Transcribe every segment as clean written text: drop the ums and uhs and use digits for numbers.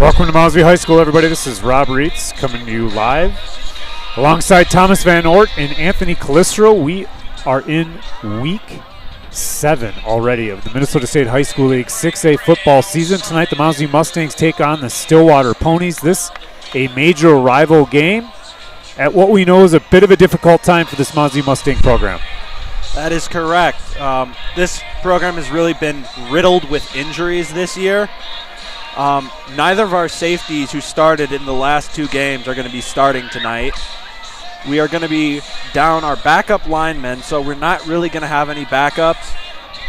Welcome to Mounds View High School, everybody. This is Rob Reitz coming to you live. Alongside Thomas Van Ort and Anthony Calistro, we are in Week 7 already of the Minnesota State High School League 6A football season. Tonight, the Mounds View Mustangs take on the Stillwater Ponies. This a major rival game at what we know is a bit of a difficult time for this Mounds View Mustang program. That is correct. This program has really been riddled with injuries this year. Neither of our safeties who started in the last two games are going to be starting tonight. We are going to be down our backup linemen, so we're not really going to have any backups.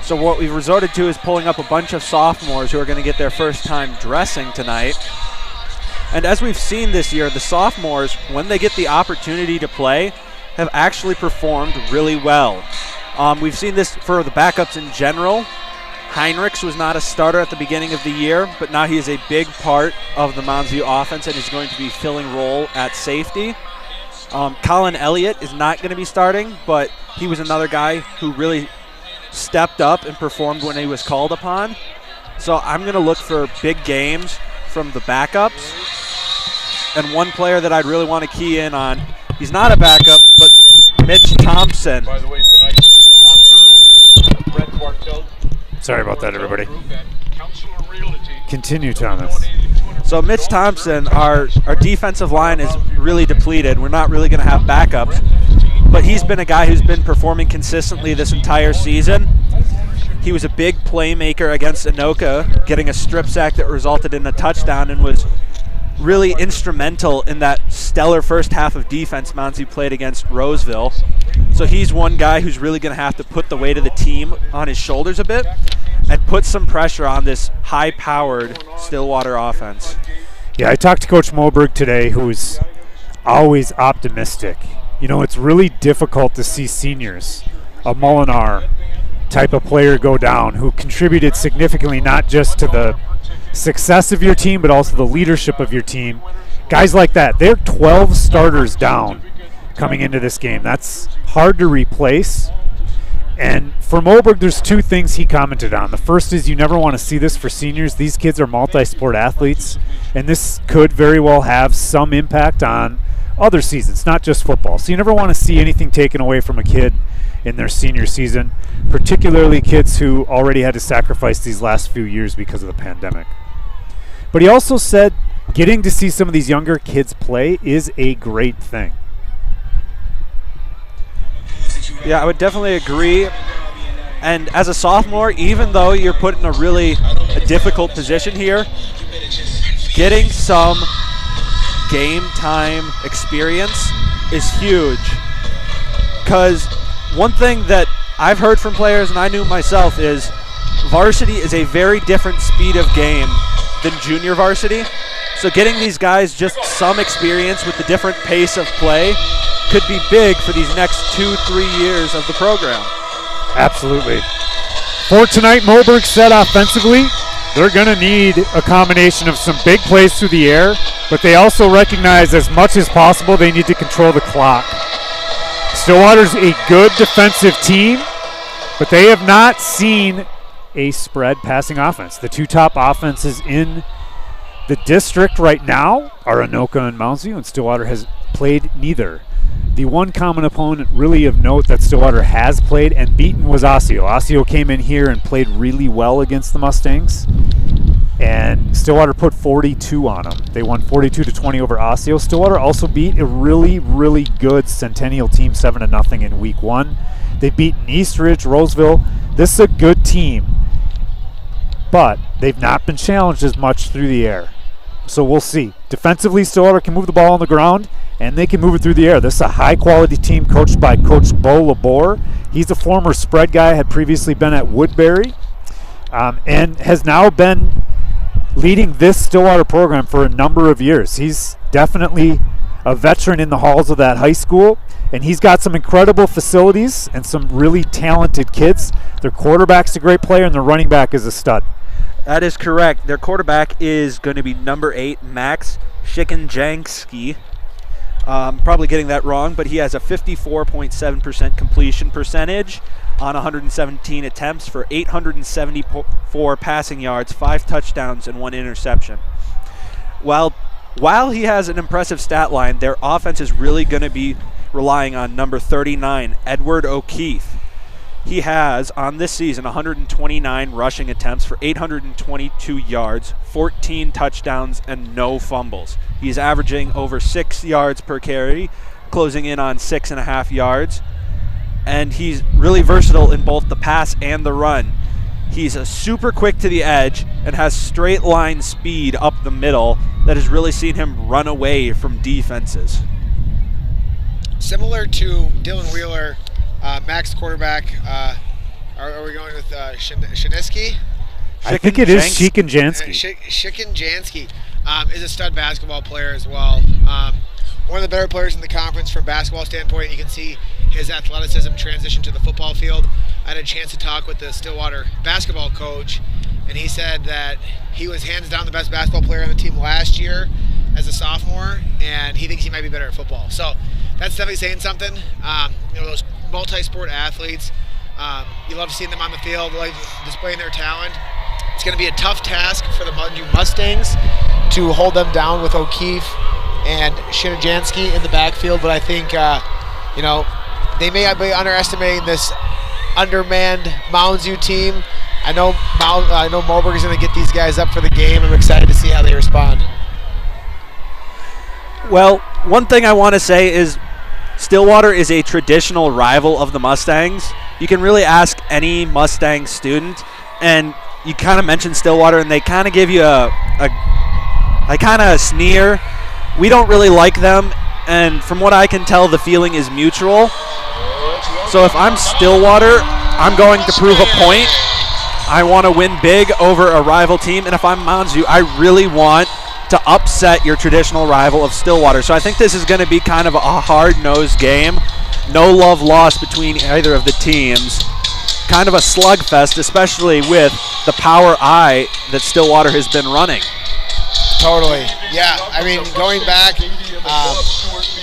So what we've resorted to is pulling up a bunch of sophomores who are going to get their first time dressing tonight. And as we've seen this year, the sophomores, when they get the opportunity to play, have actually performed really well. We've seen this for the backups in general. Heinrichs was not a starter at the beginning of the year, but now he is a big part of the Mounds View offense and is going to be filling role at safety. Colin Elliott is not going to be starting, but he was another guy who really stepped up and performed when he was called upon. So I'm going to look for big games from the backups. And one player that I'd really want to key in on, he's not a backup, but Mitch Thompson. By the way, tonight's sponsor is Brett Quartel. Sorry about that, everybody. Continue, Thomas. So Mitch Thompson, our defensive line is really depleted. We're not really going to have backups, but he's been a guy who's been performing consistently this entire season. He was a big playmaker against Anoka, getting a strip sack that resulted in a touchdown and was really instrumental in that stellar first half of defense Mounds View played against Roseville. So he's one guy who's really going to have to put the weight of the team on his shoulders a bit and put some pressure on this high-powered Stillwater offense. Yeah, I talked to Coach Moberg today, who's always optimistic. You know, it's really difficult to see seniors, a Molinar type of player, go down, who contributed significantly not just to the success of your team, but also the leadership of your team. Guys like that, they're 12 starters down coming into this game. That's hard to replace. And for Moberg, there's two things he commented on. The first is you never want to see this for seniors. These kids are multi-sport athletes, and this could very well have some impact on other seasons, not just football. So you never want to see anything taken away from a kid in their senior season, particularly kids who already had to sacrifice these last few years because of the pandemic. But he also said getting to see some of these younger kids play is a great thing. Yeah, I would definitely agree. And as a sophomore, even though you're put in a difficult position here, getting some game time experience is huge. Because one thing that I've heard from players, and I knew myself, is varsity is a very different speed of game than junior varsity. So getting these guys just some experience with the different pace of play could be big for these next 2-3 years of the program. Absolutely. For tonight, Moberg said offensively, they're going to need a combination of some big plays through the air, but they also recognize as much as possible they need to control the clock. Stillwater's a good defensive team, but they have not seen a spread passing offense. The two top offenses in the district right now are Anoka and Mounds View, and Stillwater has played neither. The one common opponent really of note that Stillwater has played and beaten was Osseo. Osseo came in here and played really well against the Mustangs, and Stillwater put 42 on them. They won 42-20 over Osseo. Stillwater also beat a really, really good Centennial team 7-0 in Week 1. They've beaten Eastridge, Roseville. This is a good team, but they've not been challenged as much through the air. So we'll see. Defensively, Stillwater can move the ball on the ground, and they can move it through the air. This is a high-quality team coached by Coach Bo Labor. He's a former spread guy, had previously been at Woodbury, and has now been leading this Stillwater program for a number of years. He's definitely a veteran in the halls of that high school, and he's got some incredible facilities and some really talented kids. Their quarterback's a great player, and their running back is a stud. That is correct. Their quarterback is going to be number 8, Max Shikenjanski. Probably getting that wrong, but he has a 54.7% completion percentage on 117 attempts for 874 passing yards, 5 touchdowns, and 1 interception. While he has an impressive stat line, their offense is really going to be relying on number 39, Edward O'Keefe. He has, on this season, 129 rushing attempts for 822 yards, 14 touchdowns, and no fumbles. He's averaging over 6 yards per carry, closing in on 6.5 yards. And he's really versatile in both the pass and the run. He's super quick to the edge and has straight line speed up the middle that has really seen him run away from defenses. Similar to Dylan Wheeler, Max quarterback, are we going with Shinesky? I think it is Shikin-Jansky. Shikin-Jansky is a stud basketball player as well. One of the better players in the conference from a basketball standpoint. You can see his athleticism transition to the football field. I had a chance to talk with the Stillwater basketball coach, and he said that he was hands down the best basketball player on the team last year as a sophomore, and he thinks he might be better at football. So that's definitely saying something. Those multi-sport athletes, you love seeing them on the field, like displaying their talent. It's going to be a tough task for the Mounds View Mustangs to hold them down with O'Keefe and Shikin-Jansky in the backfield, but I think they may be underestimating this undermanned Mounds View team. I know Moberg is going to get these guys up for the game. I'm excited to see how they respond. Well, one thing I want to say is Stillwater is a traditional rival of the Mustangs. You can really ask any Mustang student, and you kind of mention Stillwater, and they kind of give you a kind of sneer. We don't really like them, and from what I can tell, the feeling is mutual. So if I'm Stillwater, I'm going to prove a point. I want to win big over a rival team, and if I'm Mounds View, I really want to upset your traditional rival of Stillwater. So I think this is going to be kind of a hard-nosed game. No love lost between either of the teams. Kind of a slugfest, especially with the power I that Stillwater has been running. Totally. Yeah, I mean, going back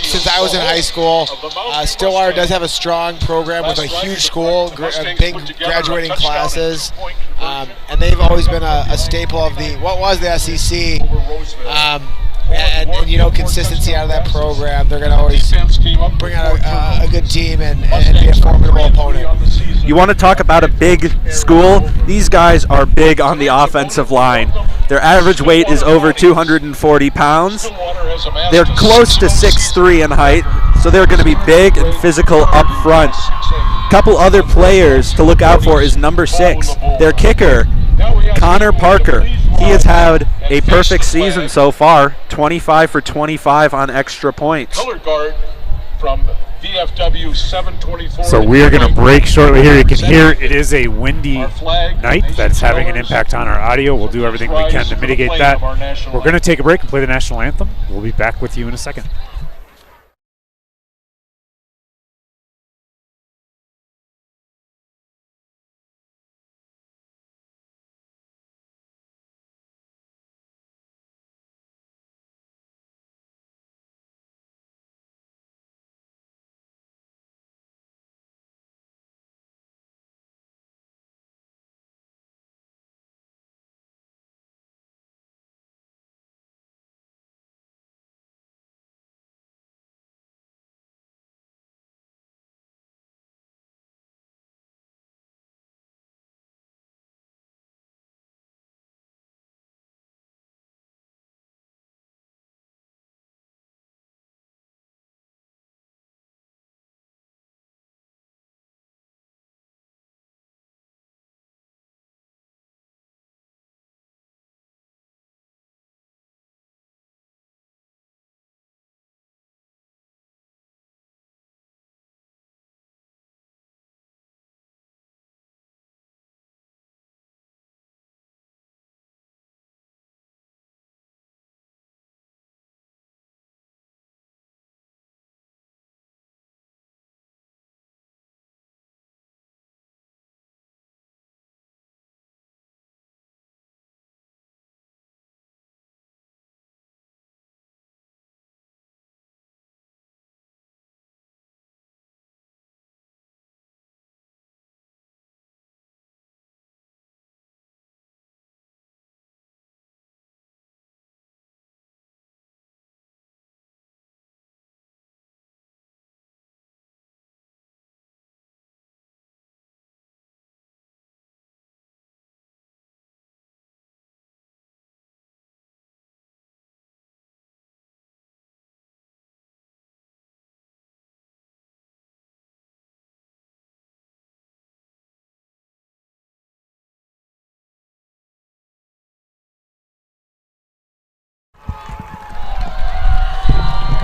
since I was in high school, Stillwater does have a strong program with a huge school, big graduating classes, and they've always been a staple of what was the SEC. And consistency out of that program. They're going to always bring out a good team and be a formidable opponent. You want to talk about a big school? These guys are big on the offensive line. Their average weight is over 240 pounds. They're close to 6'3" in height, so they're going to be big and physical up front. A couple other players to look out for is number 6, their kicker, Connor Parker. He has had a perfect season so far, 25 for 25 on extra points. Color guard from VFW 724. So we are going to break shortly here. You can hear it is a windy night that's having an impact on our audio. We'll do everything we can to mitigate that. We're going to take a break and play the national anthem. We'll be back with you in a second.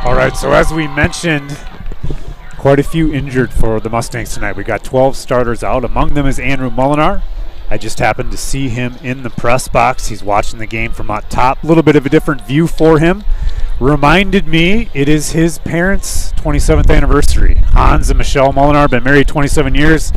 All right, so as we mentioned, quite a few injured for the Mustangs tonight. We got 12 starters out. Among them is Andrew Molinar. I just happened to see him in the press box. He's watching the game from up top. A little bit of a different view for him. Reminded me it is his parents' 27th anniversary. Hans and Michelle Molinar, been married 27 years.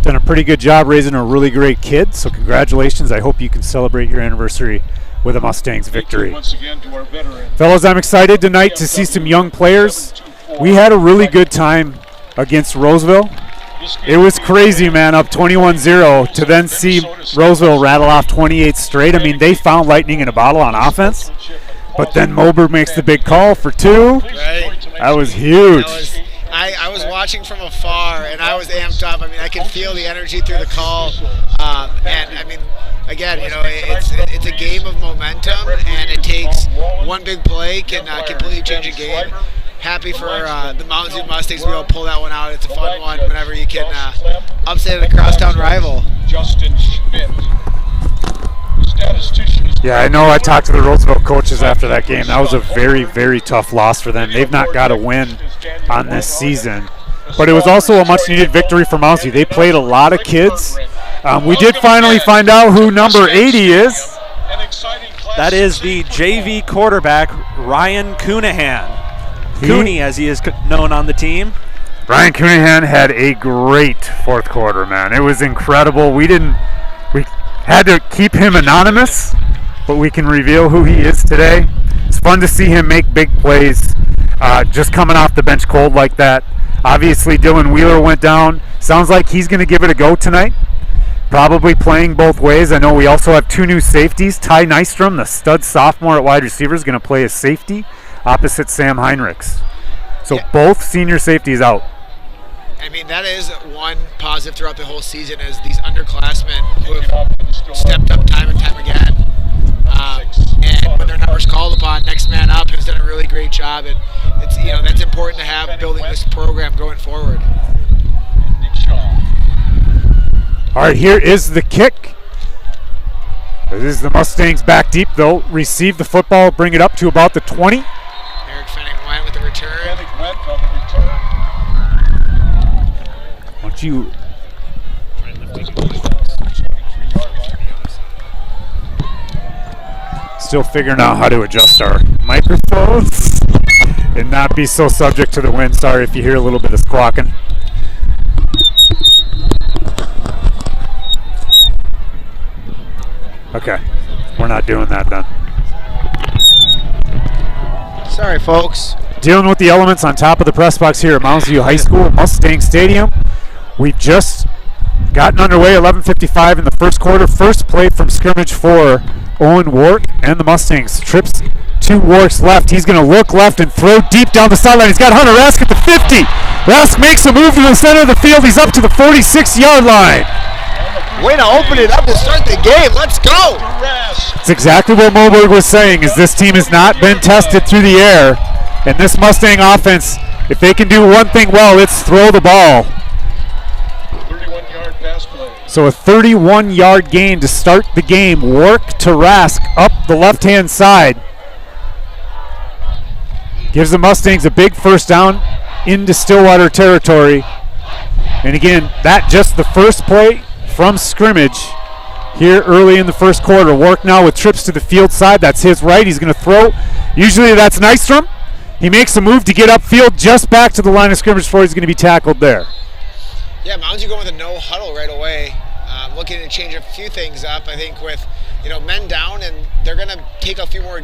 Done a pretty good job raising a really great kid. So congratulations. I hope you can celebrate your anniversary with a Mustangs victory. Once again to our veteran. Fellas, I'm excited tonight to see some young players. We had a really good time against Roseville. It was crazy, man, up 21-0 to then see Roseville rattle off 28 straight. I mean, they found lightning in a bottle on offense, but then Moberg makes the big call for 2. Right. That was huge. I was watching from afar, and I was amped up. I mean, I can feel the energy through the call. And, I mean, again, you know, it's a game of momentum, and it takes one big play can completely change a game. Happy for the Mounds View Mustangs to be able to pull that one out. It's a fun one whenever you can upset a crosstown rival. Justin Schmidt. Yeah, I know I talked to the Roseville coaches after that game. That was a very, very tough loss for them. They've not got a win on this season. But it was also a much-needed victory for Mounds View. They played a lot of kids. We did finally find out who number 80 is. That is the JV quarterback, Ryan Coonahan. Cooney, as he is known on the team. Ryan Coonahan had a great fourth quarter, man. It was incredible. We had to keep him anonymous, but we can reveal who he is today. It's fun to see him make big plays, just coming off the bench cold like that. Obviously, Dylan Wheeler went down. Sounds like he's going to give it a go tonight. Probably playing both ways. I know we also have 2 new safeties. Ty Nystrom, the stud sophomore at wide receiver, is going to play as safety opposite Sam Heinrichs. So both senior safeties out. I mean, that is one positive throughout the whole season is these underclassmen who have stepped up time and time again. And when their number's called upon, next man up has done a really great job. And it's, you know, that's important to have building this program going forward. All right, here is the kick. This is the Mustangs back deep, though. Receive the football, bring it up to about the 20. Eric Fenning went with the return. Why don't you... Still figuring out how to adjust our microphones and not be so subject to the wind. Sorry if you hear a little bit of squawking. Okay, we're not doing that then. Sorry, folks. Dealing with the elements on top of the press box here at Mounds View High School, Mustang Stadium. We've just gotten underway, 11:55 in the first quarter. First play from scrimmage for Owen Wark and the Mustangs. Trips to Wark's left. He's going to look left and throw deep down the sideline. He's got Hunter Rask at the 50. Rask makes a move to the center of the field. He's up to the 46-yard line. Way to open it up to start the game. Let's go. It's exactly what Moberg was saying, is this team has not been tested through the air. And this Mustang offense, if they can do one thing well, it's throw the ball. 31-yard pass play. So a 31-yard gain to start the game. Wark to Rask up the left-hand side. Gives the Mustangs a big first down into Stillwater territory. And again, that just the first play from scrimmage here early in the first quarter. Wark now with trips to the field side. That's his right. He's going to throw. Usually that's Nystrom. He makes a move to get upfield just back to the line of scrimmage before he's going to be tackled there. Yeah, Mounds View going with a no huddle right away. Looking to change a few things up, I think, with men down, and they're going to take a few more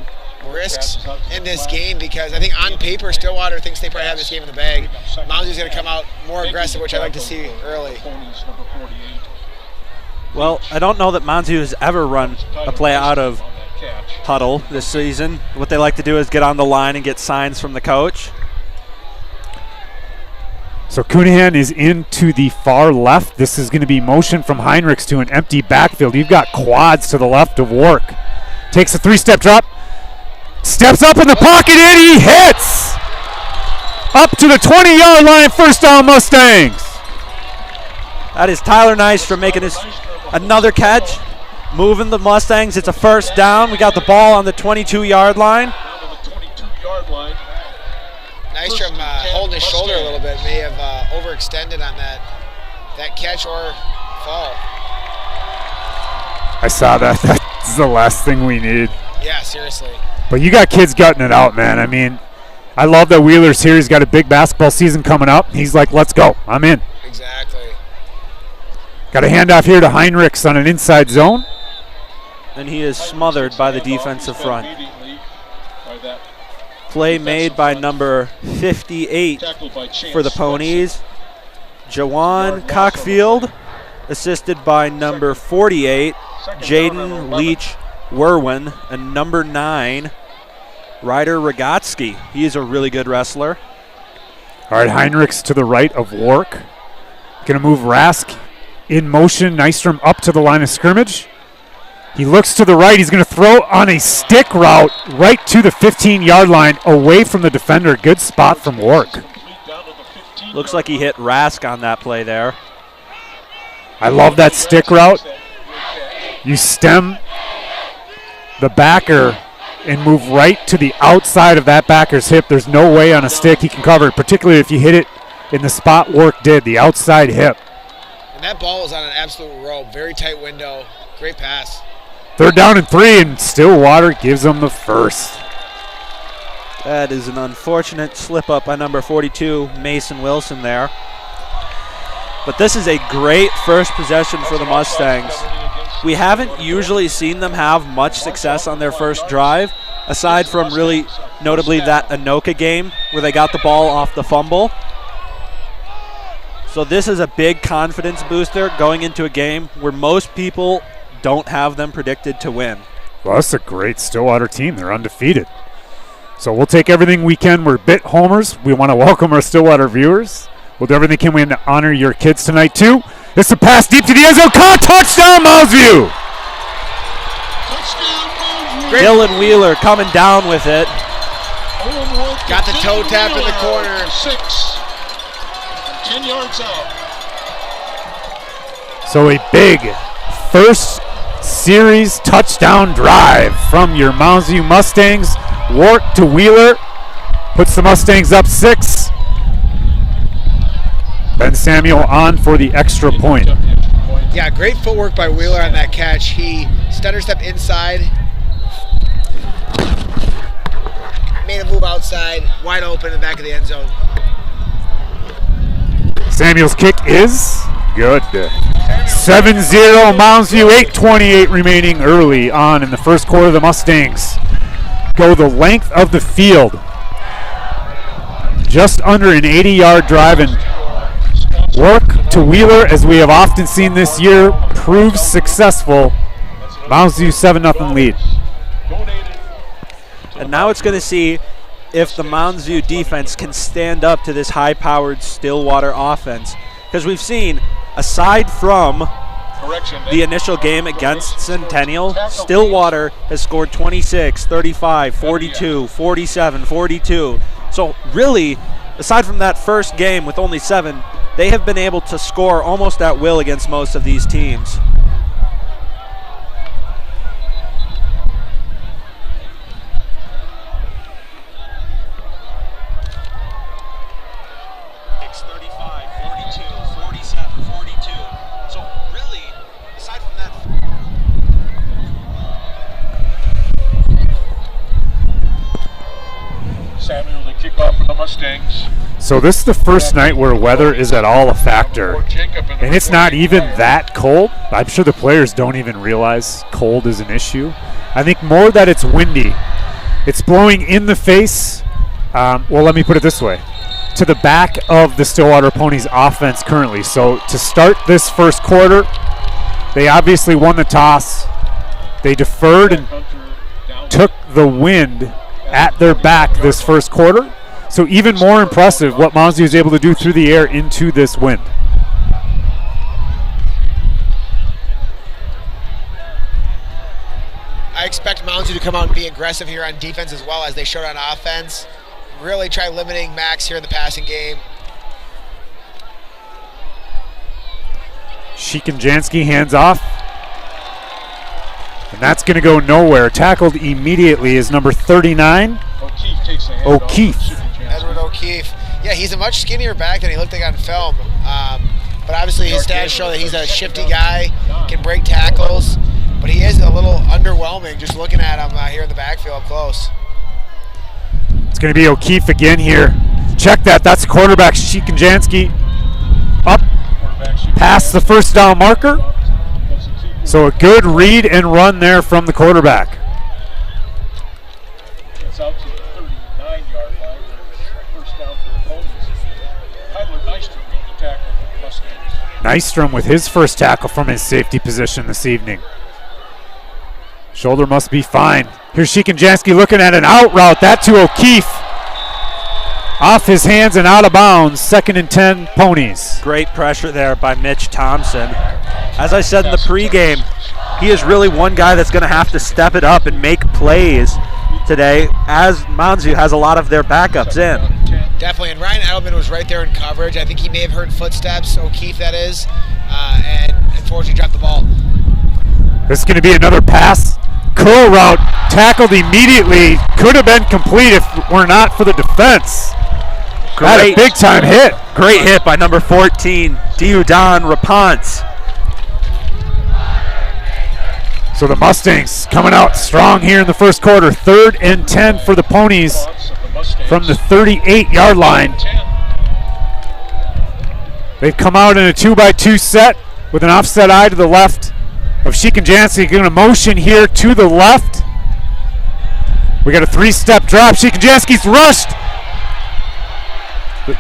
risks in this game because I think on paper Stillwater thinks they probably have this game in the bag. Mounds View's going to come out more aggressive, which I like to see early. Well, I don't know that Mounds View has ever run a play out of huddle this season. What they like to do is get on the line and get signs from the coach. So Coonahan is into the far left. This is going to be motion from Heinrichs to an empty backfield. You've got quads to the left of Wark. Takes a 3-step drop. Steps up in the pocket and he hits! Up to the 20-yard line, first down Mustangs. That is Tyler Nystrom making his another catch. Moving the Mustangs. It's a first down. We got the ball on the 22-yard line. Nystrom holding his shoulder a little bit, may have overextended on that catch or fall. I saw that. That's the last thing we need. Yeah, seriously. But you got kids gutting it out, man. I mean, I love that Wheeler's here. He's got a big basketball season coming up. He's like, let's go. I'm in. Exactly. Got a handoff here to Heinrichs on an inside zone. And he is smothered by the defensive front. Play made by number 58 for the Ponies, Jawan Cockfield, assisted by number 48, Jaden Leach Werwin, and number 9, Ryder Rogotsky. He is a really good wrestler. All right, Heinrichs to the right of Wark. Going to move Rask in motion. Nystrom up to the line of scrimmage. He looks to the right. He's going to throw on a stick route right to the 15-yard line away from the defender. Good spot from Wark. Looks like he hit Rask on that play there. I love that stick route. You stem the backer and move right to the outside of that backer's hip. There's no way on a stick he can cover it, particularly if you hit it in the spot Wark did, the outside hip. And that ball was on an absolute rope. Very tight window. Great pass. 3rd down and 3, and Stillwater gives them the first. That is an unfortunate slip up by number 42, Mason Wilson there. But this is a great first possession for the Mustangs. We haven't usually seen them have much success on their first drive, aside from really notably that Anoka game where they got the ball off the fumble. So this is a big confidence booster going into a game where most people don't have them predicted to win. Well, that's a great Stillwater team. They're undefeated. So we'll take everything we can. We're bit homers. We want to welcome our Stillwater viewers. We'll do everything we can to honor your kids tonight, too. It's a pass deep to the end zone. Caught. Touchdown, Mounds View. Dylan Wheeler coming down with it. Got the toe tap in the corner. 10 yards out. So a big first series touchdown drive from your Mounds View Mustangs. Wark to Wheeler. Puts the Mustangs up 6. Ben Samuel on for the extra point. Yeah, great footwork by Wheeler on that catch. He stutter step inside. Made a move outside. Wide open in the back of the end zone. Samuel's kick is good. 7-0 Mounds View, 8:28 remaining early on in the first quarter. The Mustangs go the length of the field. Just under an 80-yard drive, and Wark to Wheeler, as we have often seen this year, proves successful. Mounds View 7-0 lead. And now it's going to see if the Mounds View defense can stand up to this high-powered Stillwater offense. Because we've seen, aside from the initial game against Centennial, Stillwater has scored 26, 35, 42, 47, 42. So really, aside from that first game with only 7, they have been able to score almost at will against most of these teams. Samuel to kick off for the Mustangs. So this is the first night where weather is at all a factor. And it's not even that cold. I'm sure the players don't even realize cold is an issue. I think more that it's windy. It's blowing in the face. Well, let me put it this way. To the back of the Stillwater Ponies offense currently. So to start this first quarter, they obviously won the toss. They deferred and took the wind at their back this first quarter. So even more impressive what Mounds View is able to do through the air into this wind. I expect Mounds View to come out and be aggressive here on defense as well as they showed on offense. Really try limiting Max here in the passing game. Sheekin-Jansky hands off. And that's going to go nowhere. Tackled immediately is number 39, O'Keefe takes the hand O'Keefe. off. Edward O'Keefe. Yeah, he's a much skinnier back than he looked like on film. But obviously his stats show that he's a shifty guy, can break tackles. But he is a little underwhelming just looking at him here in the backfield up close. It's going to be O'Keefe again here. Check that. That's quarterback Shikanjansky up past the first down marker. So a good read and run there from the quarterback. It's out to the 39-yard line. First down for the Ponies. Tyler Nystrom made the tackle for the Mustangs. Nystrom with his first tackle from his safety position this evening. Shoulder must be fine. Here's Shikanjansky looking at an out route. That to O'Keefe. Off his hands and out of bounds. 2nd and 10 Ponies. Great pressure there by Mitch Thompson. As I said in the pregame, he is really one guy that's going to have to step it up and make plays today, as Mounds View has a lot of their backups in. Definitely, and Ryan Edelman was right there in coverage. I think he may have heard footsteps, O'Keefe that is, and unfortunately dropped the ball. This is going to be another pass. Curl route tackled immediately. Could have been complete if it were not for the defense. Great big time hit. Great hit by number 14, Diudan Rapance. So the Mustangs coming out strong here in the first quarter. 3rd and 10 for the Ponies from the 38-yard line. They've come out in a 2-by-2 set with an offset eye to the left of Shikanjansky. Going to motion here to the left. We got a 3-step drop. Shikanjansky's rushed.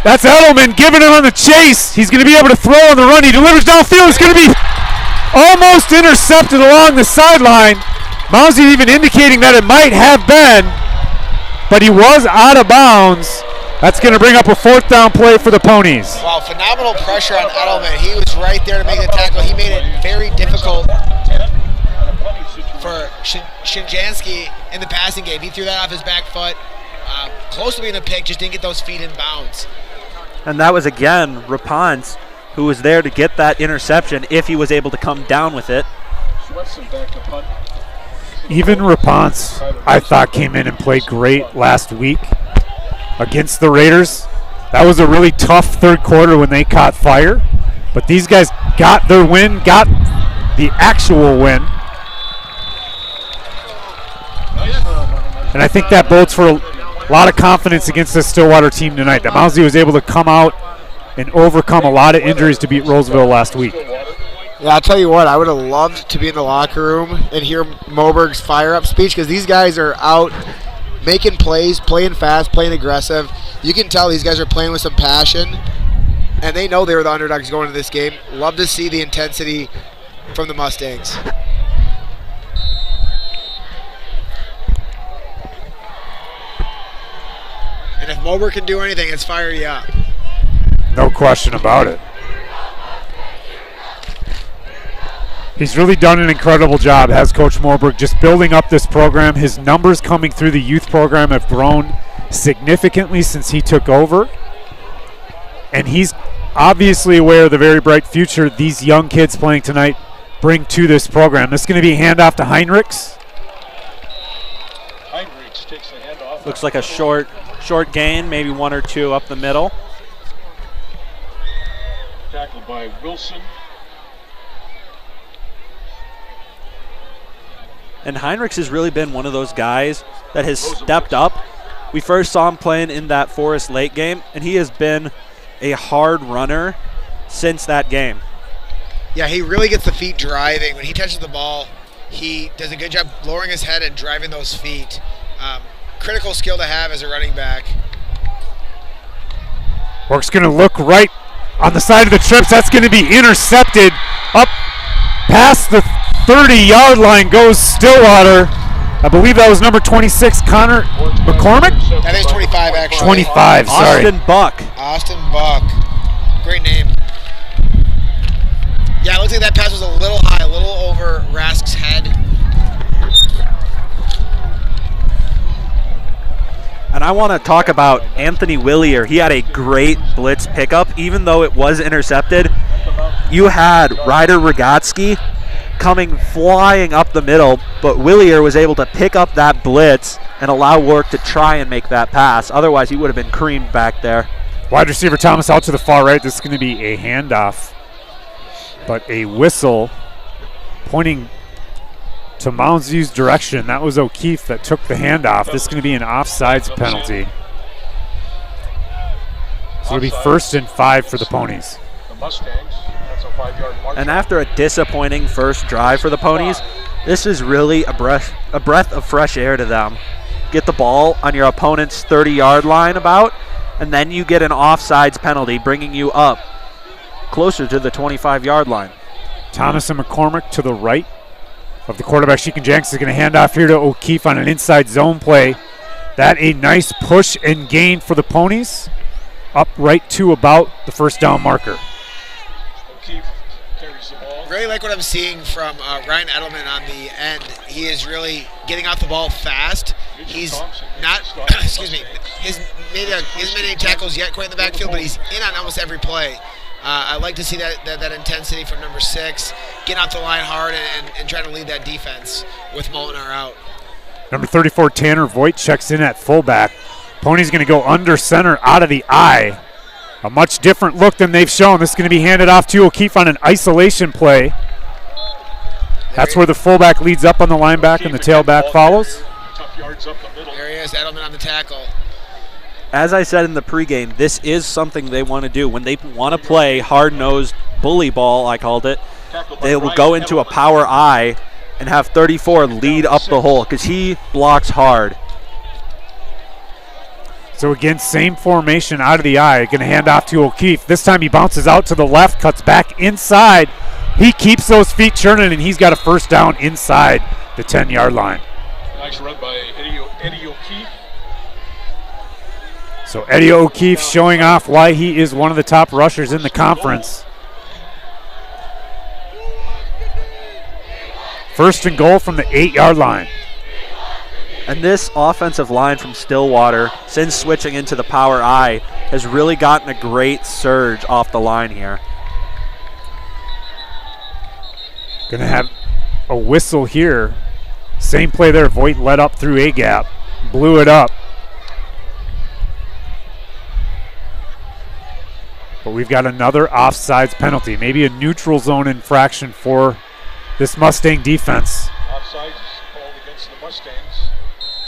That's Edelman giving him on the chase. He's going to be able to throw on the run. He delivers downfield. It's going to be almost intercepted along the sideline. Mounds even indicating that it might have been, but he was out of bounds. That's going to bring up a 4th down play for the Ponies. Wow, phenomenal pressure on Edelman. He was right there to make the tackle. He made it very difficult for Shikanjansky in the passing game. He threw that off his back foot. Close to being a pick, just didn't get those feet in bounds. And that was again Rapance, who was there to get that interception if he was able to come down with it. Even Rapance, I thought, came in and played great last week against the Raiders. That was a really tough 3rd quarter when they caught fire. But these guys got their win, got the actual win. And I think that bodes for a lot of confidence against this Stillwater team tonight. That Mounds View was able to come out and overcome a lot of injuries to beat Roseville last week. Yeah, I'll tell you what, I would have loved to be in the locker room and hear Moberg's fire-up speech, because these guys are out making plays, playing fast, playing aggressive. You can tell these guys are playing with some passion, and they know they were the underdogs going into this game. Love to see the intensity from the Mustangs. And if Moberg can do anything, it's fire you up. No question about it. He's really done an incredible job, has Coach Moberg, just building up this program. His numbers coming through the youth program have grown significantly since he took over. And he's obviously aware of the very bright future these young kids playing tonight bring to this program. This is going to be a handoff to Heinrichs. Heinrichs takes the handoff. Looks like a short gain, maybe 1 or 2 up the middle. Tackled by Wilson. And Heinrichs has really been one of those guys that has stepped up. We first saw him playing in that Forest Lake game, and he has been a hard runner since that game. Yeah, he really gets the feet driving. When he touches the ball, he does a good job lowering his head and driving those feet. Critical skill to have as a running back. Work's going to look right on the side of the trips. That's going to be intercepted. Up past the 30-yard line goes Stillwater. I believe that was number 26, Connor McCormick? I think it's 25, actually. 25, sorry. Austin Buck. Great name. Yeah, it looks like that pass was a little high, a little over Rask's head. And I want to talk about Anthony Willier. He had a great blitz pickup, even though it was intercepted. You had Ryder Rogatsky coming flying up the middle, but Willier was able to pick up that blitz and allow Work to try and make that pass. Otherwise, he would have been creamed back there. Wide receiver Thomas out to the far right. This is going to be a handoff, but a whistle pointing to Mounds View's direction. That was O'Keefe that took the handoff. This is going to be an offsides penalty. So it'll be 1st and 5 for the Ponies. The Mustangs, that's a 5-yard march. And after a disappointing first drive for the Ponies, this is really a breath of fresh air to them. Get the ball on your opponent's 30-yard line about, and then you get an offsides penalty, bringing you up closer to the 25-yard line. Thomas and McCormick to the right of the quarterback. Sheehan Jenks is going to hand off here to O'Keefe on an inside zone play. That a nice push and gain for the Ponies. Up right to about the first down marker. O'Keefe carries the ball. Really like what I'm seeing from Ryan Edelman on the end. He is really getting off the ball fast. He's not, excuse me, hasn't made any tackles yet quite in the backfield, but he's in on almost every play. I like to see that intensity from number 6, getting off the line hard and trying to lead that defense with Molinar out. Number 34, Tanner Voigt, checks in at fullback. Pony's going to go under center out of the eye. A much different look than they've shown. This is going to be handed off to O'Keefe on an isolation play. That's where the fullback leads up on the linebacker and the tailback follows. Tough yards up the middle. There he is, Edelman on the tackle. As I said in the pregame, this is something they want to do. When they want to play hard-nosed bully ball, I called it, they will go into a power I and have 34 lead up the hole because he blocks hard. So again, same formation out of the eye. Going to hand off to O'Keefe. This time he bounces out to the left, cuts back inside. He keeps those feet churning, and he's got a first down inside the 10-yard line. Nice run by Eddie O'Keefe. So Eddie O'Keefe showing off why he is one of the top rushers in the conference. 1st and goal from the 8-yard line. And this offensive line from Stillwater, since switching into the power I, has really gotten a great surge off the line here. Going to have a whistle here. Same play there. Voigt led up through A gap, blew it up. But we've got another offsides penalty, maybe a neutral zone infraction for this Mustang defense. Offsides called against the Mustangs.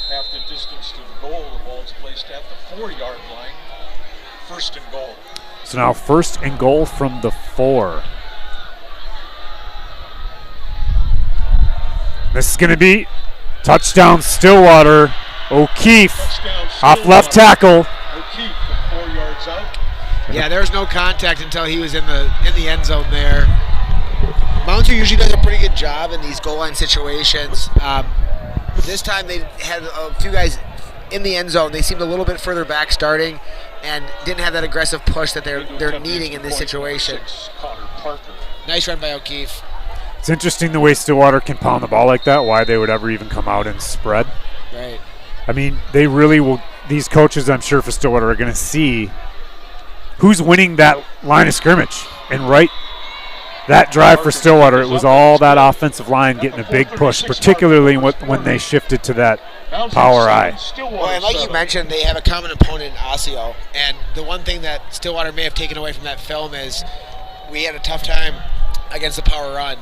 Half the distance to the goal. The ball is placed at the 4-yard line. 1st and goal. So now 1st and goal from the 4. This is going to be touchdown Stillwater. O'Keefe off left tackle. O'Keefe from 4 yards out. Yeah, there was no contact until he was in the end zone there. Mounds View usually does a pretty good job in these goal line situations. This time they had a few guys in the end zone. They seemed a little bit further back starting and didn't have that aggressive push that they're needing in this situation. Nice run by O'Keefe. It's interesting the way Stillwater can pound the ball like that, why they would ever even come out and spread. Right. I mean, they really will, these coaches, I'm sure, for Stillwater are going to see who's winning that line of scrimmage. And right, that drive for Stillwater, it was all that offensive line getting a big push, particularly when they shifted to that power I. Well, and like you mentioned, they have a common opponent in Osseo. And the one thing that Stillwater may have taken away from that film is we had a tough time against the power run,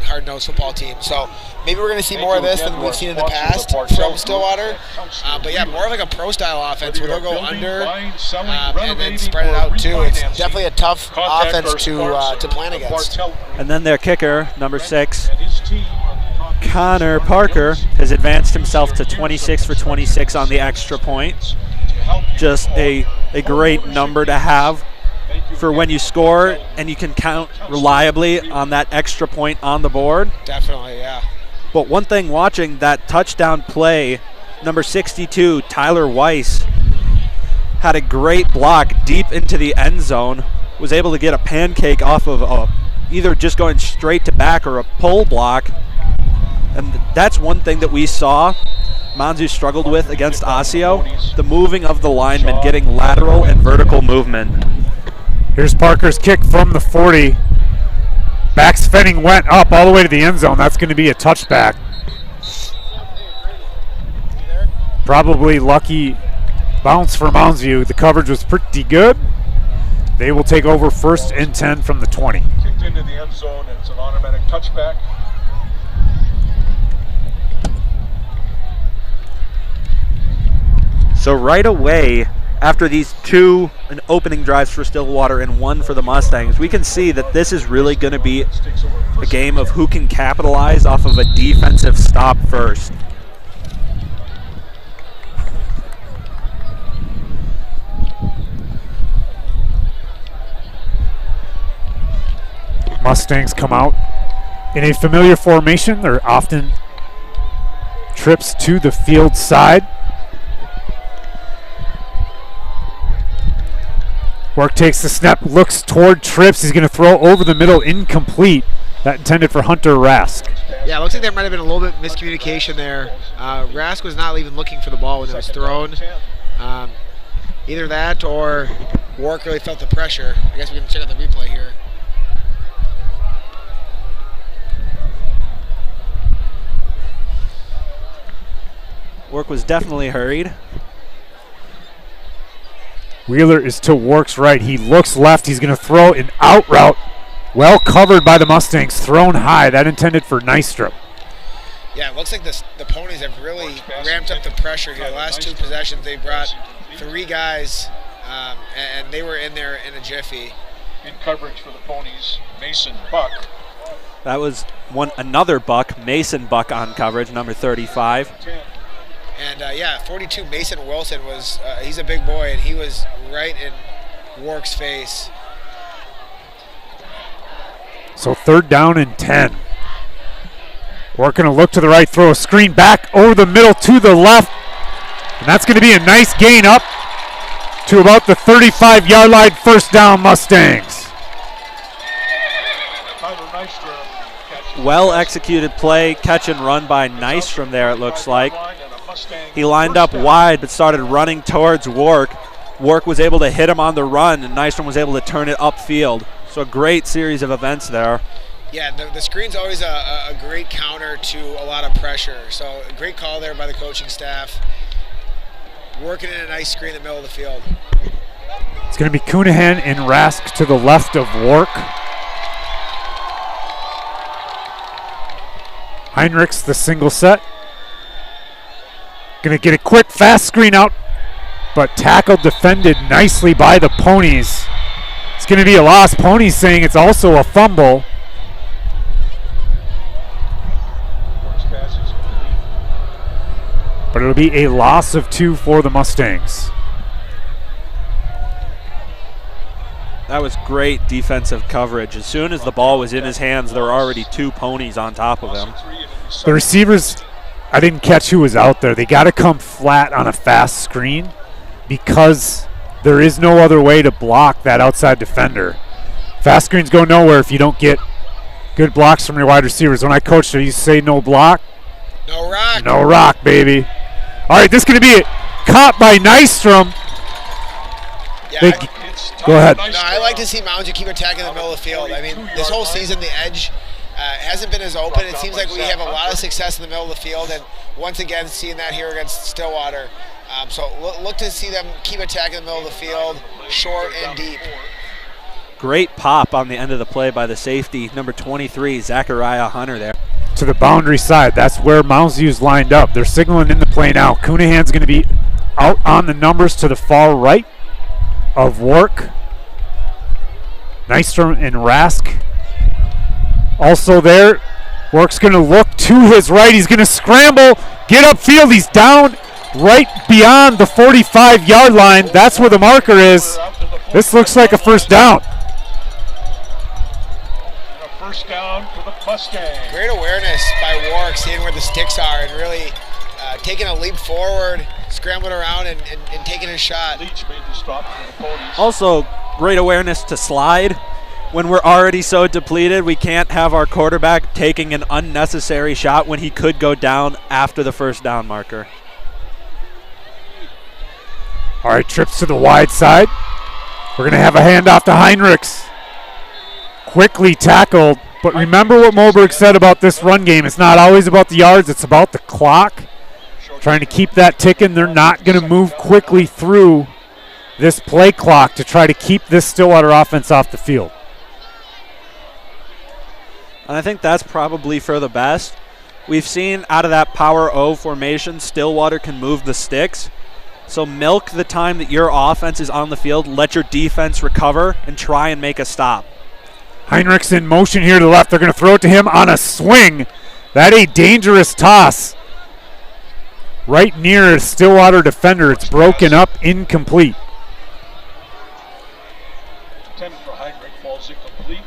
hard-nosed football team. So maybe we're going to see more of this than we've seen in the past from Stillwater. But yeah, more of like a pro-style offense where they'll go under and then spread it out too. It's definitely a tough offense to plan against. And then their kicker, number 6, Connor Parker, has advanced himself to 26 for 26 on the extra point. Just a great number to have for when you score and you can count reliably on that extra point on the board. Definitely, yeah. But one thing watching that touchdown play, number 62, Tyler Weiss, had a great block deep into the end zone, was able to get a pancake off of either just going straight to back or a pull block. And that's one thing that we saw Mounds View struggled with against Osseo, the moving of the linemen, getting lateral and vertical movement. Here's Parker's kick from the 40. Back spinning went up all the way to the end zone. That's going to be a touchback. Probably lucky bounce for Mounds View. The coverage was pretty good. They will take over 1st and 10 from the 20. Kicked into the end zone, and it's an automatic touchback. So right away, after these 2 opening drives for Stillwater and 1 for the Mustangs, we can see that this is really going to be a game of who can capitalize off of a defensive stop first. Mustangs come out in a familiar formation. They're often trips to the field side. Work takes the snap, looks toward trips. He's going to throw over the middle, incomplete. That intended for Hunter Rask. Yeah, it looks like there might have been a little bit of miscommunication there. Rask was not even looking for the ball when it was thrown. Either that or Wark really felt the pressure. I guess we can check out the replay here. Work was definitely hurried. Wheeler is to Work's right. He looks left. He's going to throw an out route. Well covered by the Mustangs. Thrown high. That intended for Nystrom. Yeah, it looks like the Ponies have really ramped up the pressure here. The last 2 possessions, they brought 3 guys, and they were in there in a jiffy. In coverage for the Ponies, Mason Buck. That was another Buck, Mason Buck on coverage, number 35. And 42 Mason Wilson was, he's a big boy, and he was right in Wark's face. So 3rd down and 10. Work going to look to the right, throw a screen back over the middle to the left. And that's going to be a nice gain up to about the 35-yard line. 1st down, Mustangs. Well executed play, catch and run by Nystrom there, it looks like. He lined up wide but started running towards Wark. Wark was able to hit him on the run, and Nystrom was able to turn it upfield. So a great series of events there. Yeah, the screen's always a great counter to a lot of pressure. So a great call there by the coaching staff. Working in a nice screen in the middle of the field. It's going to be Cunahan and Rask to the left of Wark. Heinrichs, the single set. Going to get a quick, fast screen out, but tackled, defended nicely by the Ponies. It's going to be a loss. Ponies saying it's also a fumble. But it'll be a loss of 2 for the Mustangs. That was great defensive coverage. As soon as the ball was in his hands, there were already 2 Ponies on top of him. The receivers, I didn't catch who was out there. They got to come flat on a fast screen because there is no other way to block that outside defender. Fast screens go nowhere if you don't get good blocks from your wide receivers. When I coached, I used to say no block. No rock. No rock, baby. All right, this is going to be caught by Nystrom. Yeah, go ahead. No, I like to see Mounds View keep attacking in the middle of the field. I mean, this whole season, the edge hasn't been as open. It seems like we have a lot of success in the middle of the field, and once again, seeing that here against Stillwater. So look to see them keep attacking in the middle of the field, short and deep. Great pop on the end of the play by the safety, number 23, Zachariah Hunter there. To the boundary side. That's where Mounds View's lined up. They're signaling in the play now. Cunahan's going to be out on the numbers to the far right of Wark. Nystrom and Rask also there. Wark's going to look to his right. He's going to scramble, get upfield. He's down right beyond the 45-yard line. That's where the marker is. This looks like a 1st down. First down for the Mustangs. Great awareness by Wark, seeing where the sticks are and really taking a leap forward, scrambling around and taking a shot. Leach made the stop for the Ponies. Also, great awareness to slide. When we're already so depleted, we can't have our quarterback taking an unnecessary shot when he could go down after the 1st down marker. All right, trips to the wide side. We're going to have a handoff to Heinrichs. Quickly tackled But remember what Moberg said about this run game. It's not always about the yards, it's about the clock. Trying to keep that ticking. They're not going to move quickly through this play clock to try to keep this Stillwater offense off the field. And I think that's probably for the best. We've seen out of that power O formation, Stillwater can move the sticks. So milk the time that your offense is on the field, let your defense recover, and try and make a stop. Heinrichs in motion here to the left. They're going to throw it to him on a swing. That a dangerous toss. Right near a Stillwater defender. It's broken up, incomplete. Attempt for Heinrich falls incomplete.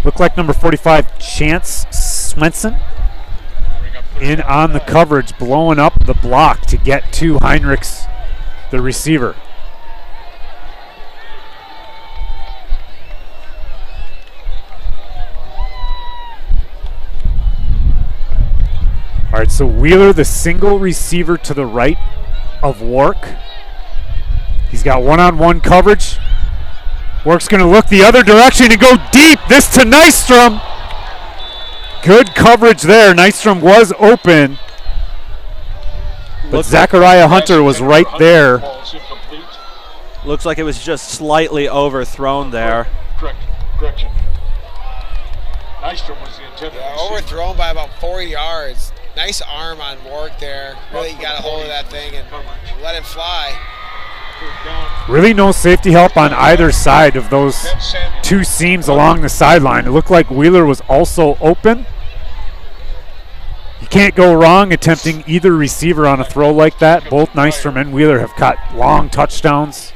Looked like number 45, Chance Swenson, in on the coverage, blowing up the block to get to Heinrichs, the receiver. All right, so Wheeler, the single receiver to the right of Wark. He's got one-on-one coverage. Wark's going to look the other direction and go deep. This to Nystrom. Good coverage there. Nystrom was open, but Zachariah Hunter was right there. Looks like it was just slightly overthrown there. Correction. Nystrom was the intended receiver. Overthrown by about 4 yards. Nice arm on Wark there. Really got a hold of that thing and let it fly. Really no safety help on either side of those two seams along the sideline. It looked like Wheeler was also open. You can't go wrong attempting either receiver on a throw like that. Both Nystrom and Wheeler have caught long touchdowns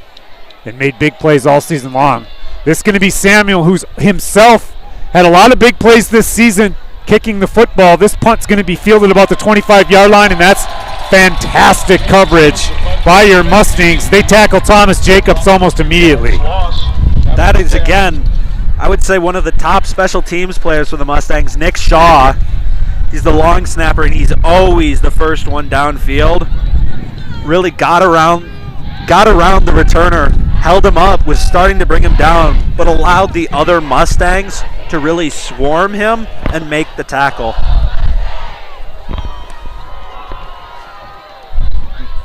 and made big plays all season long. This is going to be Samuel, who's himself had a lot of big plays this season kicking the football. This punt's going to be fielded about the 25-yard line, and that's fantastic coverage by your Mustangs. They tackle Thomas Jacobs almost immediately. That is, again, I would say one of the top special teams players for the Mustangs, Nick Shaw. He's the long snapper, and he's always the first one downfield. Really got around the returner, held him up, was starting to bring him down, but allowed the other Mustangs to really swarm him and make the tackle.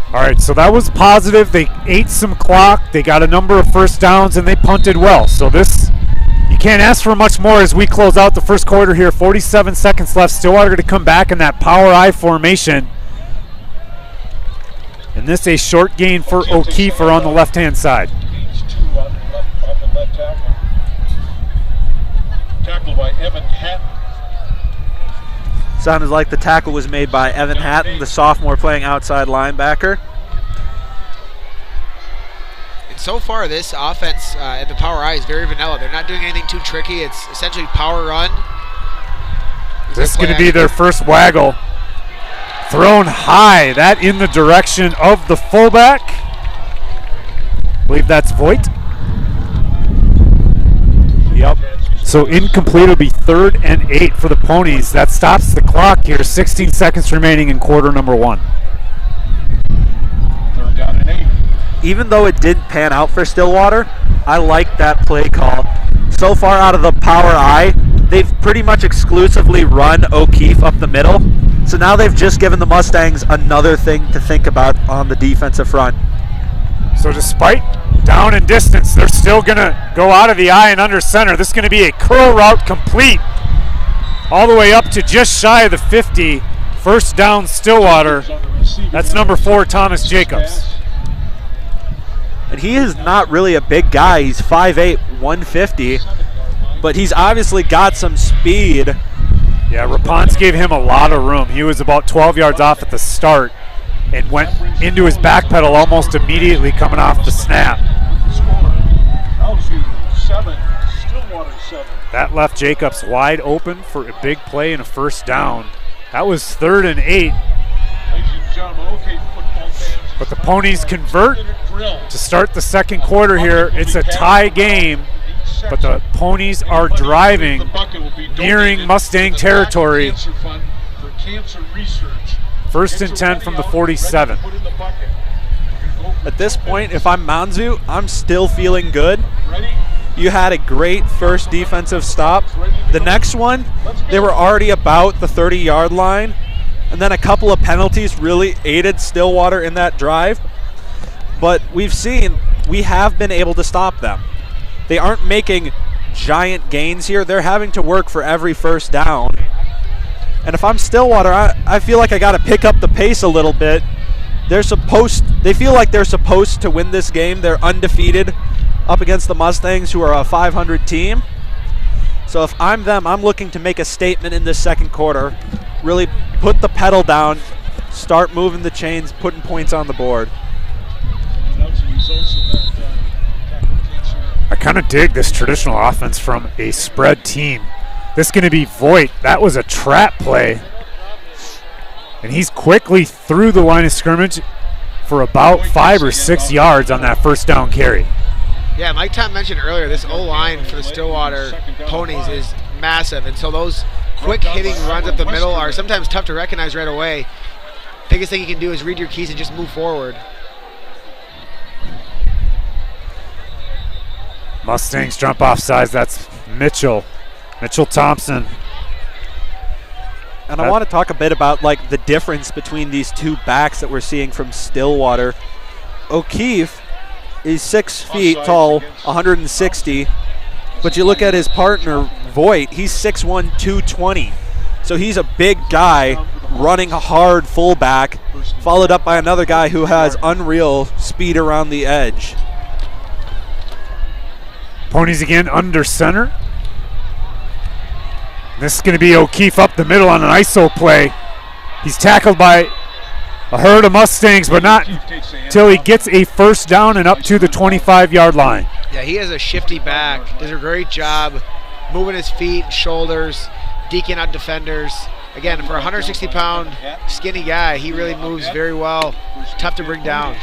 All right, so that was positive. They ate some clock. They got a number of first downs, and they punted well. So this, you can't ask for much more as we close out the first quarter here. 47 seconds left. Stillwater going to come back in that power I formation. And this a short gain for O'Keefe on the left-hand side. Tackle by Evan Hatton. Sounded like the tackle was made by Evan Hatton, the sophomore playing outside linebacker. And so far, this offense in the power I is very vanilla. They're not doing anything too tricky. It's essentially power run. This is going to be their first waggle. Thrown high. That in the direction of the fullback. I believe that's Voigt. Yep. So incomplete. It'll be 3rd and 8 for the Ponies. That stops the clock here. 16 seconds remaining in quarter number 1. 3rd down and 8. Even though it didn't pan out for Stillwater, I like that play call. So far out of the power I, they've pretty much exclusively run O'Keefe up the middle. So now they've just given the Mustangs another thing to think about on the defensive front. So despite down and distance, they're still going to go out of the I and under center. This is going to be a curl route complete all the way up to just shy of the 50. First down, Stillwater. That's number 4, Thomas Jacobs. And he is not really a big guy. He's 5'8", 150, but he's obviously got some speed. Yeah, Rapons gave him a lot of room. He was about 12 yards off at the start and went into his back pedal almost immediately coming off the snap. That left Jacobs wide open for a big play and a first down. That was 3rd and 8. But the Ponies convert to start the second quarter here. It's a tie game, but the Ponies are driving, nearing Mustang territory. 1st and 10 from the 47. At this point, if I'm Mounds View, I'm still feeling good you had a great first defensive stop. The next one, they were already about the 30-yard line, and then a couple of penalties really aided Stillwater in that drive. But we have been able to stop them. They aren't making giant gains here. They're having to work for every first down. And if I'm Stillwater, I feel like I got to pick up the pace a little bit. They feel like they're supposed to win this game. They're undefeated up against the Mustangs, who are a 500 team. So if I'm them, I'm looking to make a statement in this second quarter, really put the pedal down, start moving the chains, putting points on the board. I kind of dig this traditional offense from a spread team. This is going to be Voigt. That was a trap play. And he's quickly through the line of scrimmage for about 5 or 6 yards on that first down carry. Yeah, Mike Tom mentioned earlier, this O-line for the Stillwater Ponies is massive. And so those quick hitting runs up the middle are sometimes tough to recognize right away. Biggest thing you can do is read your keys and just move forward. Mustangs jump off sides. That's Mitchell Thompson. And I want to talk a bit about the difference between these two backs that we're seeing from Stillwater. O'Keefe is 6 feet tall, 160, but you look at his partner, Voigt, he's 6'1", 220. So he's a big guy running a hard fullback, followed up by another guy who has unreal speed around the edge. Ponies again under center. This is going to be O'Keefe up the middle on an ISO play. He's tackled by a herd of Mustangs, but not until he gets a first down and up to the 25-yard line. Yeah, he has a shifty back. Does a great job moving his feet, shoulders, deking out defenders. Again, for a 160-pound skinny guy, he really moves very well. Tough to bring down.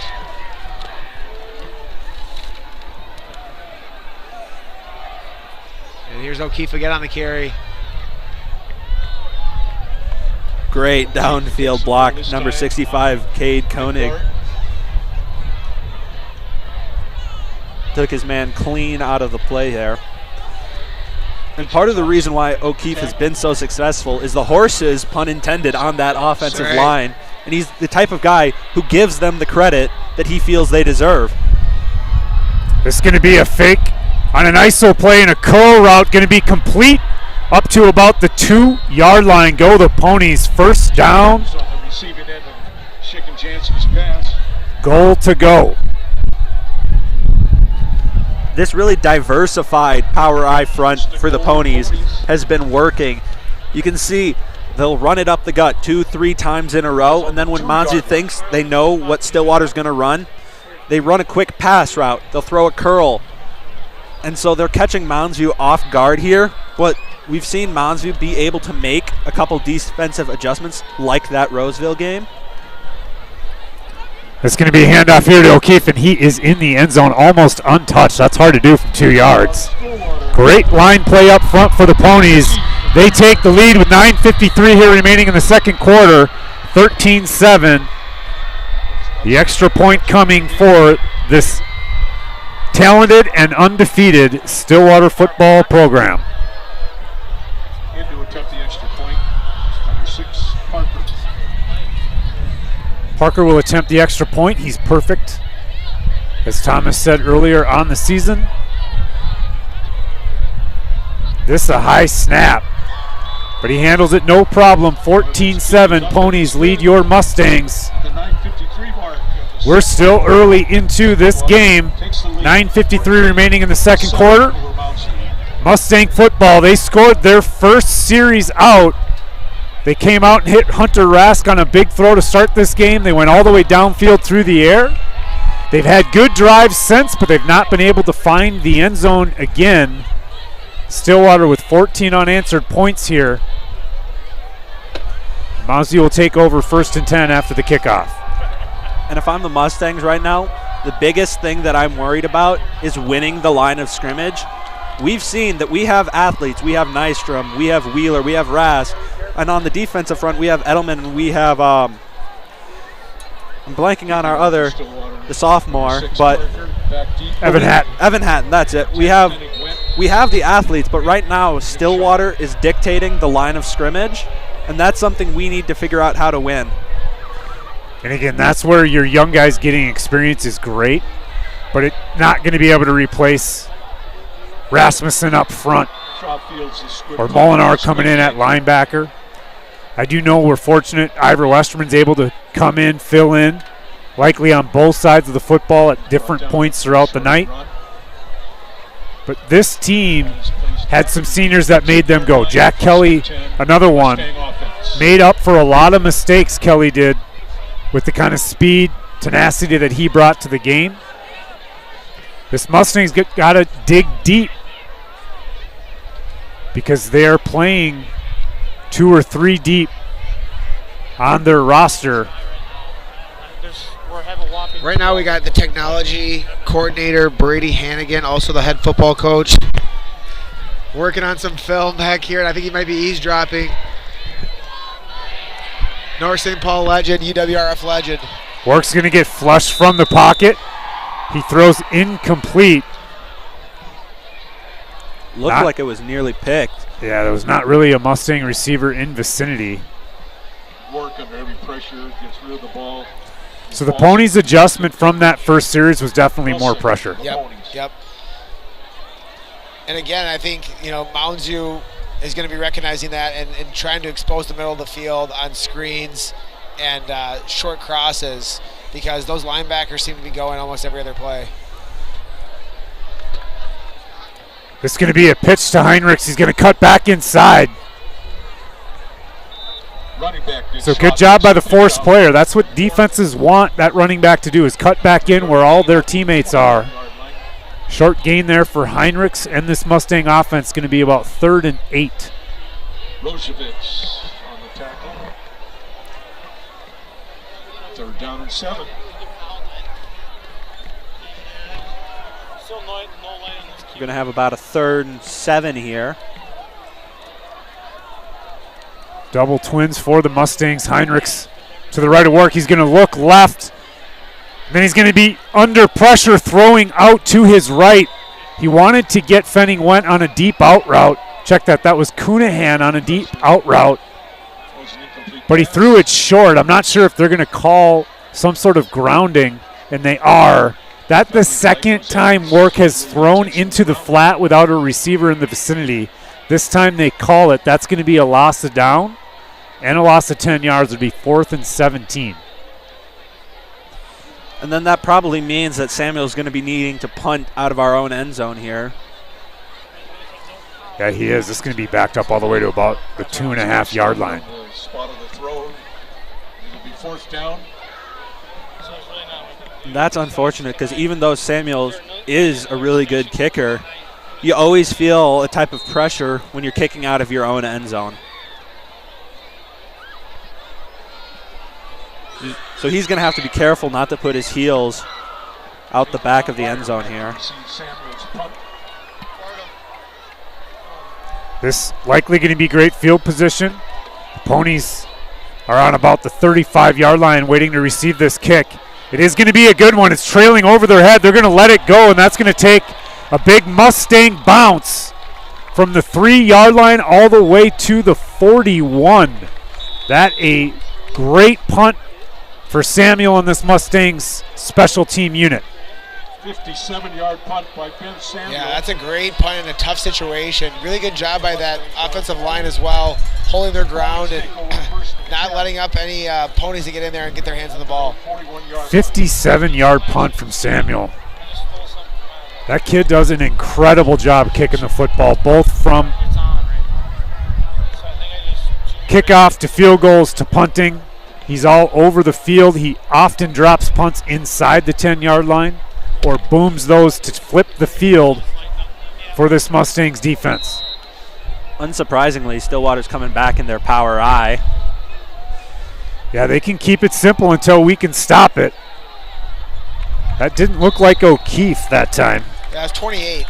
And here's O'Keefe again on the carry. Great downfield block, number 65, Cade Koenig. Took his man clean out of the play there. And part of the reason why O'Keefe has been so successful is the horses, pun intended, on that offensive line. And he's the type of guy who gives them the credit that he feels they deserve. This is going to be a fake on an ISO play, and a curl route going to be complete up to about the 2-yard line. Go the Ponies, first down. Goal to go. This really diversified power I front for the Ponies has been working. You can see they'll run it up the gut 2-3 times in a row, and then when Mounds View thinks they know what Stillwater's going to run, they run a quick pass route. They'll throw a curl. And so they're catching Mounds View off guard here, but we've seen Mounds View be able to make a couple defensive adjustments like that Roseville game. It's going to be a handoff here to O'Keefe, and he is in the end zone almost untouched. That's hard to do from 2 yards. Great line play up front for the Ponies. They take the lead with 9:53 here remaining in the second quarter, 13-7. The extra point coming for this talented and undefeated Stillwater football program. In to attempt the extra point, number 6, Parker. Parker will attempt the extra point. He's perfect, as Thomas said earlier on the season. This is a high snap, but he handles it no problem. 14-7, Ponies lead your Mustangs. The 9:53 mark. We're still early into this game. 9:53 remaining in the second quarter. Mustang football, they scored their first series out. They came out and hit Hunter Rask on a big throw to start this game. They went all the way downfield through the air. They've had good drives since, but they've not been able to find the end zone again. Stillwater with 14 unanswered points here. Mounds View will take over 1st and 10 after the kickoff. And if I'm the Mustangs right now, the biggest thing that I'm worried about is winning the line of scrimmage. We've seen that we have athletes. We have Nystrom, we have Wheeler, we have Rask. And on the defensive front, we have Edelman, and we have, I'm blanking on our other, the sophomore, but Evan Hatton. Evan Hatton, that's it. We have we have the athletes, but right now Stillwater is dictating the line of scrimmage, and that's something we need to figure out how to win. And again, that's where your young guys getting experience is great, but it's not going to be able to replace Rasmussen up front or Molinar coming in at linebacker. I do know we're fortunate Ivor Westerman's able to come in, fill in, likely on both sides of the football at different points throughout the night. But this team had some seniors that made them go. Jack Kelly, another one, made up for a lot of mistakes Kelly did with the kind of speed, tenacity that he brought to the game. This Mustangs got to dig deep because they're playing 2 or 3 deep on their roster. Right now we got the technology coordinator, Brady Hannigan, also the head football coach, working on some film back here, and I think he might be eavesdropping. North St. Paul legend, UWRF legend. Work's going to get flushed from the pocket. He throws incomplete. Looked like it was nearly picked. Yeah, there was not really a Mustang receiver in vicinity. Work under heavy pressure, gets rid of the ball. So the Ponies' adjustment from that first series was definitely more pressure. Yep. And again, I think, Mounds View is going to be recognizing that and trying to expose the middle of the field on screens and short crosses, because those linebackers seem to be going almost every other play. This is going to be a pitch to Heinrichs. He's going to cut back inside. So good job by the force player. That's what defenses want that running back to do, is cut back in where all their teammates are. Short gain there for Heinrichs, and this Mustang offense is going to be about 3rd and 8. Rosevich on the tackle. 3rd down and 7. We're going to have about a 3rd and 7 here. Double twins for the Mustangs. Heinrichs to the right of Work. He's going to look left. Then he's going to be under pressure, throwing out to his right. He wanted to get Fenning Went on a deep out route. Check that. That was Cunahan on a deep out route. But he threw it short. I'm not sure if they're going to call some sort of grounding, and they are. That's the second time Work has thrown into the flat without a receiver in the vicinity. This time they call it. That's going to be a loss of down and a loss of 10 yards. It would be 4th and 17. And then that probably means that Samuel's going to be needing to punt out of our own end zone here. Yeah, he is. This is going to be backed up all the way to about the 2.5 yard line. Spot of the throw. It'll be 4th down. That's unfortunate, because even though Samuel is a really good kicker, you always feel a type of pressure when you're kicking out of your own end zone. So he's going to have to be careful not to put his heels out the back of the end zone here. This likely going to be great field position. The Ponies are on about the 35 yard line waiting to receive this kick. It is going to be a good one. It's trailing over their head. They're going to let it go, and that's going to take a big Mustang bounce from the 3 yard line all the way to the 41. That a great punt for Samuel and this Mustangs special team unit. 57-yard punt by Ben Samuel. Yeah, that's a great punt in a tough situation. Really good job by that offensive line as well, holding their ground and not letting up any Ponies to get in there and get their hands on the ball. 57-yard punt from Samuel. That kid does an incredible job kicking the football, both from kickoff to field goals to punting. He's all over the field. He often drops punts inside the 10-yard line or booms those to flip the field for this Mustangs defense. Unsurprisingly, Stillwater's coming back in their power I. Yeah, they can keep it simple until we can stop it. That didn't look like O'Keefe that time. Yeah, it's 28.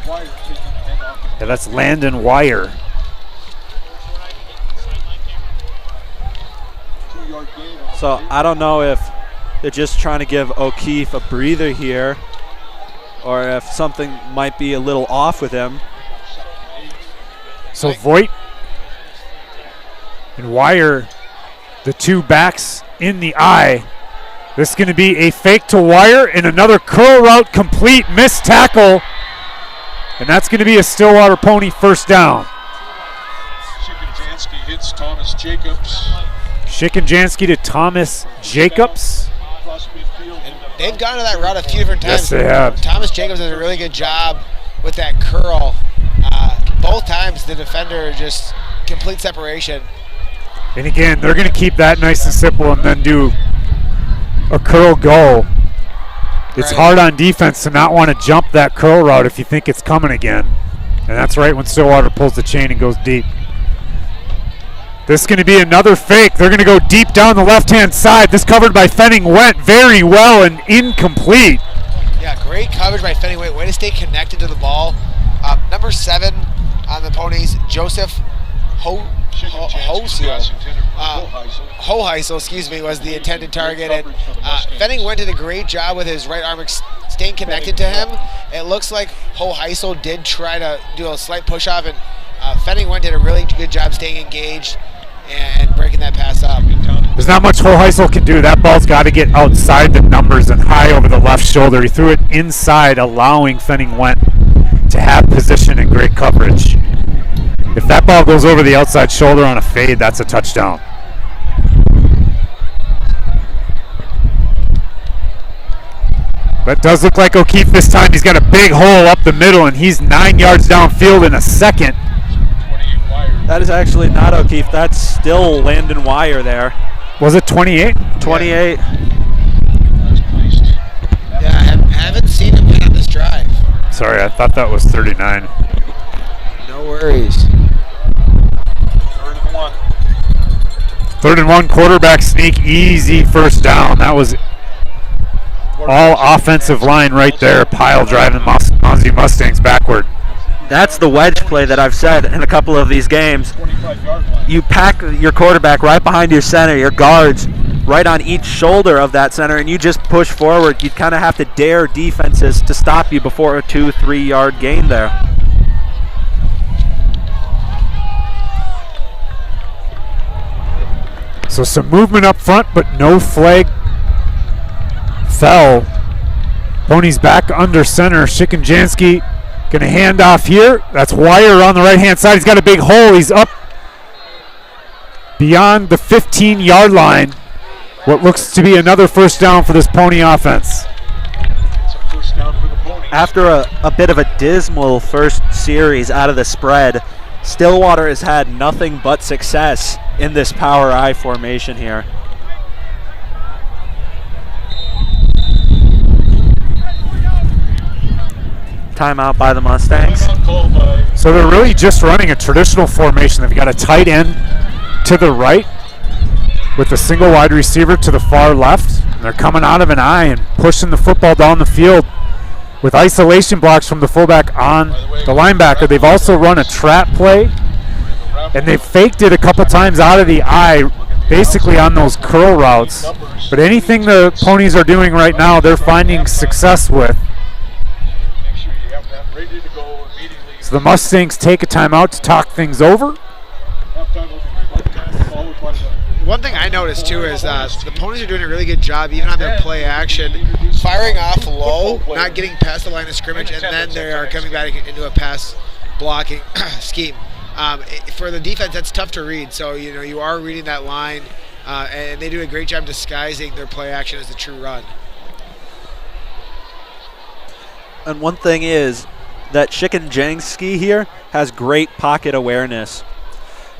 Yeah, that's Landon Wire. So I don't know if they're just trying to give O'Keefe a breather here. or if something might be a little off with him. So Voigt and Wire, the two backs in the eye. This is going to be a fake to Wire and another curl route complete, missed tackle. And that's going to be a Stillwater Pony first down. Shikanjansky hits Thomas Jacobs. Shikanjansky to Thomas Jacobs. And they've gone to that route a few different times. Yes, they have. Thomas Jacobs does a really good job with that curl. Both times the defender just complete separation. And again, they're going to keep that nice and simple and then do a curl go. It's hard on defense to not want to jump that curl route if you think it's coming again. And that's right when Stillwater pulls the chain and goes deep. This is going to be another fake. They're going to go deep down the left-hand side. This covered by Fenning went very well and incomplete. Yeah, great coverage by Fenning. Way to stay connected to the ball. Number 7 on the Ponies, Joseph Hoheisel, excuse me, was the intended target, and Fenning went did a great job with his right arm staying connected to him. It looks like Hoheisel did try to do a slight push off, and Fenning did a really good job staying engaged and breaking that pass up. There's not much Hoheisel can do. That ball's got to get outside the numbers and high over the left shoulder. He threw it inside, allowing Fenning to have position and great coverage. If that ball goes over the outside shoulder on a fade, that's a touchdown. That does look like O'Keefe this time. He's got a big hole up the middle, and he's 9 yards downfield in a second. That is actually not O'Keefe. That's still Landon Wire there. Was it 28? 28. Yeah, I haven't seen him hit on this drive. Sorry, I thought that was 39. No worries. 3rd and 1, quarterback sneak, easy first down. That was all offensive line right there, pile driving Mounds View Mustangs backward. That's the wedge play that I've said in a couple of these games. You pack your quarterback right behind your center, your guards right on each shoulder of that center, and you just push forward. You kind of have to dare defenses to stop you before a 2-3 yard gain there. So some movement up front, but no flag fell. Ponies back under center. Shikanjansky going to hand off here. That's Wire on the right-hand side. He's got a big hole. He's up beyond the 15-yard line. What looks to be another first down for this Pony offense. After a bit of a dismal first series out of the spread, Stillwater has had nothing but success in this power I formation here. Timeout by the Mustangs. So they're really just running a traditional formation. They've got a tight end to the right with a single wide receiver to the far left. And they're coming out of an I and pushing the football down the field with isolation blocks from the fullback on the linebacker. They've also run a trap play, and they've faked it a couple times out of the I, basically on those curl routes. But anything the Ponies are doing right now, they're finding success with. So the Mustangs take a timeout to talk things over. One thing I noticed too is the Ponies are doing a really good job, even on their play action, firing off low, not getting past the line of scrimmage, and then they are coming back into a pass blocking scheme. For the defense, that's tough to read. So you are reading that line, and they do a great job disguising their play action as a true run. And one thing is that Shikanjansky here has great pocket awareness.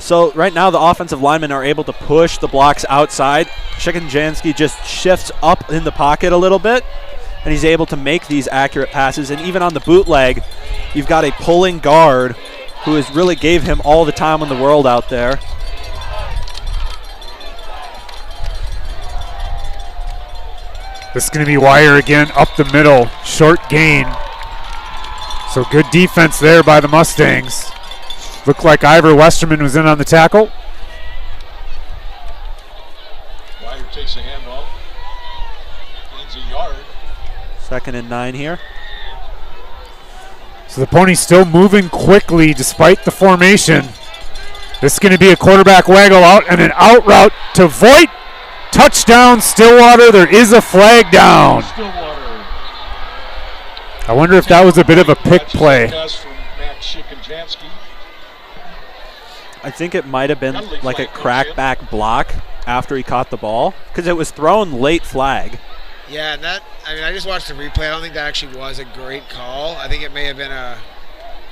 So right now the offensive linemen are able to push the blocks outside. Shikanjansky just shifts up in the pocket a little bit, and he's able to make these accurate passes. And even on the bootleg, you've got a pulling guard who has really gave him all the time in the world out there. This is going to be Wire again, up the middle, short gain. So good defense there by the Mustangs. Looked like Ivor Westerman was in on the tackle. Wire takes a handoff. Gains a yard. 2nd and 9 here. So the Ponies still moving quickly despite the formation. This is going to be a quarterback waggle out and an out route to Voigt. Touchdown, Stillwater. There is a flag down. Stillwater. I wonder if that was a bit of a pick play. I think it might have been like a crackback block after he caught the ball because it was thrown late flag. Yeah, and I just watched the replay. I don't think that actually was a great call. I think it may have been a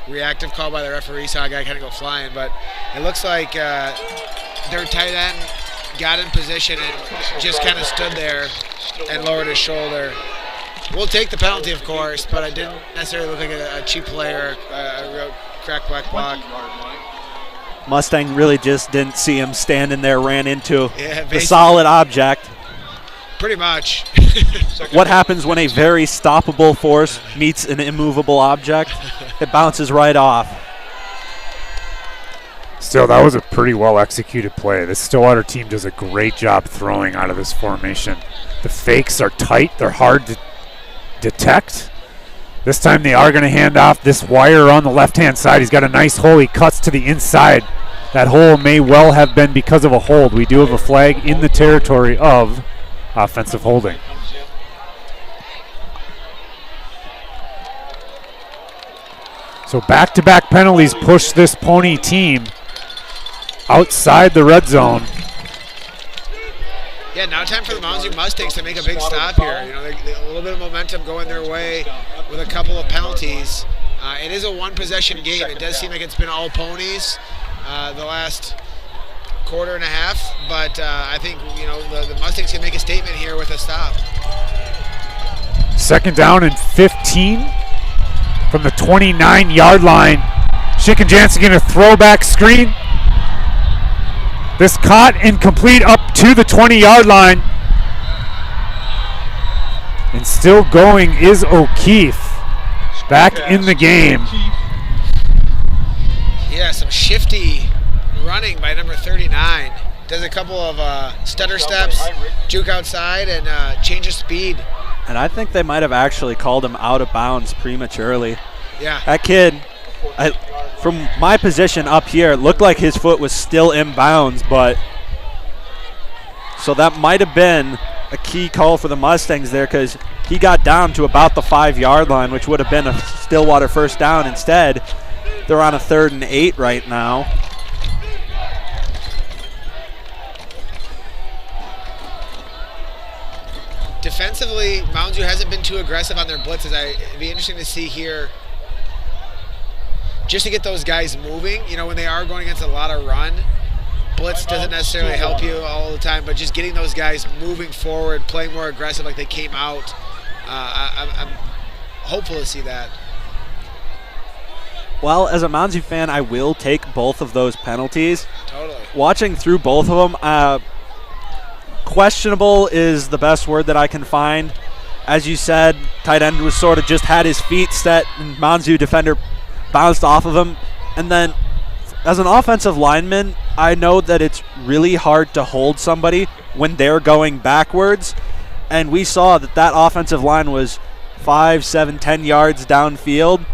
reactive call by the referee, saw a guy kind of go flying, but it looks like their tight end got in position and just kind of stood there and lowered his shoulder. We'll take the penalty, of course, but it didn't necessarily look like a cheap play or a real crackback block. Mustang really just didn't see him standing there, ran into the basically. solid object. Pretty much. What happens when a very stoppable force meets an immovable object? It bounces right off. Still, that was a pretty well executed play. The Stillwater team does a great job throwing out of this formation. The fakes are tight. They're hard to detect. This time they are going to hand off this wire on the left-hand side. He's got a nice hole. He cuts to the inside. That hole may well have been because of a hold. We do have a flag in the territory of offensive holding. So back-to-back penalties push this Pony team outside the red zone. Yeah, now time for the Mounds View Mustangs to make a big stop here. You know, a little bit of momentum going their way with a couple of penalties. It is a one-possession game. It does seem like it's been all Ponies the last quarter and a half, but I think the Mustangs can make a statement here with a stop. Second down and 15 from the 29-yard line. Chicken Jansen getting a throwback screen. This caught incomplete up to the 20-yard line. And still going is O'Keefe. Back in the game. Yeah, some shifty running by number 39. Does a couple of stutter steps, juke outside, and change of speed. And I think they might have actually called him out of bounds prematurely. Yeah. That kid, from my position up here, it looked like his foot was still in bounds, but so that might have been a key call for the Mustangs there because he got down to about the 5-yard line, which would have been a Stillwater first down. Instead, they're on a 3rd and 8 right now. Defensively, Mounds View hasn't been too aggressive on their blitzes. It'd be interesting to see here just to get those guys moving. You know, when they are going against a lot of run, blitz doesn't necessarily help you all the time, but just getting those guys moving forward, playing more aggressive like they came out, I'm hopeful to see that. Well, as a Mounds View fan, I will take both of those penalties. Totally. Watching through both of them, questionable is the best word that I can find. As you said, tight end was sort of just had his feet set, and Mounds View defender bounced off of him. And then, as an offensive lineman, I know that it's really hard to hold somebody when they're going backwards. And we saw that offensive line was 5, 7, 10 yards downfield.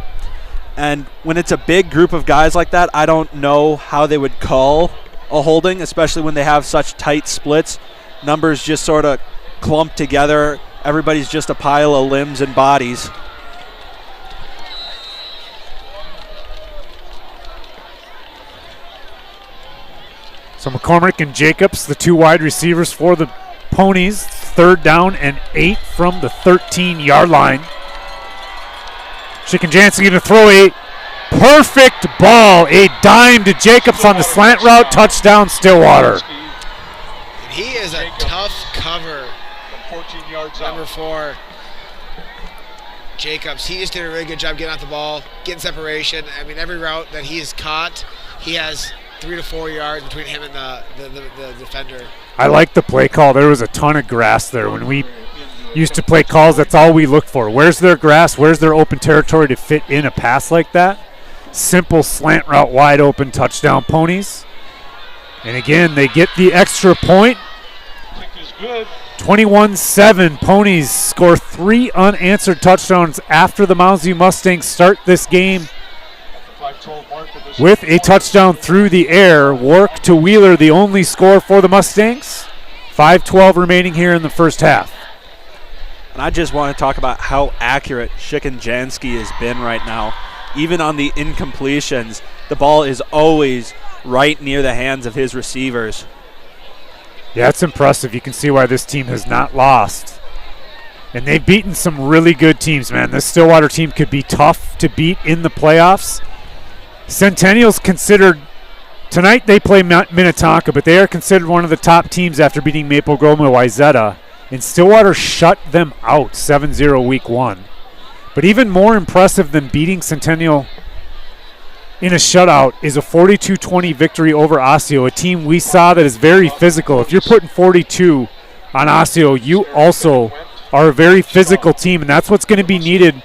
And when it's a big group of guys like that, I don't know how they would call a holding, especially when they have such tight splits. Numbers just sort of clump together. Everybody's just a pile of limbs and bodies. So McCormick and Jacobs, the two wide receivers for the Ponies. 3rd down and 8 from the 13-yard line. Chicken Jansen going to throw a perfect ball. A dime to Jacobs on the slant route. Touchdown, Stillwater. And he is a tough cover. 14 yards Number 4, Jacobs. He just did a really good job getting off the ball, getting separation. I mean, every route that he has caught, he has 3 to 4 yards between him and the defender. I like the play call. There was a ton of grass there. When we used to play calls, that's all we looked for. Where's their grass? Where's their open territory to fit in a pass like that? Simple slant route, wide open, touchdown Ponies. And again, they get the extra point. 21-7, Ponies score 3 unanswered touchdowns after the Mounds View Mustangs start this game with a touchdown through the air. Work to Wheeler, the only score for the Mustangs. 5:12 remaining here in the first half. And I just want to talk about how accurate Shikanjansky has been right now. Even on the incompletions, the ball is always right near the hands of his receivers. Yeah, it's impressive. You can see why this team has not lost. And they've beaten some really good teams, man. This Stillwater team could be tough to beat in the playoffs. Centennial's considered, tonight they play Minnetonka, but they are considered one of the top teams after beating Maple Grove and Wayzata. And Stillwater shut them out 7-0 week 1. But even more impressive than beating Centennial in a shutout is a 42-20 victory over Osseo, a team we saw that is very physical. If you're putting 42 on Osseo, you also are a very physical team, and that's what's going to be needed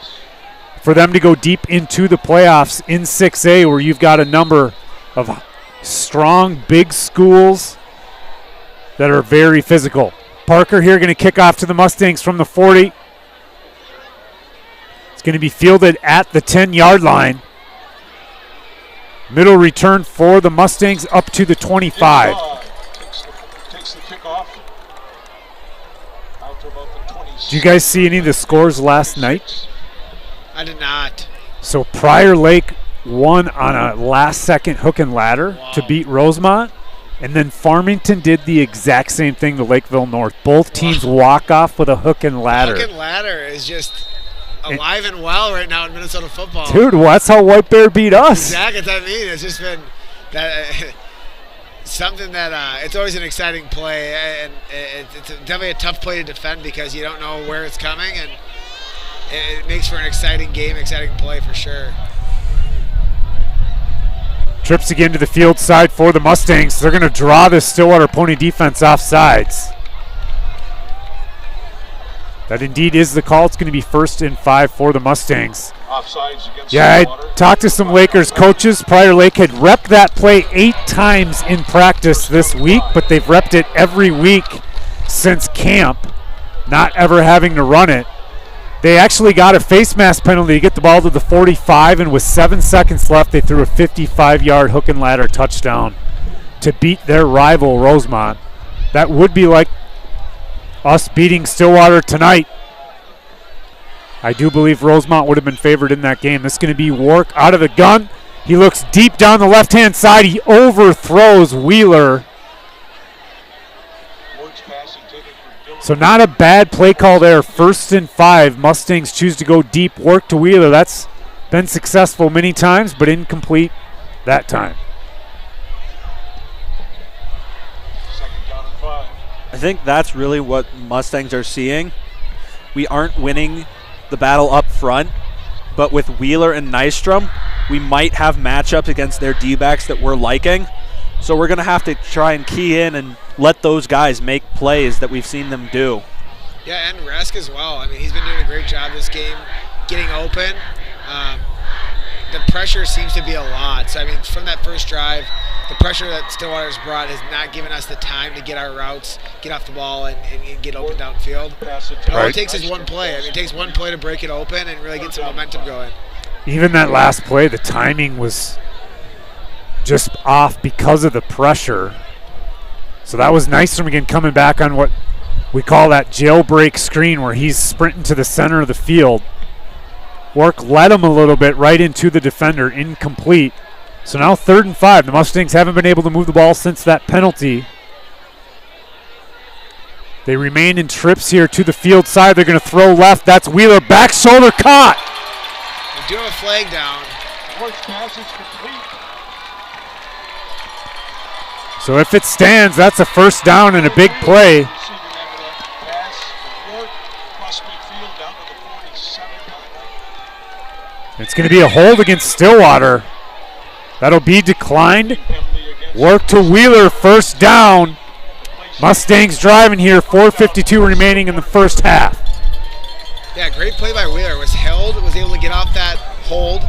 for them to go deep into the playoffs in 6A, where you've got a number of strong, big schools that are very physical. Parker here going to kick off to the Mustangs from the 40. It's going to be fielded at the 10-yard line. Middle return for the Mustangs up to the 25. Takes the kickoff. Out to about the 26. Did you guys see any of the scores last night? I did not. So Prior Lake won on a last-second hook and ladder to beat Rosemont. And then Farmington did the exact same thing to Lakeville North. Both teams walk off with a hook and ladder. Hook and ladder is just alive and well right now in Minnesota football. Dude, well, that's how White Bear beat us. Exactly, that's what I mean. It's just been that something that it's always an exciting play, and it's definitely a tough play to defend because you don't know where it's coming, and it makes for an exciting game, exciting play for sure. Trips again to the field side for the Mustangs. They're going to draw this Stillwater Pony defense off sides. That indeed is the call. It's going to be 1st and 5 for the Mustangs. Offsides against Yeah, Stillwater. I talked to some Lakers coaches. Prior Lake had repped that play 8 times in practice this week, but they've repped it every week since camp, not ever having to run it. They actually got a face mask penalty to get the ball to the 45, and with 7 seconds left, they threw a 55-yard hook and ladder touchdown to beat their rival, Rosemont. That would be like us beating Stillwater tonight. I do believe Rosemont would have been favored in that game. This is going to be Wark out of the gun. He looks deep down the left-hand side. He overthrows Wheeler. So not a bad play call there. 1st and 5. Mustangs choose to go deep. Work to Wheeler. That's been successful many times, but incomplete that time. 2nd down and 5. I think that's really what Mustangs are seeing. We aren't winning the battle up front, but with Wheeler and Nystrom, we might have matchups against their D-backs that we're liking. So we're going to have to try and key in and let those guys make plays that we've seen them do. Yeah, and Resk as well. I mean, he's been doing a great job this game, getting open. The pressure seems to be a lot. So, I mean, from that first drive, the pressure that Stillwater's brought has not given us the time to get our routes, get off the ball, and get open downfield. And all it takes is one play. I mean, it takes one play to break it open and really get some momentum going. Even that last play, the timing was just off because of the pressure. So that was nice from again coming back on what we call that jailbreak screen where he's sprinting to the center of the field. Work led him a little bit right into the defender, incomplete. So now 3rd and 5. The Mustangs haven't been able to move the ball since that penalty. They remain in trips here to the field side. They're going to throw left. That's Wheeler. Back shoulder caught. We do have a flag down. Work's pass is complete. So if it stands, that's a 1st down and a big play. Receiving after that pass. Work across midfield down to the 47-yard line. It's going to be a hold against Stillwater. That'll be declined. Work to Wheeler, 1st down. Mustangs driving here, 4:52 remaining in the first half. Yeah, great play by Wheeler. Was held, was able to get off that hold,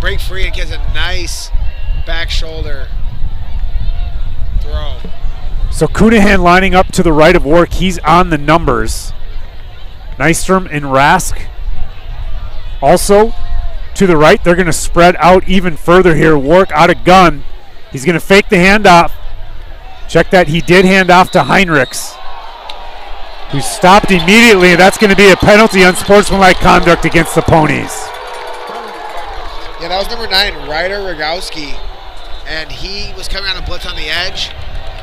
break free, and gets a nice back shoulder throw. So Cunahan lining up to the right of Work. He's on the numbers. Nystrom and Rask also to the right. They're going to spread out even further here. Work out of gun. He's going to fake the handoff. Check that. He did hand off to Heinrichs, who stopped immediately. That's going to be a penalty, unsportsmanlike conduct against the Ponies. Yeah, that was number 9, Ryder Rogowski. And he was coming on a blitz on the edge,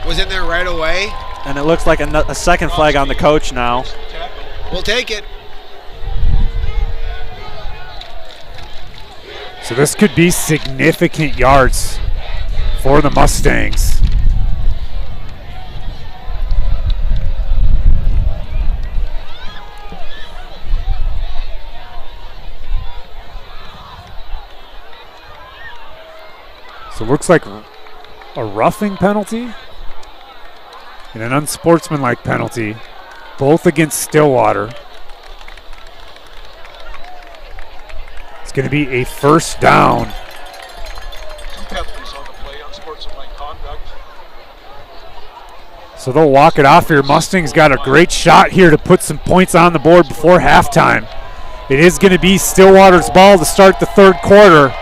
was in there right away. And it looks like a second flag on the coach now. We'll take it. So this could be significant yards for the Mustangs. So it looks like a roughing penalty and an unsportsmanlike penalty, both against Stillwater. It's going to be a first down. 2 penalties on the play, unsportsmanlike conduct. So they'll walk it off here. Mustangs got a great shot here to put some points on the board before halftime. It is going to be Stillwater's ball to start the third quarter.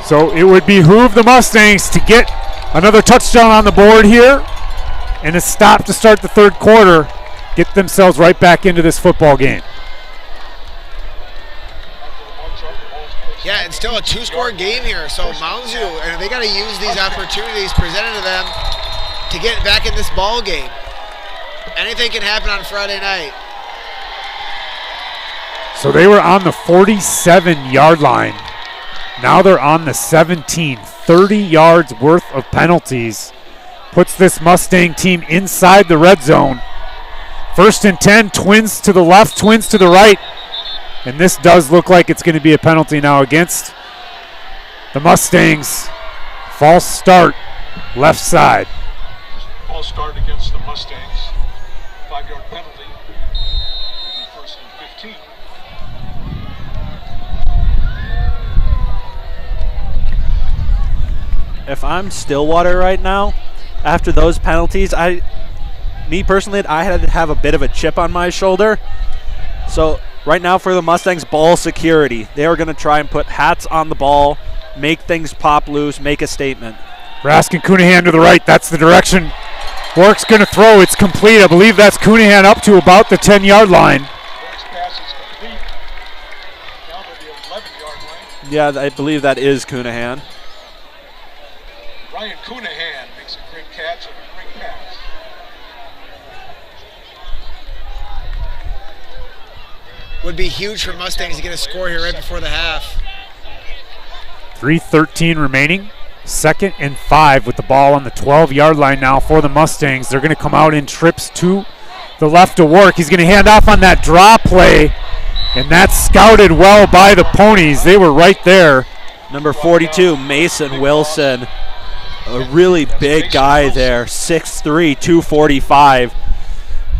So it would behoove the Mustangs to get another touchdown on the board here and a stop to start the third quarter, get themselves right back into this football game. Yeah, it's still a 2-score game here, so Mounds View, and they got to use these opportunities presented to them to get back in this ball game. Anything can happen on Friday night. So they were on the 47-yard line. Now they're on the 17. 30 yards worth of penalties puts this Mustang team inside the red zone. 1st and 10, twins to the left, twins to the right. And this does look like it's going to be a penalty now against the Mustangs. False start, left side. False start against the Mustangs. 5-yard penalty. It'll be 1st and 15. If I'm Stillwater right now, after those penalties, me personally, I had to have a bit of a chip on my shoulder. So right now for the Mustangs, ball security. They are going to try and put hats on the ball, make things pop loose, make a statement. Rask and Cunahan to the right. That's the direction. Work's going to throw. It's complete. I believe that's Cunahan up to about the 10-yard line. Work's pass is complete. Down to the 11-yard line. Yeah, I believe that is Cunahan. Ryan Cunahan makes a great catch and a great pass. Would be huge for Mustangs to get a score here right before the half. 3:13 remaining. 2nd and 5 with the ball on the 12-yard line now for the Mustangs. They're going to come out in trips to the left to Work. He's going to hand off on that draw play, and that's scouted well by the Ponies. They were right there. Number 42, Mason Wilson. A really big guy there, 6'3", 245.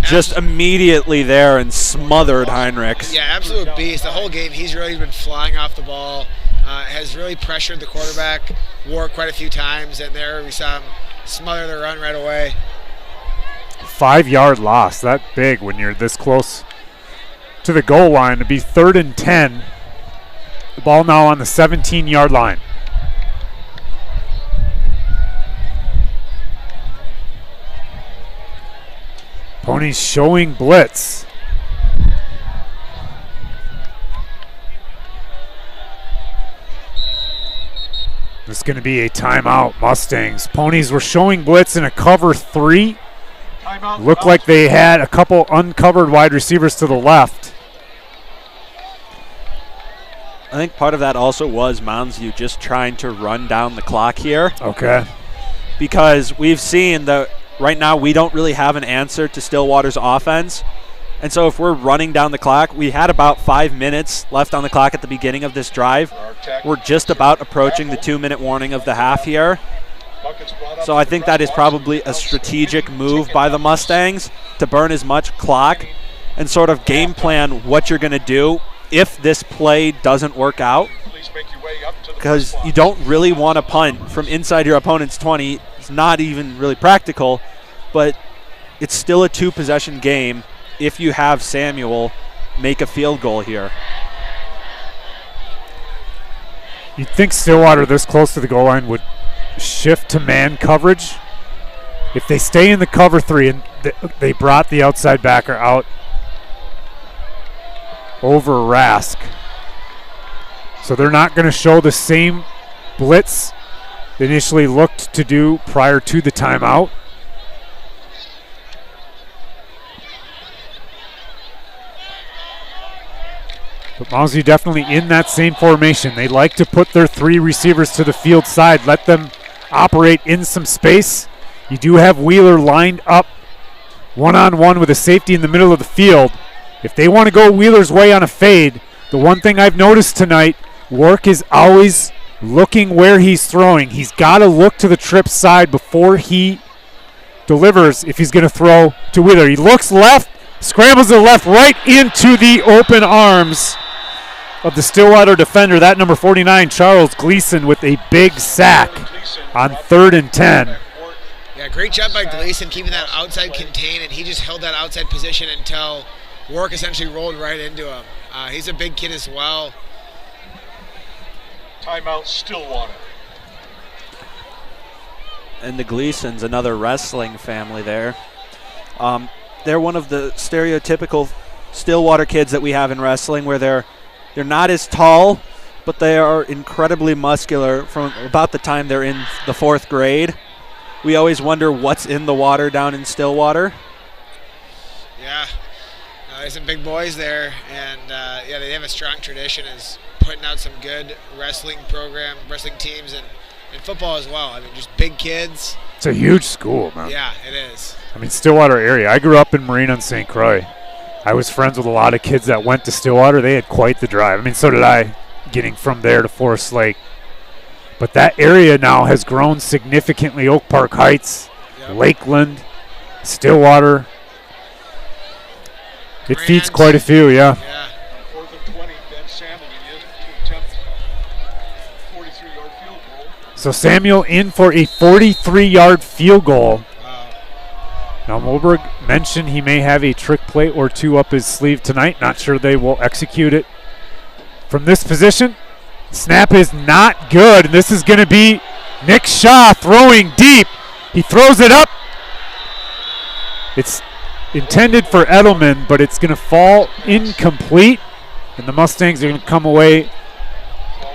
Just immediately there and smothered Heinrichs. Yeah, absolute beast. The whole game, he's really been flying off the ball. Has really pressured the quarterback, War, quite a few times, and there we saw him smother the run right away. 5-yard loss, that big when you're this close to the goal line. To be 3rd and 10. The ball now on the 17-yard line. Ponies showing blitz. This is going to be a timeout, Mustangs. Ponies were showing blitz in a cover 3. Timeout. Looked like they had a couple uncovered wide receivers to the left. I think part of that also was Mounds View just trying to run down the clock here. Okay. Because we've seen that right now we don't really have an answer to Stillwater's offense. And so if we're running down the clock, we had about 5 minutes left on the clock at the beginning of this drive. We're just about approaching the 2-minute warning of the half here. So I think that is probably a strategic move by the Mustangs to burn as much clock and sort of game plan what you're going to do if this play doesn't work out. Because you don't really want to punt from inside your opponent's 20. It's not even really practical, but it's still a 2-possession game if you have Samuel make a field goal here. You'd think Stillwater this close to the goal line would shift to man coverage. If they stay in the cover 3, and they brought the outside backer out over Rask, so they're not going to show the same blitz they initially looked to do prior to the timeout. But Mounds View definitely in that same formation. They like to put their 3 receivers to the field side, let them operate in some space. You do have Wheeler lined up one-on-one with a safety in the middle of the field. If they want to go Wheeler's way on a fade, the one thing I've noticed tonight, Work is always looking where he's throwing. He's got to look to the trip side before he delivers if he's going to throw to Wheeler. He looks left, scrambles to the left, right into the open arms of the Stillwater defender. That number 49, Charles Gleason, with a big sack on 3rd and 10. Yeah, great job by Gleason keeping that outside contained, and he just held that outside position until Work essentially rolled right into him. He's a big kid as well. Timeout, Stillwater. And the Gleasons, another wrestling family there. They're one of the stereotypical Stillwater kids that we have in wrestling, where they're not as tall, but they are incredibly muscular from about the time they're in the 4th grade. We always wonder what's in the water down in Stillwater. Yeah, there's some big boys there, and yeah, they have a strong tradition as putting out some good wrestling teams, and football as well. I mean, just big kids. It's a huge school, man. Yeah, it is. I mean, Stillwater area. I grew up in Marine on St. Croix. I was friends with a lot of kids that went to Stillwater. They had quite the drive. I mean, so did I, getting from there to Forest Lake. But that area now has grown significantly. Oak Park Heights, Lakeland, Stillwater. It feeds quite a few, yeah. Yeah. 4th and 20, Ben Samuel in to attempt 43-yard field goal. So Samuel in for a 43-yard field goal. Wow. Now Moberg mentioned he may have a trick play or 2 up his sleeve tonight. Not sure they will execute it from this position. Snap is not good. This is going to be Nick Shaw throwing deep. He throws it up. It's intended for Edelman, but it's going to fall incomplete. And the Mustangs are going to come away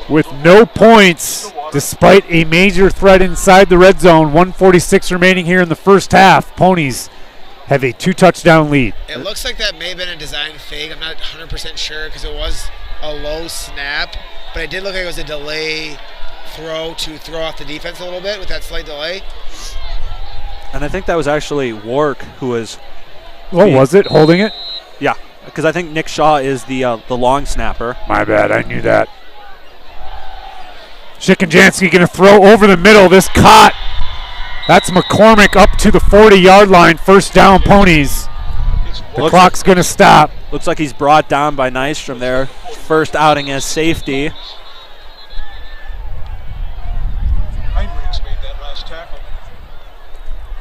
with no points despite a major threat inside the red zone. 1:46 remaining here in the first half. Ponies have a 2-touchdown lead. It looks like that may have been a design fake. I'm not 100% sure because it was a low snap, but it did look like it was a delay throw to throw off the defense a little bit with that slight delay. And I think that was actually Wark who was... Oh, was it? Holding it? Yeah, because I think Nick Shaw is the long snapper. My bad, I knew that. Shikanjansky going to throw over the middle. This caught. That's McCormick up to the 40-yard line. First down, Ponies. The clock's going to stop. Looks like he's brought down by Nystrom there. First outing as safety. Heinrichs made that last tackle.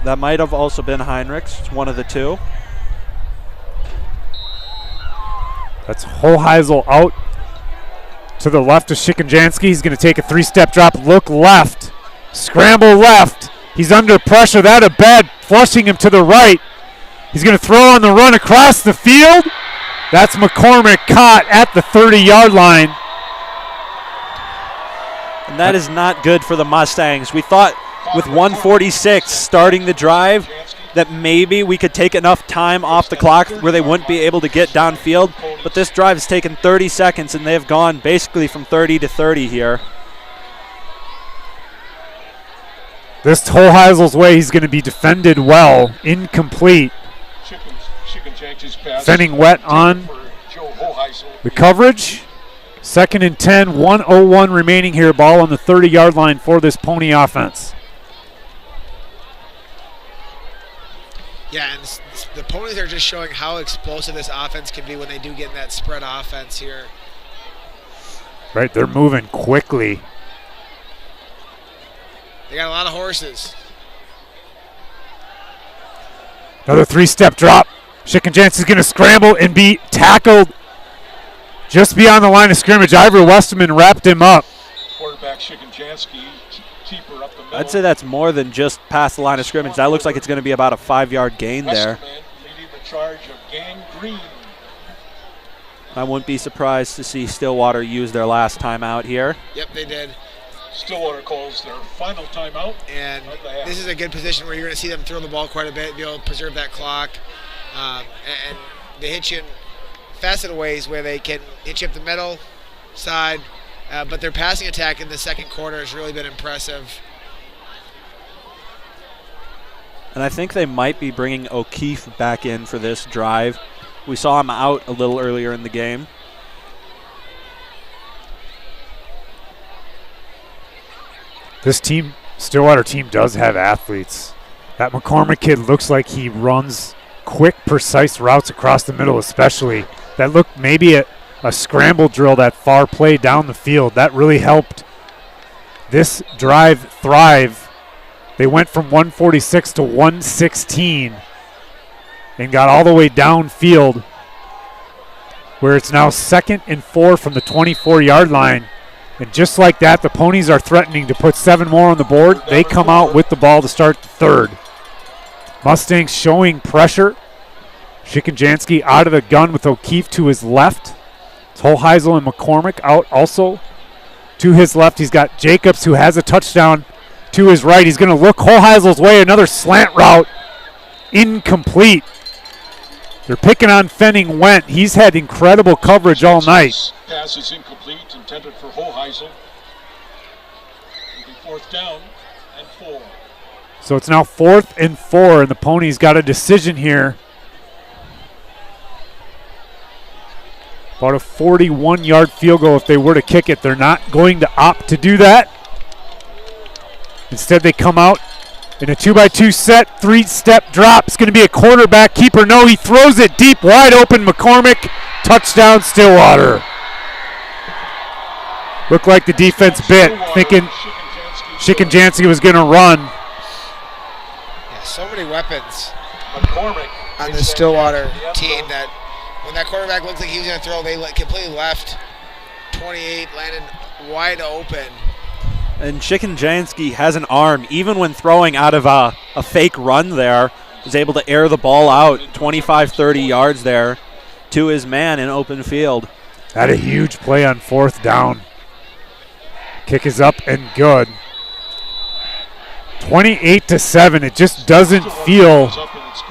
That might have also been Heinrichs. It's one of the two. That's Hoheisel out to the left of Shikanjansky. He's going to take a 3-step drop, look left, scramble left. He's under pressure. That a bad, flushing him to the right. He's going to throw on the run across the field. That's McCormick caught at the 30-yard line. And that is not good for the Mustangs. We thought with 1:46 starting the drive that maybe we could take enough time off the clock where they wouldn't be able to get downfield. But this drive has taken 30 seconds, and they've gone basically from 30 to 30 here. This Hoheisel's way, he's going to be defended well. Incomplete. Defending wet on the coverage. 2nd and 10, 1:01 remaining here. Ball on the 30-yard line for this Pony offense. Yeah, and the Ponies are just showing how explosive this offense can be when they do get in that spread offense here. Right, they're moving quickly. They got a lot of horses. Another 3-step drop. Schickenjanski's going to scramble and be tackled just beyond the line of scrimmage. Ivor Westerman wrapped him up. Quarterback Schickenjanski, keeper up the middle. I'd say that's more than just past the line of scrimmage. That looks like it's going to be about a 5-yard gain there. Westerman leading the charge of Gang Green. I wouldn't be surprised to see Stillwater use their last timeout here. Yep, they did. Stillwater calls their final timeout. And this is a good position where you're going to see them throw the ball quite a bit, be able to preserve that clock. And they hit you in faceted ways where they can hit you up the middle, side, but their passing attack in the second quarter has really been impressive. And I think they might be bringing O'Keefe back in for this drive. We saw him out a little earlier in the game. This team, Stillwater team, does have athletes. That McCormick kid looks like he runs quick, precise routes across the middle especially. That looked maybe a scramble drill, that far play down the field. That really helped this drive thrive. They went from 146 to 116 and got all the way downfield, where it's now 2nd and 4 from the 24-yard line. And just like that, the Ponies are threatening to put 7 more on the board. They come out with the ball to start the third. Mustangs showing pressure. Schickenjanski out of the gun with O'Keefe to his left. It's Hoheisel and McCormick out also to his left. He's got Jacobs, who has a touchdown, to his right. He's going to look Hoheisel's way. Another slant route. Incomplete. They're picking on Fenning Went. He's had incredible coverage all night. Pass is incomplete, intended for Hoheisel. It'll be 4th down and 4. So it's now 4th and 4, and the Ponies got a decision here. About a 41-yard field goal if they were to kick it. They're not going to opt to do that. Instead, they come out in a 2x2 set, 3-step drop. It's going to be a quarterback keeper. No, he throws it deep, wide open. McCormick, touchdown Stillwater. Looked like the defense bit, thinking Schickenjanski was going to run. Yeah, so many weapons McCormick on the Stillwater team that when that quarterback looked like he was going to throw, they completely left. 28 landed wide open. And Schickenjanski has an arm, even when throwing out of a fake run there, is able to air the ball out 25, 30 yards there to his man in open field. Had a huge play on 4th down. Kick is up and good. 28-7. It just doesn't feel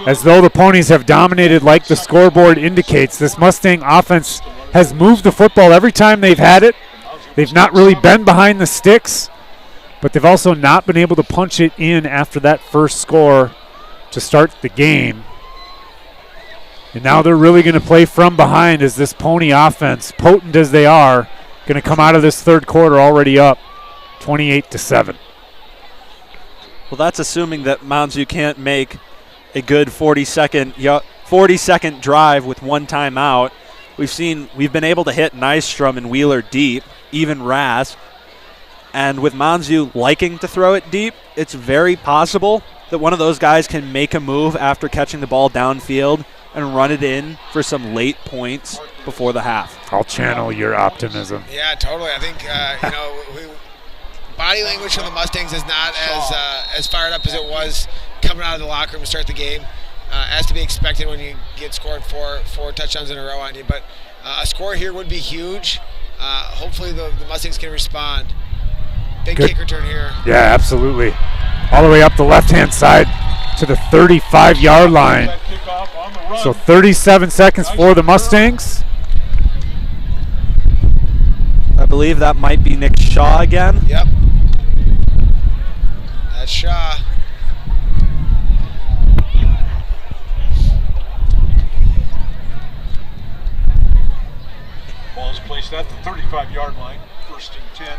as though the Ponies have dominated like the scoreboard indicates. This Mustang offense has moved the football every time they've had it. They've not really been behind the sticks, but they've also not been able to punch it in after that first score to start the game. And now they're really going to play from behind as this Pony offense, potent as they are, going to come out of this third quarter already up 28-7. Well, that's assuming that Mounds View can't make a good 40-second drive with one timeout. We've been able to hit Nystrom and Wheeler deep, even Rask. And with Mounds View liking to throw it deep, it's very possible that one of those guys can make a move after catching the ball downfield and run it in for some late points before the half. I'll channel your optimism. Yeah, totally. I think body language from the Mustangs is not as fired up as it was coming out of the locker room to start the game, as to be expected when you get scored four touchdowns in a row on you. But a score here would be huge. Hopefully the Mustangs can respond. Big kick return here. Yeah, absolutely. All the way up the left-hand side to the 35-yard line. So 37 seconds for the Mustangs. I believe that might be Nick Shaw again. Yep. That's Shaw. Ball is placed at the 35-yard line, 1st and 10.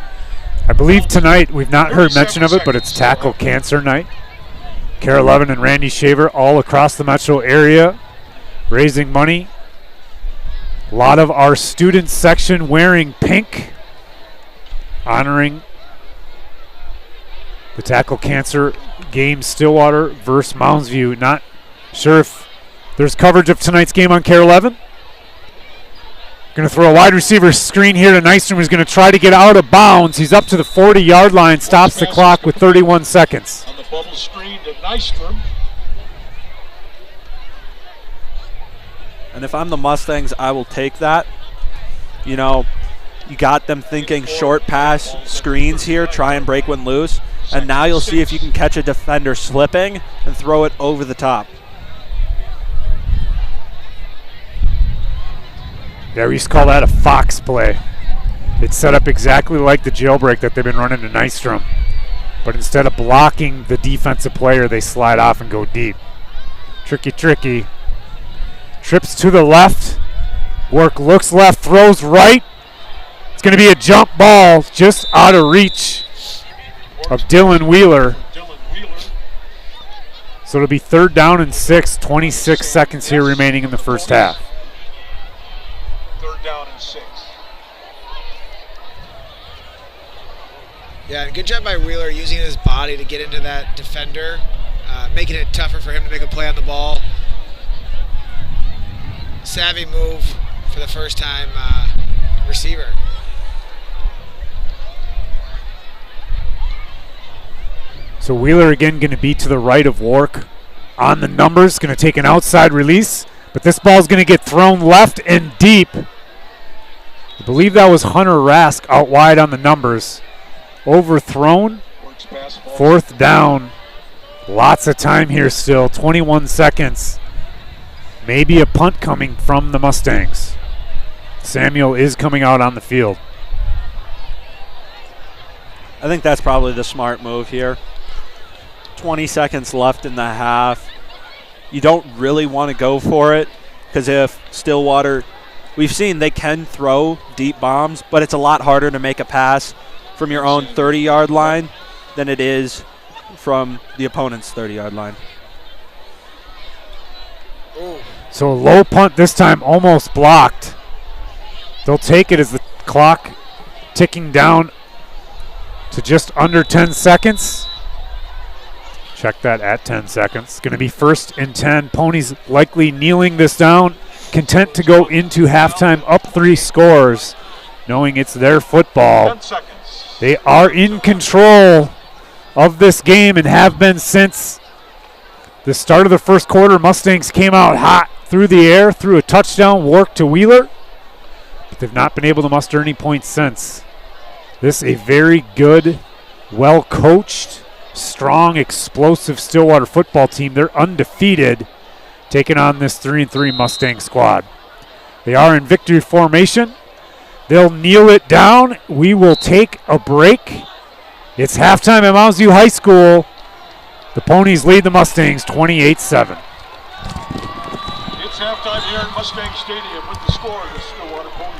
I believe tonight, we've not heard mention of it, but it's Tackle Cancer Night. Kara Levin and Randy Shaver all across the metro area raising money. A lot of our student section wearing pink, honoring the Tackle Cancer game, Stillwater versus Mounds View. Not Sure if there's coverage of tonight's game on KARE 11. Going to throw a wide receiver screen here to Nystrom, who's going to try to get out of bounds. He's up to the 40-yard line, stops the clock with 31 seconds. On the bubble screen to Nystrom. And if I'm the Mustangs, I will take that. You know, you got them thinking short pass screens here, try and break one loose. And now you'll see if you can catch a defender slipping and throw it over the top. Yeah, we used to call that a fox play. It's set up exactly like the jailbreak that they've been running to Nystrom. But instead of blocking the defensive player, they slide off and go deep. Tricky, tricky. Trips to the left. Work looks left, throws right. It's going to be a jump ball just out of reach of Dylan Wheeler. So it'll be 3rd down and 6, 26 seconds here remaining in the first half. 3rd down and 6. Yeah, and good job by Wheeler using his body to get into that defender, making it tougher for him to make a play on the ball. Savvy move for the first time receiver. So Wheeler again going to be to the right of Wark on the numbers, going to take an outside release, but this ball's going to get thrown left and deep. I believe that was Hunter Rask out wide on the numbers. Overthrown. 4th down. Lots of time here still, 21 seconds. Maybe a punt coming from the Mustangs. Samuel is coming out on the field. I think that's probably the smart move here. 20 seconds left in the half. You don't really want to go for it because if Stillwater, we've seen they can throw deep bombs, but it's a lot harder to make a pass from your own 30-yard line than it is from the opponent's 30-yard line. So a low punt this time, almost blocked. They'll take it as the clock ticking down to just under 10 seconds. Check that at 10 seconds. Going to be 1st and 10. Ponies likely kneeling this down, content to go into halftime up 3 scores, knowing it's their football. 10 seconds. They are in control of this game and have been since the start of the first quarter. Mustangs came out hot through the air, threw a touchdown, Wark to Wheeler, but they've not been able to muster any points since. This a very good, well-coached, strong, explosive Stillwater football team. They're undefeated, taking on this 3-3 Mustang squad. They are in victory formation. They'll kneel it down. We will take a break. It's halftime at Mounds View High School. The Ponies lead the Mustangs 28-7. It's halftime here at Mustang Stadium with the score of the Stillwater Ponies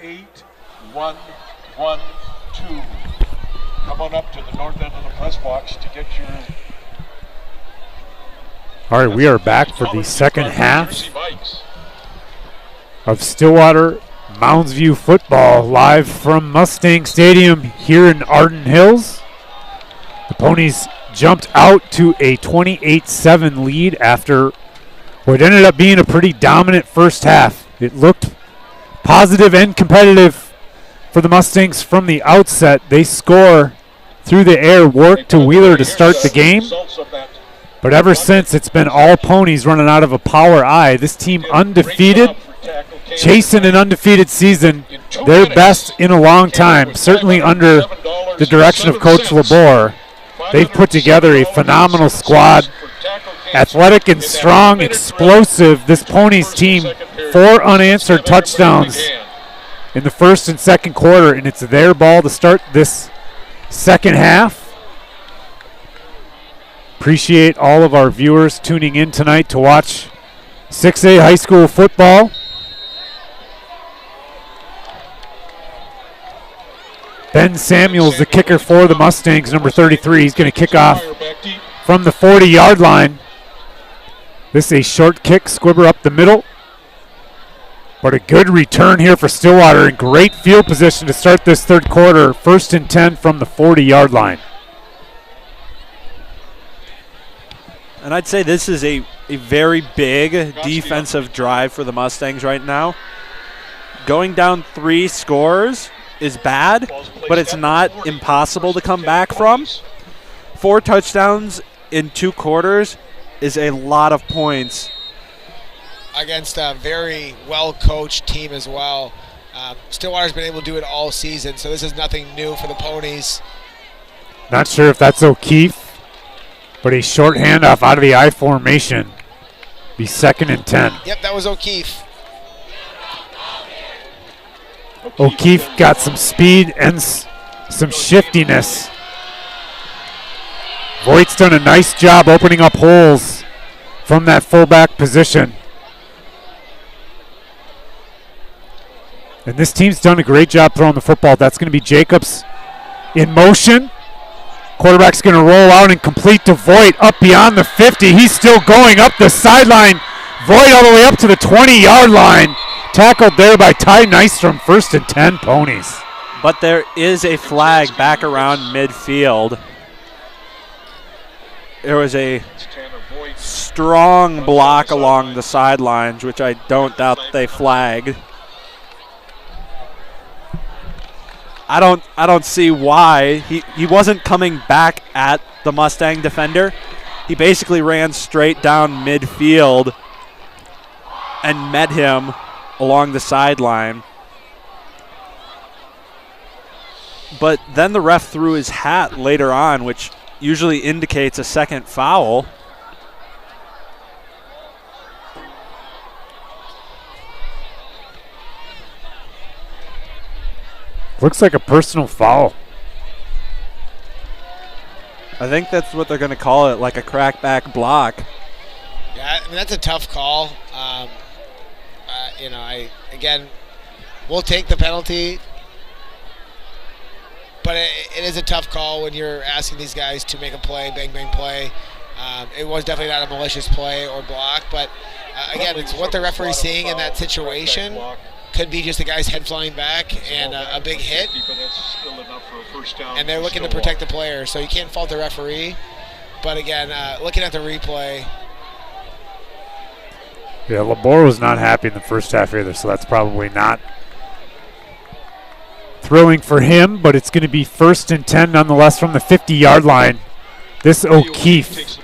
It's 8-1-1-2. Come on up to the north end of the press box to get your... All right, we are back for the second half of Stillwater Mounds View football, live from Mustang Stadium here in Arden Hills. The Ponies jumped out to a 28-7 lead after what ended up being a pretty dominant first half. It looked positive and competitive for the Mustangs from the outset. They score through the air, work to Wheeler to start the game. But ever since, it's been all Ponies running out of a power I. This team undefeated, chasing an undefeated season, their best in a long time, certainly under the direction of Coach Labor. They've put together a phenomenal squad, athletic and strong, explosive. This Ponies team, 4 unanswered touchdowns in the first and second quarter, and it's their ball to start this second half. Appreciate all of our viewers tuning in tonight to watch 6A high school football. Ben Samuels, the kicker for the Mustangs, number 33. He's going to kick off from the 40-yard line. This is a short kick, squibber up the middle. But a good return here for Stillwater in great field position to start this third quarter. 1st and 10 from the 40-yard line. And I'd say this is a very big defensive drive for the Mustangs right now. Going down 3 scores is bad, but it's not impossible to come back from. 4 touchdowns in 2 quarters is a lot of points. Against a very well-coached team as well. Stillwater's been able to do it all season, so this is nothing new for the Ponies. Not sure if that's O'Keefe, but a short handoff out of the I formation. Be 2nd and 10. Yep, that was O'Keefe. O'Keefe got some speed and some shiftiness. Voigt's done a nice job opening up holes from that fullback position. And this team's done a great job throwing the football. That's going to be Jacobs in motion. Quarterback's going to roll out and complete to Voigt up beyond the 50. He's still going up the sideline. Voigt all the way up to the 20-yard line. Tackled there by Ty Nystrom. 1st and 10 Ponies. But there is a flag back around midfield. There was a strong block along the sidelines, which I don't doubt they flagged. I don't see why. He wasn't coming back at the Mustang defender. He basically ran straight down midfield and met him along the sideline. But then the ref threw his hat later on, which usually indicates a second foul. Looks like a personal foul. I think that's what they're going to call it, like a crackback block. Yeah, I mean, that's a tough call. Again, we'll take the penalty, but it is a tough call when you're asking these guys to make a play, bang, bang play. It was definitely not a malicious play or block, but again, it's what the referee's seeing in that situation. Could be just the guy's head flying back and a big hit, and they're looking to protect the player, so you can't fault the referee. But again, looking at the replay, yeah, Labor was not happy in the first half either, so that's probably not thrilling for him, but it's going to be 1st and 10 nonetheless from the 50-yard line. This O'Keefe,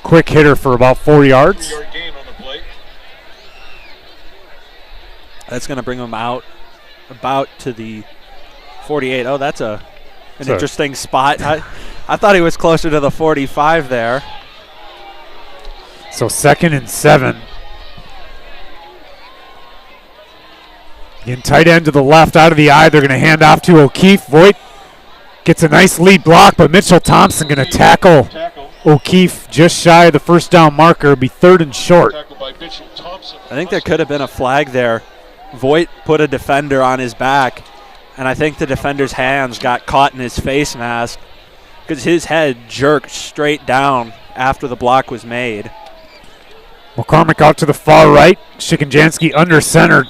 quick hitter for about 4 yards. That's going to bring him out about to the 48. Oh, that's an interesting spot. I thought he was closer to the 45 there. So 2nd and 7. In tight end to the left, out of the eye. They're going to hand off to O'Keefe. Voigt gets a nice lead block, but Mitchell Thompson going to tackle O'Keefe just shy of the first down marker. It'll be 3rd and short. I think there could have been a flag there. Voigt put a defender on his back, and I think the defender's hands got caught in his face mask because his head jerked straight down after the block was made. McCormick out to the far right. Shikanjansky under center.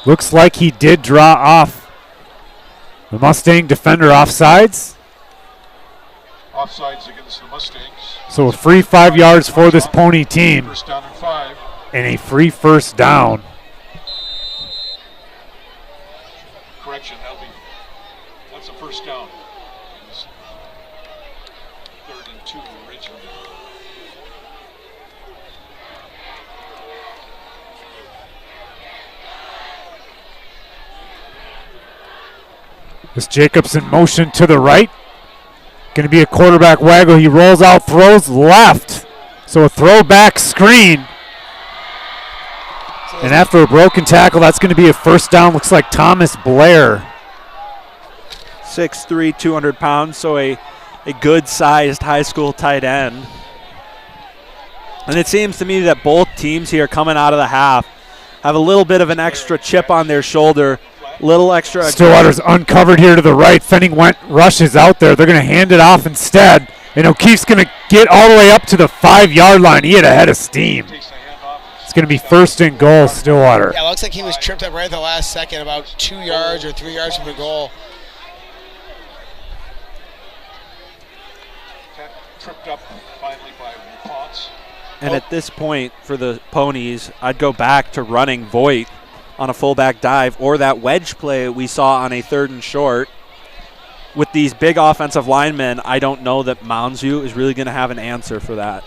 Looks like he did draw off the Mustang defender offsides. Offsides against the Mustangs. So a free 5 yards for this Pony team First down and 5. and a free first down. Correction, that's a first down. It was 3rd and 2 originally. This Jacobs in motion to the right. Going to be a quarterback waggle. He rolls out, throws left. So a throwback screen. And after a broken tackle, that's going to be a first down. Looks like Thomas Blair. 6'3", 200 pounds, so a good-sized high school tight end. And it seems to me that both teams here coming out of the half have a little bit of an extra chip on their shoulder, little extra. Stillwater's uncovered here to the right. Fenning rushes out there. They're going to hand it off instead. And O'Keefe's going to get all the way up to the 5-yard line. He had a head of steam. It's going to be first and goal, Stillwater. Yeah, it looks like he was tripped up right at the last second, about 2 yards or 3 yards from the goal. Tripped up finally by Ponce. And at this point for the Ponies, I'd go back to running Voigt on a fullback dive or that wedge play we saw on a 3rd and short. With these big offensive linemen, I don't know that Mounds View is really going to have an answer for that.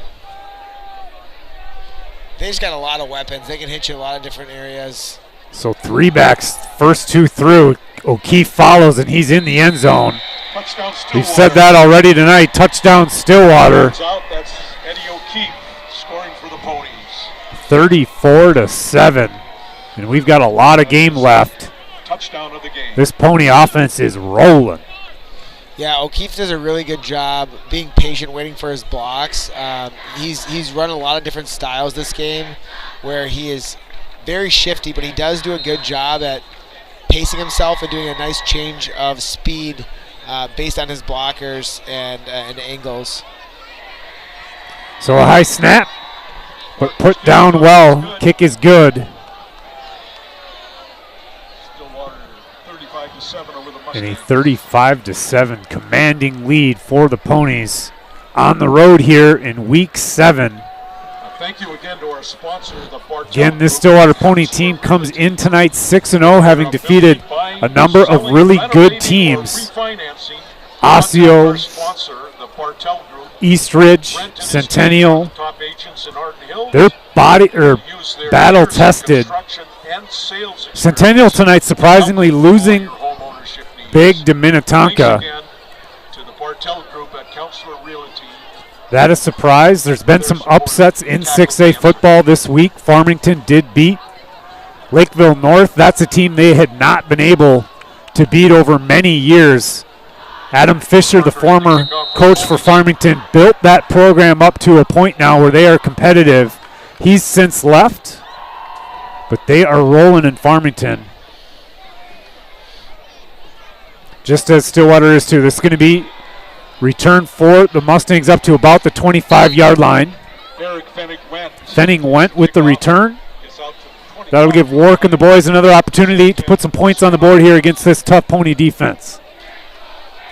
They just got a lot of weapons. They can hit you in a lot of different areas. So 3 backs, first 2 through. O'Keefe follows, and he's in the end zone. Touchdown Stillwater. We've said that already tonight. Touchdown Stillwater. That's Eddie O'Keefe scoring for the Ponies. 34-7. And we've got a lot of game left. Touchdown of the game. This Pony offense is rolling. Yeah, O'Keefe does a really good job being patient, waiting for his blocks. He's run a lot of different styles this game where he is very shifty, but he does do a good job at pacing himself and doing a nice change of speed based on his blockers and angles. So a high snap, but put down well. Kick is good. Stillwater 35-7 over the Mustangs. And a 35-7 commanding lead for the Ponies on the road here in Week 7. Thank you again to our sponsor, the Bartel Again, this Group. Stillwater Pony team comes in tonight 6-0, having defeated a number of really good teams. Osseo, Eastridge, Centennial. They're battle-tested. Centennial tonight surprisingly losing big to Minnetonka. That is a surprise. There's been some upsets in 6A football this week. Farmington did beat Lakeville North. That's a team they had not been able to beat over many years. Adam Fisher, the former coach for Farmington, built that program up to a point now where they are competitive. He's since left, but they are rolling in Farmington. Just as Stillwater is too. This is going to be return for the Mustangs up to about the 25-yard line. Fenning went with the return. That'll give Warwick and the boys another opportunity to put some points on the board here against this tough Pony defense.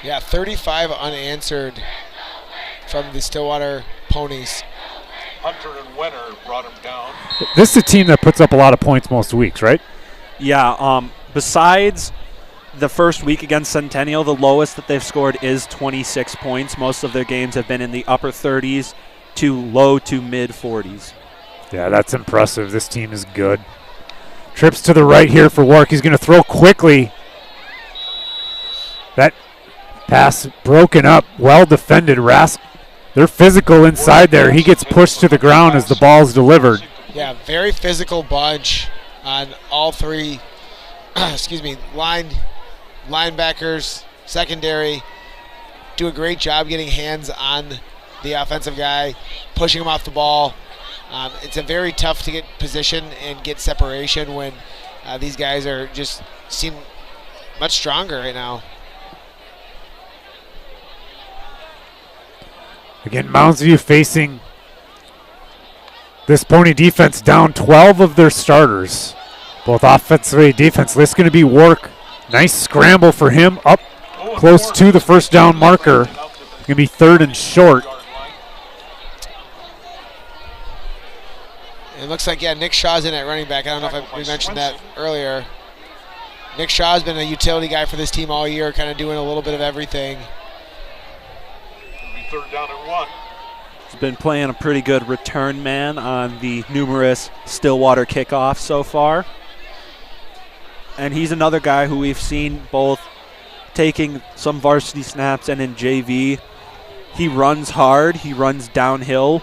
Yeah, 35 unanswered from the Stillwater Ponies. Hunter and Wenner brought him down. This is a team that puts up a lot of points most weeks, right? Yeah, besides the first week against Centennial, the lowest that they've scored is 26 points. Most of their games have been in the upper 30s to low to mid 40s. Yeah, that's impressive. This team is good. Trips to the right here for Warwick. He's going to throw quickly. That pass broken up. Well defended. Rask. They're physical inside there. He gets pushed to the ground as the ball is delivered. Yeah, very physical bunch on all three linebackers, secondary. Do a great job getting hands on the offensive guy, pushing him off the ball. It's a very tough to get position and get separation when These guys are just seem much stronger right now. Again, Mounds View facing this Pony defense, down 12 of their starters, both offensively and defensively. This is going to be work. Nice scramble for him up close to the first down marker. Going to be 3rd and short. It looks like, yeah, Nick Shaw's in at running back. I don't know if we mentioned that earlier. Nick Shaw's been a utility guy for this team all year, kind of doing a little bit of everything. It'll be 3rd down and 1. He's been playing a pretty good return man on the numerous Stillwater kickoffs so far. And he's another guy who we've seen both taking some varsity snaps and in JV. He runs hard, he runs downhill,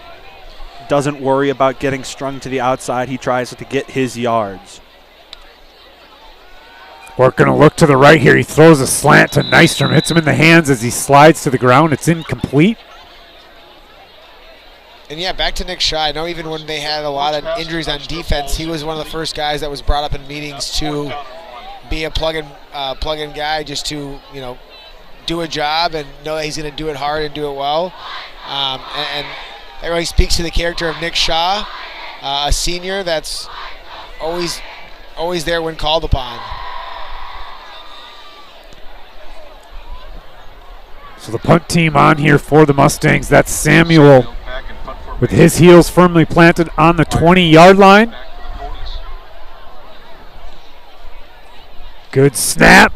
doesn't worry about getting strung to the outside. He tries to get his yards. We're going to look to the right here. He throws a slant to Nystrom, hits him in the hands as he slides to the ground. It's incomplete. And yeah, back to Nick Shaw. I know even when they had a lot of injuries on defense, he was one of the first guys that was brought up in meetings to be a plug-in guy, just to, you know, do a job and know that he's going to do it hard and do it well. And that really speaks to the character of Nick Shaw, a senior that's always there when called upon. So the punt team on here for the Mustangs. That's Samuel with his heels firmly planted on the 20-yard line. Good snap.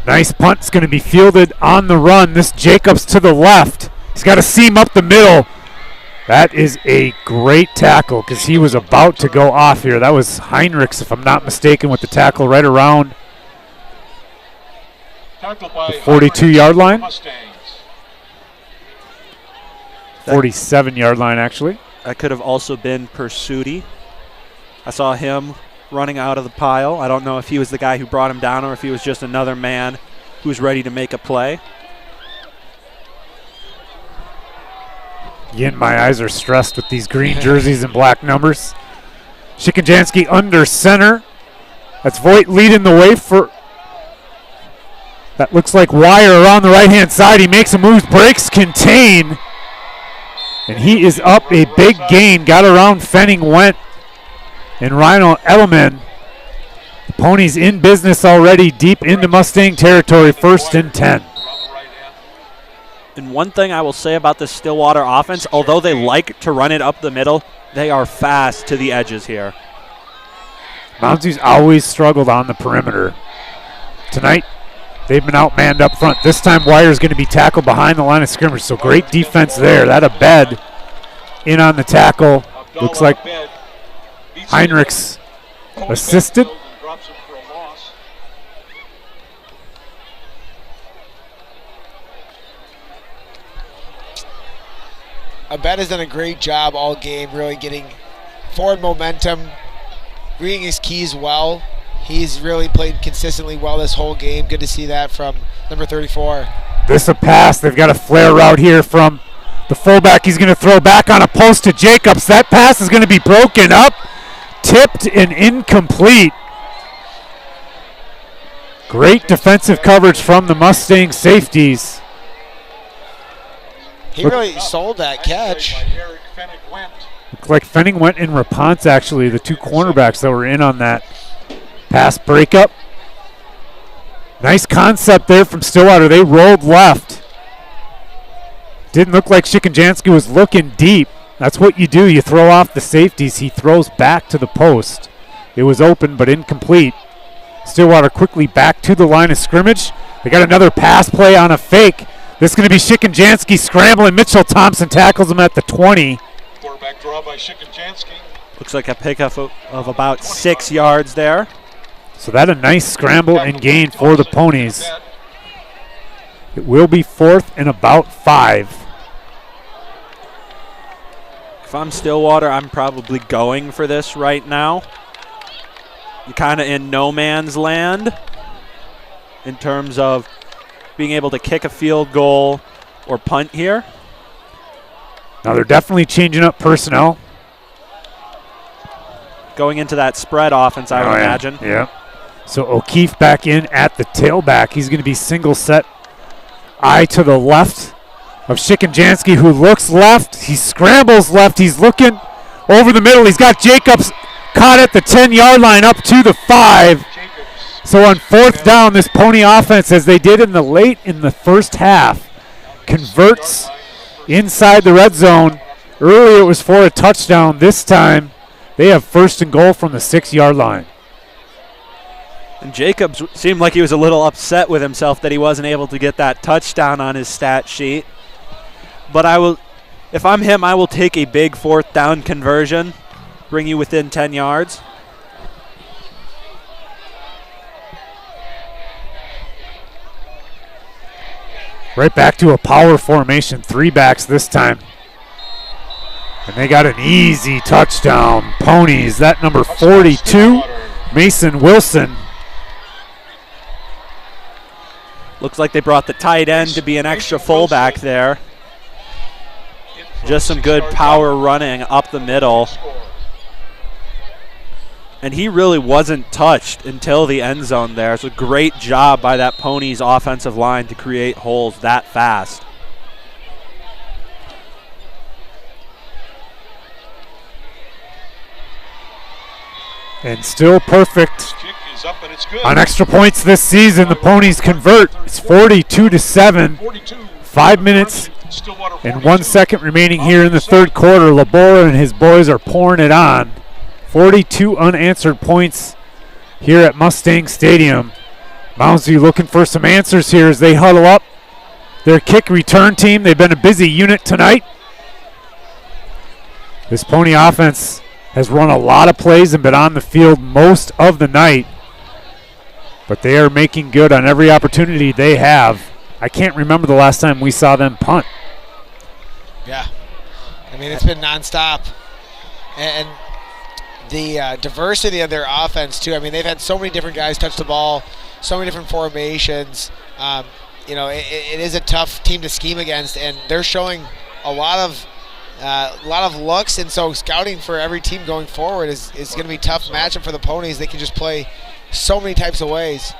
Nice punt's going to be fielded on the run. This Jacobs to the left. He's got a seam up the middle. That is a great tackle because he was about to go off here. That was Heinrichs, if I'm not mistaken, with the tackle right around the 42-yard line. 47-yard line, actually. That could have also been Pursuti. I saw him running out of the pile. I don't know if he was the guy who brought him down or if he was just another man who was ready to make a play. Again, my eyes are stressed with these green jerseys and black numbers. Shikanjansky under center. That's Voigt leading the way for... That looks like Wire around the right-hand side. He makes a move, breaks contain. And he is up a big gain. Got around Fenning Went and Rhino Edelman. The Ponies in business already, deep into Mustang territory, 1st and 10. And one thing I will say about the Stillwater offense, although they like to run it up the middle, they are fast to the edges here. Mounds View's always struggled on the perimeter. Tonight, they've been outmanned up front. This time, Wire's going to be tackled behind the line of scrimmage, so great defense there. That Abed in on the tackle. Looks like Heinrichs assisted. Abed has done a great job all game, really getting forward momentum, reading his keys well. He's really played consistently well this whole game. Good to see that from number 34. This a pass. They've got a flare route here from the fullback. He's going to throw back on a post to Jacobs. That pass is going to be broken up, tipped, and incomplete. Great defensive coverage from the Mustang safeties. He really sold that catch. Looked like Fenning went in response, actually, the two cornerbacks that were in on that pass breakup. Nice concept there from Stillwater. They rolled left. Didn't look like Shikanjansky was looking deep. That's what you do. You throw off the safeties. He throws back to the post. It was open but incomplete. Stillwater quickly back to the line of scrimmage. They got another pass play on a fake. This is going to be Shikanjansky scrambling. Mitchell Thompson tackles him at the 20. Quarterback draw by Shikanjansky. Looks like a pickup of about 6 yards there. So that a nice scramble and gain for the Ponies. It will be 4th and about 5. If I'm Stillwater, I'm probably going for this right now. You're kind of in no man's land in terms of being able to kick a field goal or punt here. Now they're definitely changing up personnel. going into that spread offense, I would imagine. Yeah. So O'Keefe back in at the tailback. He's going to be single set. Eye to the left of Shikenjansky, who looks left. He scrambles left. He's looking over the middle. He's got Jacobs caught at the 10-yard line up to the 5. So on 4th down, this Pony offense, as they did in the first half, converts inside the red zone. Earlier it was for a touchdown. This time they have 1st and goal from the 6-yard line. And Jacobs seemed like he was a little upset with himself that he wasn't able to get that touchdown on his stat sheet. But if I'm him, I will take a big 4th down conversion, bring you within 10 yards. Right back to a power formation, 3 backs this time. And they got an easy touchdown. Ponies, that number 42, Mason Wilson. Looks like they brought the tight end to be an extra fullback there. Just some good power running up the middle. And he really wasn't touched until the end zone there. It's a great job by that Ponies offensive line to create holes that fast. And still perfect on extra points this season. The Ponies convert. It's 42-7. 5 minutes and 1 second remaining here in the third quarter. Labora and his boys are pouring it on. 42 unanswered points here at Mustang Stadium. Mounds View looking for some answers here as they huddle up. Their kick return team, they've been a busy unit tonight. This Pony offense has run a lot of plays and been on the field most of the night. But they are making good on every opportunity they have. I can't remember the last time we saw them punt. Yeah. I mean, it's been nonstop. And the diversity of their offense, too. I mean, they've had so many different guys touch the ball, so many different formations. It is a tough team to scheme against, and they're showing a lot of looks, and so scouting for every team going forward is going to be a tough matchup for the Ponies. They can just play so many types of ways.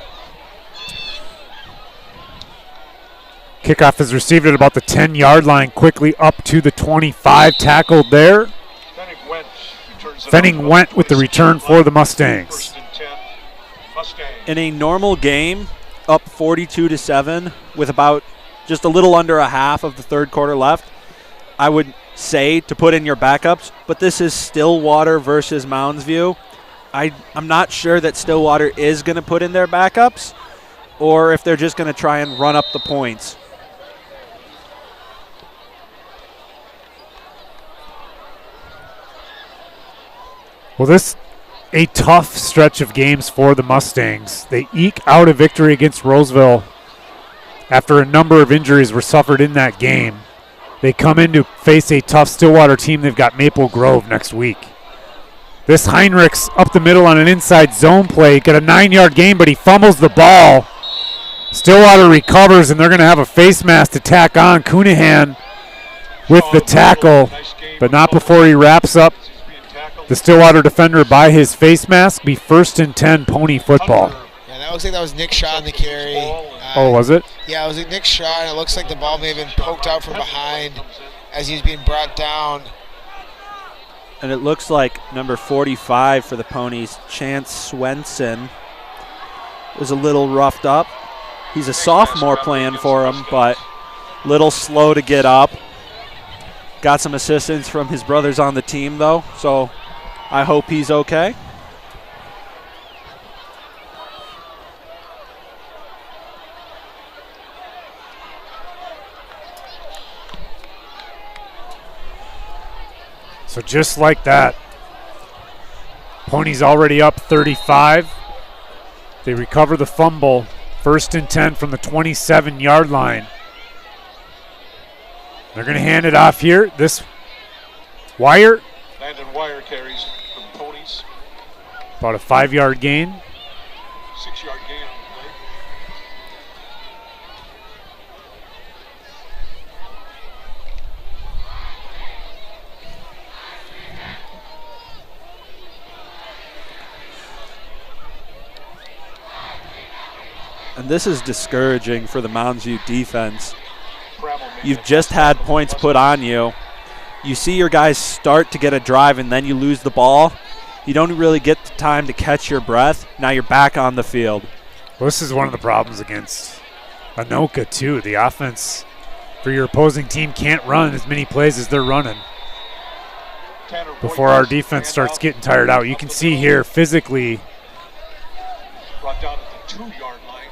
Kickoff is received at about the 10-yard line, quickly up to the 25, tackled there. Fenning went with the return for the Mustangs. In a normal game, up 42-7 with about just a little under a half of the third quarter left, I would say to put in your backups, but this is Stillwater versus Mounds View. I'm not sure that Stillwater is going to put in their backups or if they're just going to try and run up the points. Well, this a tough stretch of games for the Mustangs. They eke out a victory against Roseville after a number of injuries were suffered in that game. They come in to face a tough Stillwater team. They've got Maple Grove next week. This Heinrichs up the middle on an inside zone play. Got a 9-yard gain, but he fumbles the ball. Stillwater recovers, and they're going to have a face mask to tack on. Coonahan with the tackle, but not before he wraps up the Stillwater defender by his face mask. Be 1st and 10 Pony football. Yeah, that looks like that was Nick Shaw in the carry. Oh, was it? Yeah, it was Nick Shaw, and it looks like the ball may have been poked out from behind as he's being brought down. And it looks like number 45 for the Ponies, Chance Swenson, was a little roughed up. He's a sophomore playing for him, but a little slow to get up. Got some assistance from his brothers on the team, though, so I hope he's okay. So just like that, Ponies already up 35. They recover the fumble. 1st and 10 from the 27-yard line. They're going to hand it off here. This Wire. Landon Wire carries for the Ponies. About a 5-yard gain. 6-yard gain on the play. And this is discouraging for the Mounds View defense. You've just had points put on you. You see your guys start to get a drive and then you lose the ball. You don't really get the time to catch your breath. Now you're back on the field. Well, this is one of the problems against Anoka, too. The offense for your opposing team can't run as many plays as they're running before our defense starts getting tired out. You can see here physically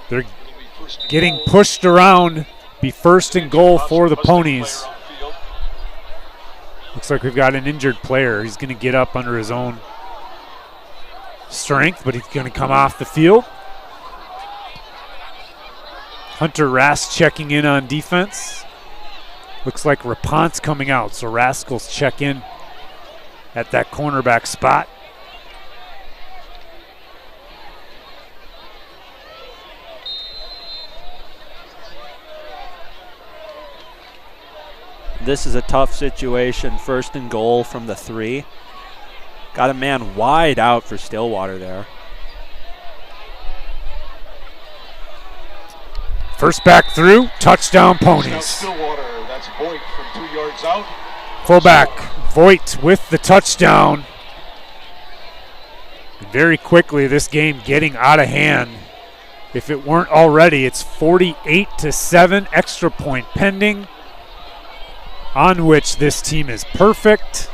they're getting pushed around. Be first and goal for the Ponies. Looks like we've got an injured player. He's going to get up under his own strength, but he's going to come off the field. Hunter Rask checking in on defense. Looks like Rapont's coming out, so Rascals check in at that cornerback spot. This is a tough situation. First and goal from the 3. Got a man wide out for Stillwater there. First back through, touchdown Ponies. Stillwater, that's Voigt from 2 yards out. Fullback Voigt with the touchdown. Very quickly, this game getting out of hand. If it weren't already, it's 48-7, extra point pending, on which this team is perfect.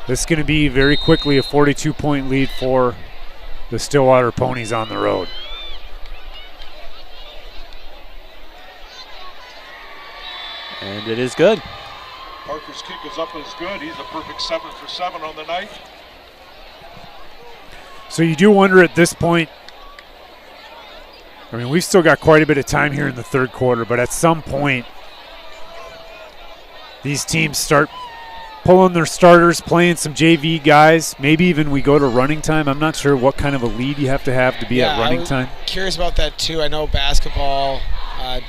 This is going to be very quickly a 42-point lead for the Stillwater Ponies on the road. And it is good. Parker's kick is up as good. He's a perfect 7 for 7 on the night. So you do wonder at this point, I mean, we've still got quite a bit of time here in the third quarter, but at some point, these teams start pulling their starters, playing some JV guys. Maybe even we go to running time. I'm not sure what kind of a lead you have to be at running time. Curious about that too. I know basketball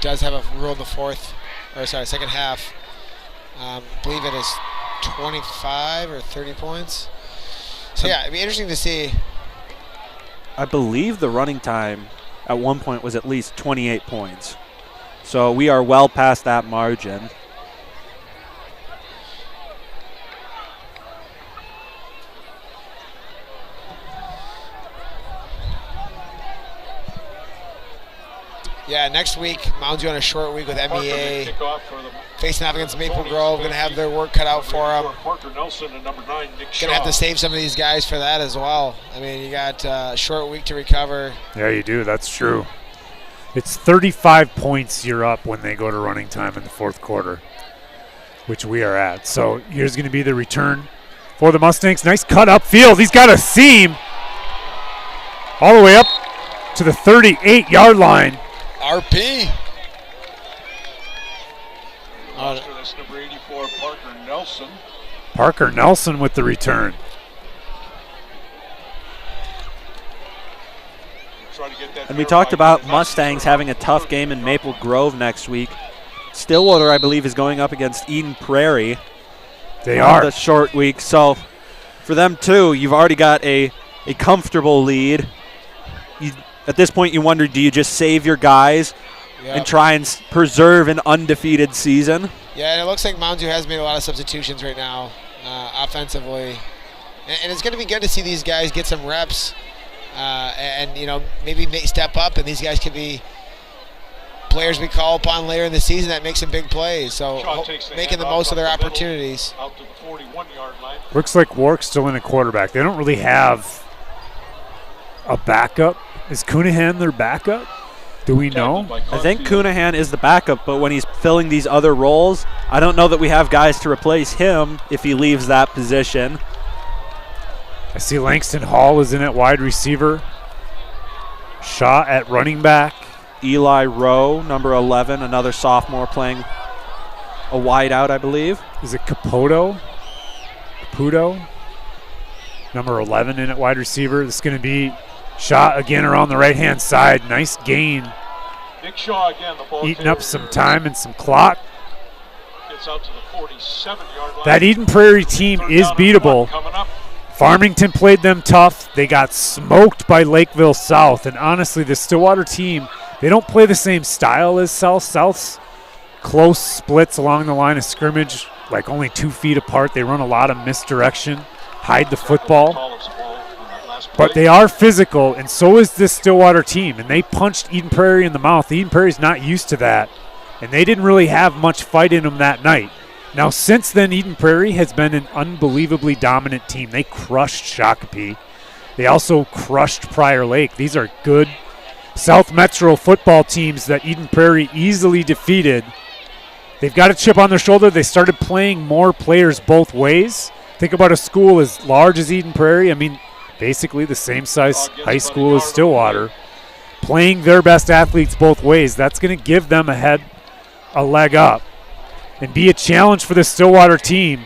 does have a rule in the second half. I believe it is 25 or 30 points. So yeah, it'd be interesting to see. I believe the running time at one point was at least 28 points. So we are well past that margin. Yeah, next week, Mounds View on a short week with MEA. Facing off against Maple Grove, going to have their work cut out for them. Going to have to save some of these guys for that as well. I mean, you got a short week to recover. Yeah, you do. That's true. It's 35 points you're up when they go to running time in the fourth quarter, which we are at. So here's going to be the return for the Mustangs. Nice cut upfield. He's got a seam all the way up to the 38-yard line. RP. That's number 84, Parker Nelson. Parker Nelson with the return. And we talked about Mustangs having a tough game in Maple Grove next week. Stillwater, I believe, is going up against Eden Prairie. They are. The short week. So for them, too, you've already got a comfortable lead. At this point, you wonder, do you just save your guys and try and preserve an undefeated season? Yeah, and it looks like Mounds View has made a lot of substitutions right now offensively. And it's going to be good to see these guys get some reps and, you know, maybe step up, and these guys could be players we call upon later in the season that make some big plays. So making the most of their opportunities. Out to the 41-yard line. Looks like Warwick's still in a quarterback. They don't really have a backup. Is Cunahan their backup? Do we know? I think Cunahan is the backup, but when he's filling these other roles, I don't know that we have guys to replace him if he leaves that position. I see Langston Hall is in at wide receiver. Shaw at running back. Eli Rowe, number 11, another sophomore playing a wide out, I believe. Is it Caputo? Number 11 in at wide receiver. This is going to be Shaw again around the right-hand side. Nice gain. Nick Shaw again, the ball eating up some time and some clock. Gets out to the 47-yard line. That Eden Prairie team is beatable. Farmington played them tough. They got smoked by Lakeville South. And honestly, the Stillwater team, they don't play the same style as South. South's close splits along the line of scrimmage, like only 2 feet apart. They run a lot of misdirection, hide the football. But they are physical, and so is this Stillwater team. And they punched Eden Prairie in the mouth. Eden Prairie's not used to that, and they didn't really have much fight in them that night. Now, since then, Eden Prairie has been an unbelievably dominant team. They crushed Shakopee. They also crushed Prior Lake. These are good South Metro football teams that Eden Prairie easily defeated. They've got a chip on their shoulder. They started playing more players both ways. Think about a school as large as Eden Prairie. I mean, basically the same size high school as Stillwater. Playing their best athletes both ways. That's going to give them a leg up and be a challenge for the Stillwater team.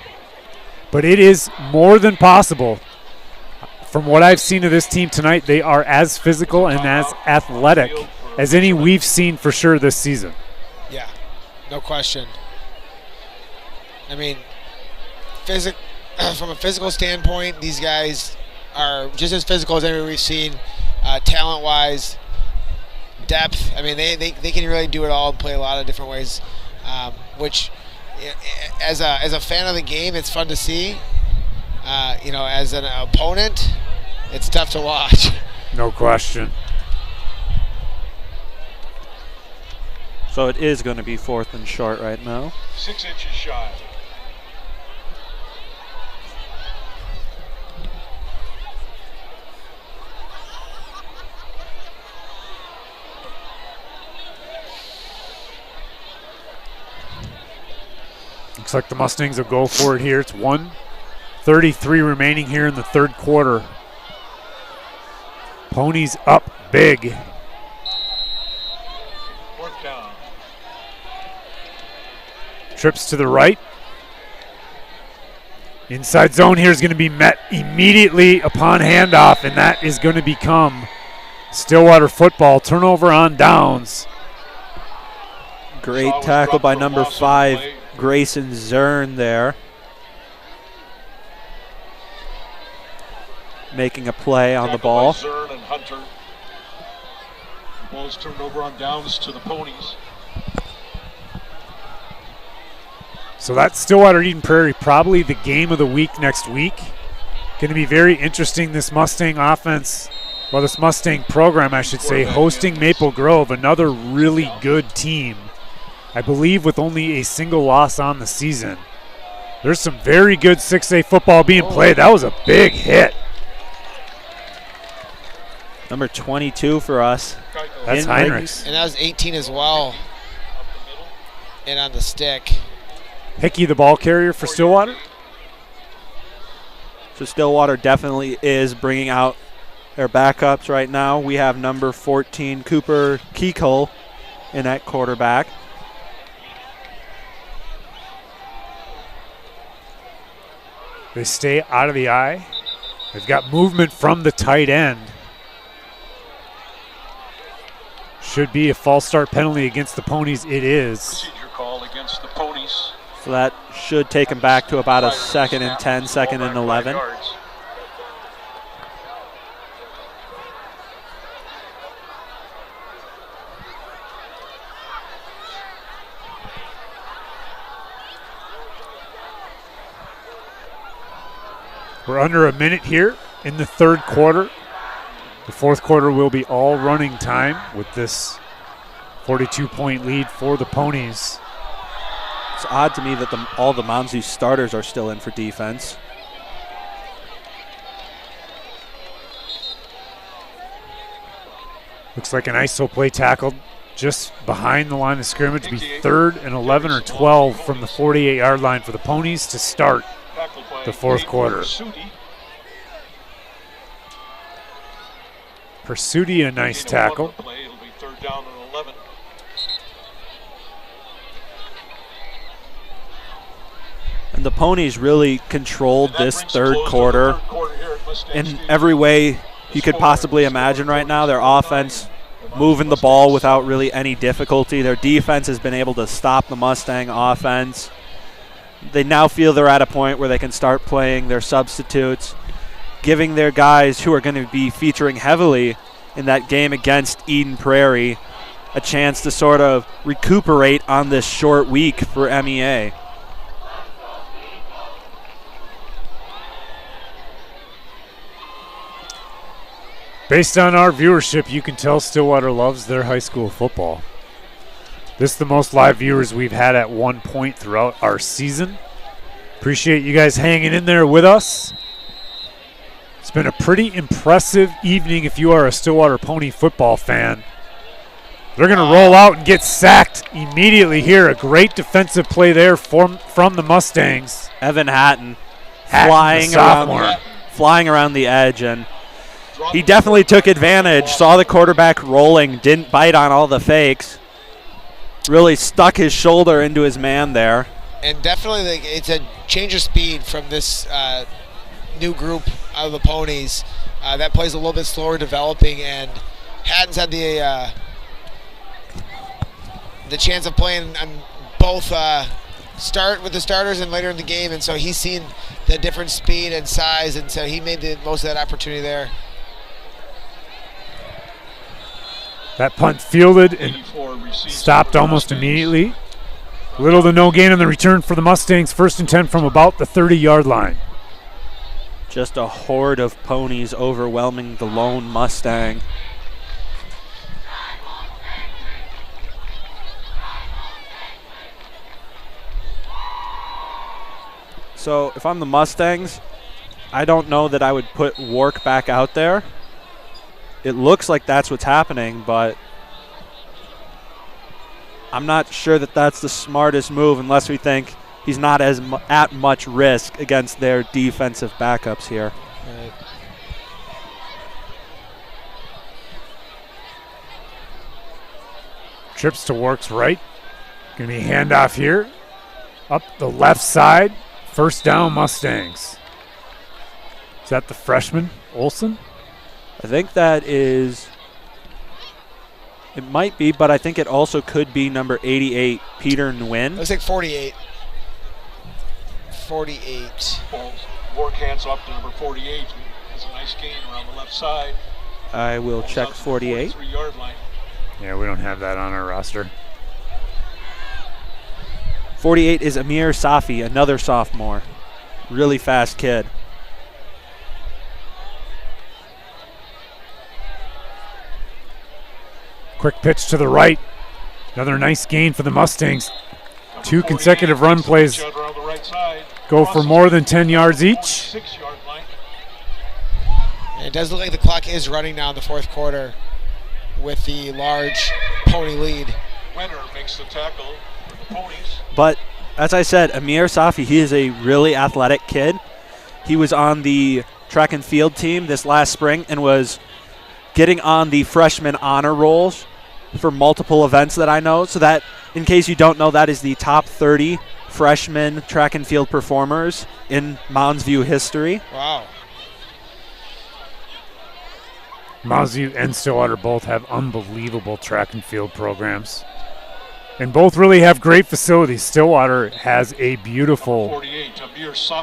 But it is more than possible. From what I've seen of this team tonight, they are as physical and as athletic as any we've seen for sure this season. Yeah, no question. I mean, from a physical standpoint, these guys are just as physical as anyone we've seen, talent-wise, depth. I mean, they can really do it all and play a lot of different ways, which, as a fan of the game, it's fun to see. As an opponent, it's tough to watch. No question. So it is going to be 4th and short right now. 6 inches shy. Looks like the Mustangs will go for it here. It's 1:33 remaining here in the third quarter. Ponies up big. 4th down. Trips to the right. Inside zone here is going to be met immediately upon handoff, and that is going to become Stillwater football. Turnover on downs. Great tackle by number 5, Grayson Zern there. Making a play on the ball. Zern and Hunter. The ball is turned over on downs to the Ponies. So that's Stillwater Eden Prairie, probably the game of the week next week. Going to be very interesting, this Mustang offense, well, this Mustang program, I should say, hosting Maple Grove, another really good team. I believe with only a single loss on the season. There's some very good 6A football being played. That was a big hit. Number 22 for us. That's Heinrichs. And that was 18 as well. And on the stick. Hickey, the ball carrier for Stillwater. So Stillwater definitely is bringing out their backups right now. We have number 14, Cooper Keekle, in at quarterback. They stay out of the eye. They've got movement from the tight end. Should be a false start penalty against the Ponies. It is. Procedure call against the Ponies. So that should take him back to about a 2nd and 10, 2nd and 11. We're under a minute here in the third quarter. The fourth quarter will be all running time with this 42-point lead for the Ponies. It's odd to me that all the Mounds View starters are still in for defense. Looks like an ISO play tackled just behind the line of scrimmage. Be 3rd and 11 or 12 from the 48-yard line for the Ponies to start the fourth quarter. Pursuti, a nice tackle. It'll be 3rd down and 11. And the Ponies really controlled this third quarter in every way you could possibly imagine right now. Their offense moving the ball without really any difficulty. Their defense has been able to stop the Mustang offense. They now feel they're at a point where they can start playing their substitutes. giving their guys who are going to be featuring heavily in that game against Eden Prairie a chance to sort of recuperate on this short week for MEA. Based on our viewership, you can tell Stillwater loves their high school football. This is the most live viewers we've had at one point throughout our season. Appreciate you guys hanging in there with us. It's been a pretty impressive evening if you are a Stillwater Pony football fan. They're going to roll out and get sacked immediately here. A great defensive play there from the Mustangs. Evan Hatton Hatton, flying around the edge, and he definitely took advantage, saw the quarterback rolling, didn't bite on all the fakes, really stuck his shoulder into his man there. And definitely it's a change of speed from this new group of the Ponies that plays a little bit slower developing, and Hatton's had the chance of playing on both start with the starters and later in the game, and so he's seen the different speed and size, and so he made the most of that opportunity there. That punt fielded and stopped almost immediately. Little to no gain on the return for the Mustangs. 1st and 10 from about the 30-yard line. Just a horde of ponies overwhelming the lone Mustang. So if I'm the Mustangs, I don't know that I would put Wark back out there. It looks like that's what's happening, but I'm not sure that that's the smartest move unless we think he's not as at much risk against their defensive backups here. Right. Trips to Wark's right. Going to be handoff here. Up the left side. 1st down, Mustangs. Is that the freshman, Olson? I think that is, it might be, but I think it also could be number 88, Peter Nguyen. Looks like 48. 48. Wark hands off to number 48. Has a nice gain around the left side. I will check 48. 43-yard line. Yeah, we don't have that on our roster. 48 is Amir Safi, another sophomore. Really fast kid. Quick pitch to the right. Another nice gain for the Mustangs. 2 consecutive run plays go for more than 10 yards each. And it does look like the clock is running now in the 4th quarter with the large Pony lead. Winner makes the tackle for the Ponies. But as I said, Amir Safi, he is a really athletic kid. He was on the track and field team this last spring and was getting on the freshman honor rolls for multiple events that I know. So that, in case you don't know, that is the top 30 freshman track and field performers in Mounds View history. Wow. Mounds View and Stillwater both have unbelievable track and field programs. And both really have great facilities. Stillwater has a beautiful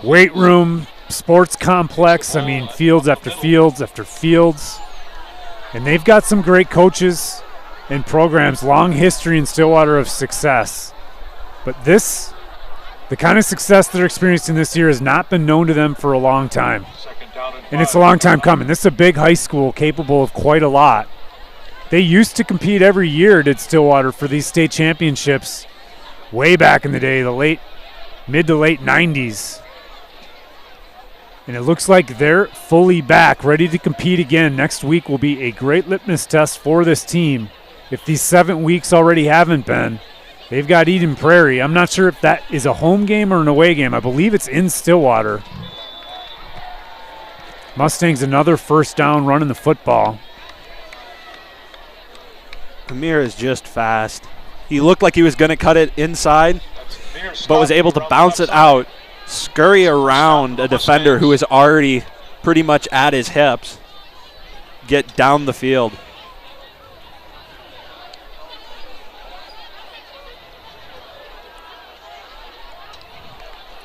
weight room, sports complex. I mean, fields after fields after fields. And they've got some great coaches and programs, long history in Stillwater of success. But this, the kind of success they're experiencing this year has not been known to them for a long time. And it's a long time coming. This is a big high school capable of quite a lot. They used to compete every year at Stillwater for these state championships way back in the day, the mid to late 90s. And it looks like they're fully back, ready to compete again. Next week will be a great litmus test for this team. If these 7 weeks already haven't been, they've got Eden Prairie. I'm not sure if that is a home game or an away game. I believe it's in Stillwater. Mustangs another 1st down running the football. Amir is just fast. He looked like he was going to cut it inside, but was able to bounce it out, scurry around a defender who is already pretty much at his hips, get down the field.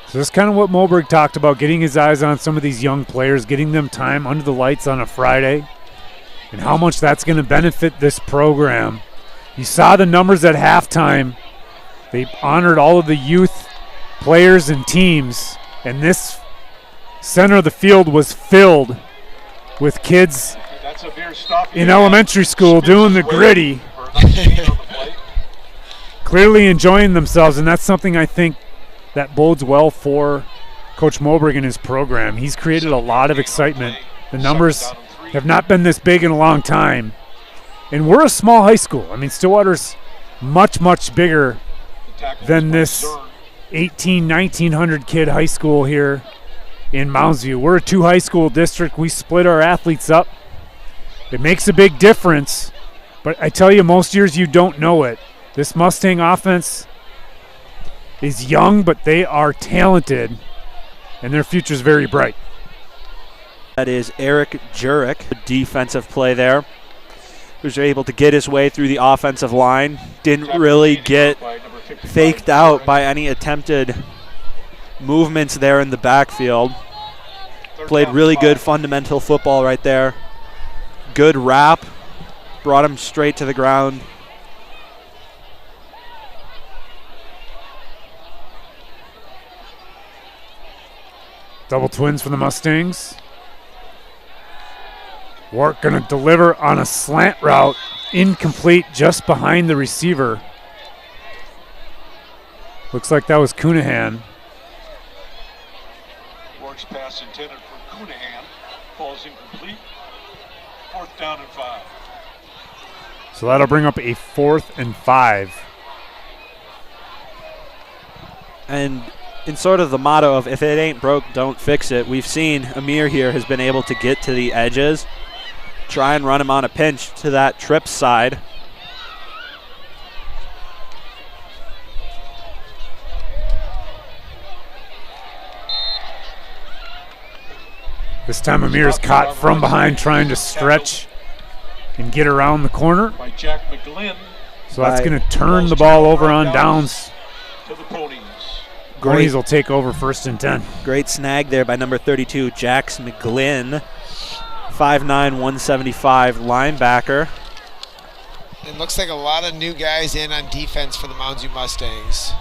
This So that's kind of what Moberg talked about, getting his eyes on some of these young players, getting them time under the lights on a Friday, and how much that's going to benefit this program. You saw the numbers at halftime. They honored all of the youth players and teams, and this center of the field was filled with kids in elementary school doing the gritty, clearly enjoying themselves, and that's something I think that bodes well for Coach Moberg and his program. He's created a lot of excitement. The numbers have not been this big in a long time. And we're a small high school. I mean, Stillwater's much, much bigger than this 1900 kid high school here in Mounds View. We're a 2 high school district. We split our athletes up. It makes a big difference, but I tell you, most years you don't know it. This Mustang offense is young, but they are talented, and their future is very bright. That is Eric Jurek, defensive play there, who's able to get his way through the offensive line. Didn't really get faked out by any attempted movements there in the backfield. Played really good fundamental football right there. Good wrap, brought him straight to the ground. Double twins for the Mustangs. Wart going to deliver on a slant route, incomplete just behind the receiver. Looks like that was Cunahan. Wart's pass intended for Cunahan falls incomplete. 4th down and 5. So that'll bring up a 4th and 5. And in sort of the motto of if it ain't broke, don't fix it, we've seen Amir here has been able to get to the edges, try and run him on a pinch to that trip side. This time Amir's caught from behind trying to stretch and get around the corner. By Jack McGlynn. So that's going to turn the ball over on downs. To the Ponies. Ponies will take over 1st and 10. Great snag there by number 32, Jax McGlynn. 5'9", 175 linebacker. It looks like a lot of new guys in on defense for the Mounds View Mustangs.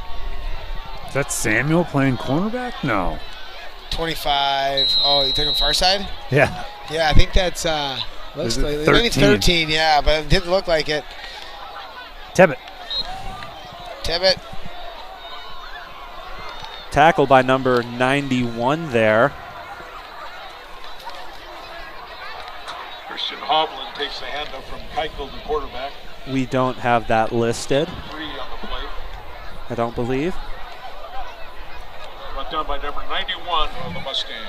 Is that Samuel playing cornerback? No. 25. Oh, you talking far side? Yeah. Yeah, I think that's looks like 13. maybe 13. Yeah, but it didn't look like it. Tebbett. Tackle by number 91 there. Christian Hovland takes the handoff from Keichel, the quarterback. We don't have that listed, 3 on the play. I don't believe. Brought down by number 91 of the Mustangs.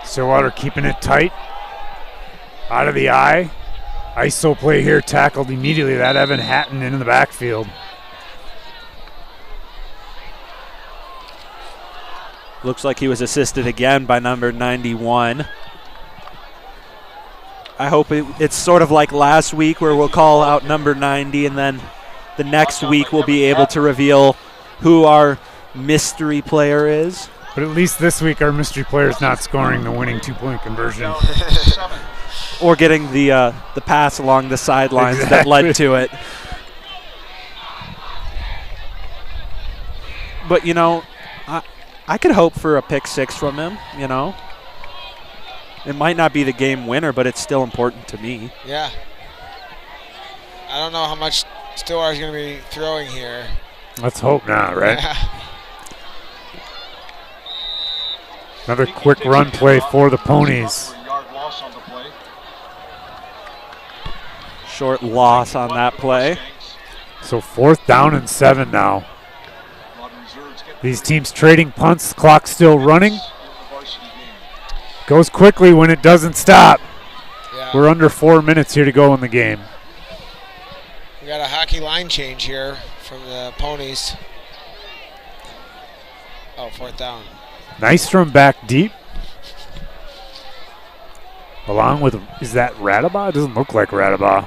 Stillwater keeping it tight. Out of the eye. ISO play here, tackled immediately. That Evan Hatton in the backfield. Looks like he was assisted again by number 91. I hope it's sort of like last week where we'll call out number 90 and then the next week we'll be able to reveal who our mystery player is. But at least this week our mystery player is not scoring the winning 2-point conversion. Or getting the pass along the sidelines that led to it. But, you know, I could hope for a pick 6 from him, you know. It might not be the game winner, but it's still important to me. Yeah. I don't know how much Stillwater's going to be throwing here. Let's hope not, right? Yeah. Another quick run play for the Ponies. Short loss on that play. So 4th down and 7 now. These teams trading punts, clock still running. Goes quickly when it doesn't stop. Yeah. We're under 4 minutes here to go in the game. We got a hockey line change here from the Ponies. Oh, 4th down. Nice from back deep. Along with, is that Radaba? It doesn't look like Radaba.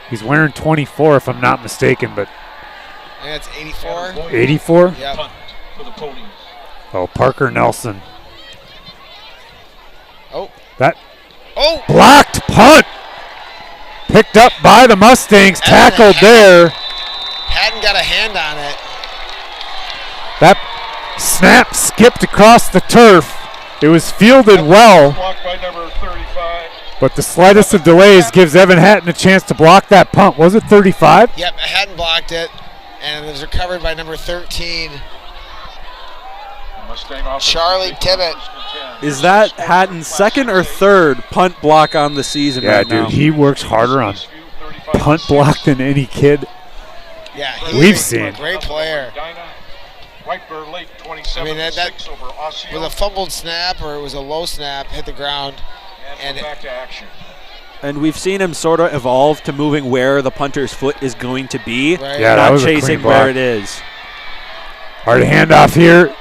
He's wearing 24 if I'm not mistaken, but Yeah, it's 84. 84? Yeah. Punt for the Ponies. Oh, Parker Nelson. Oh. That Oh. blocked punt. Picked up by the Mustangs, tackled there. Hadn't got a hand on it. That snap skipped across the turf. It was fielded well, Blocked by number 35. but the slightest of delays gives Evan Hatton a chance to block that punt. Was it 35? Yep, hadn't blocked it, and it was recovered by number 13. Mustang offense Charlie takes Tibbet. first and 10. Is that Hatton's second or third punt block on the season Yeah, right now? dude, he works harder on Eastview, 35 punt block than any kid. Yeah, We've he's seen. a great player. Dinah. White Bear Lake 27 I mean, that over Osseo. was a fumbled snap or it was a low snap, hit the ground. And back to action. And we've seen him sort of evolve to moving where the punter's foot is going to be, Right. Yeah, that not was a chasing clean where block. it is. Hard handoff here.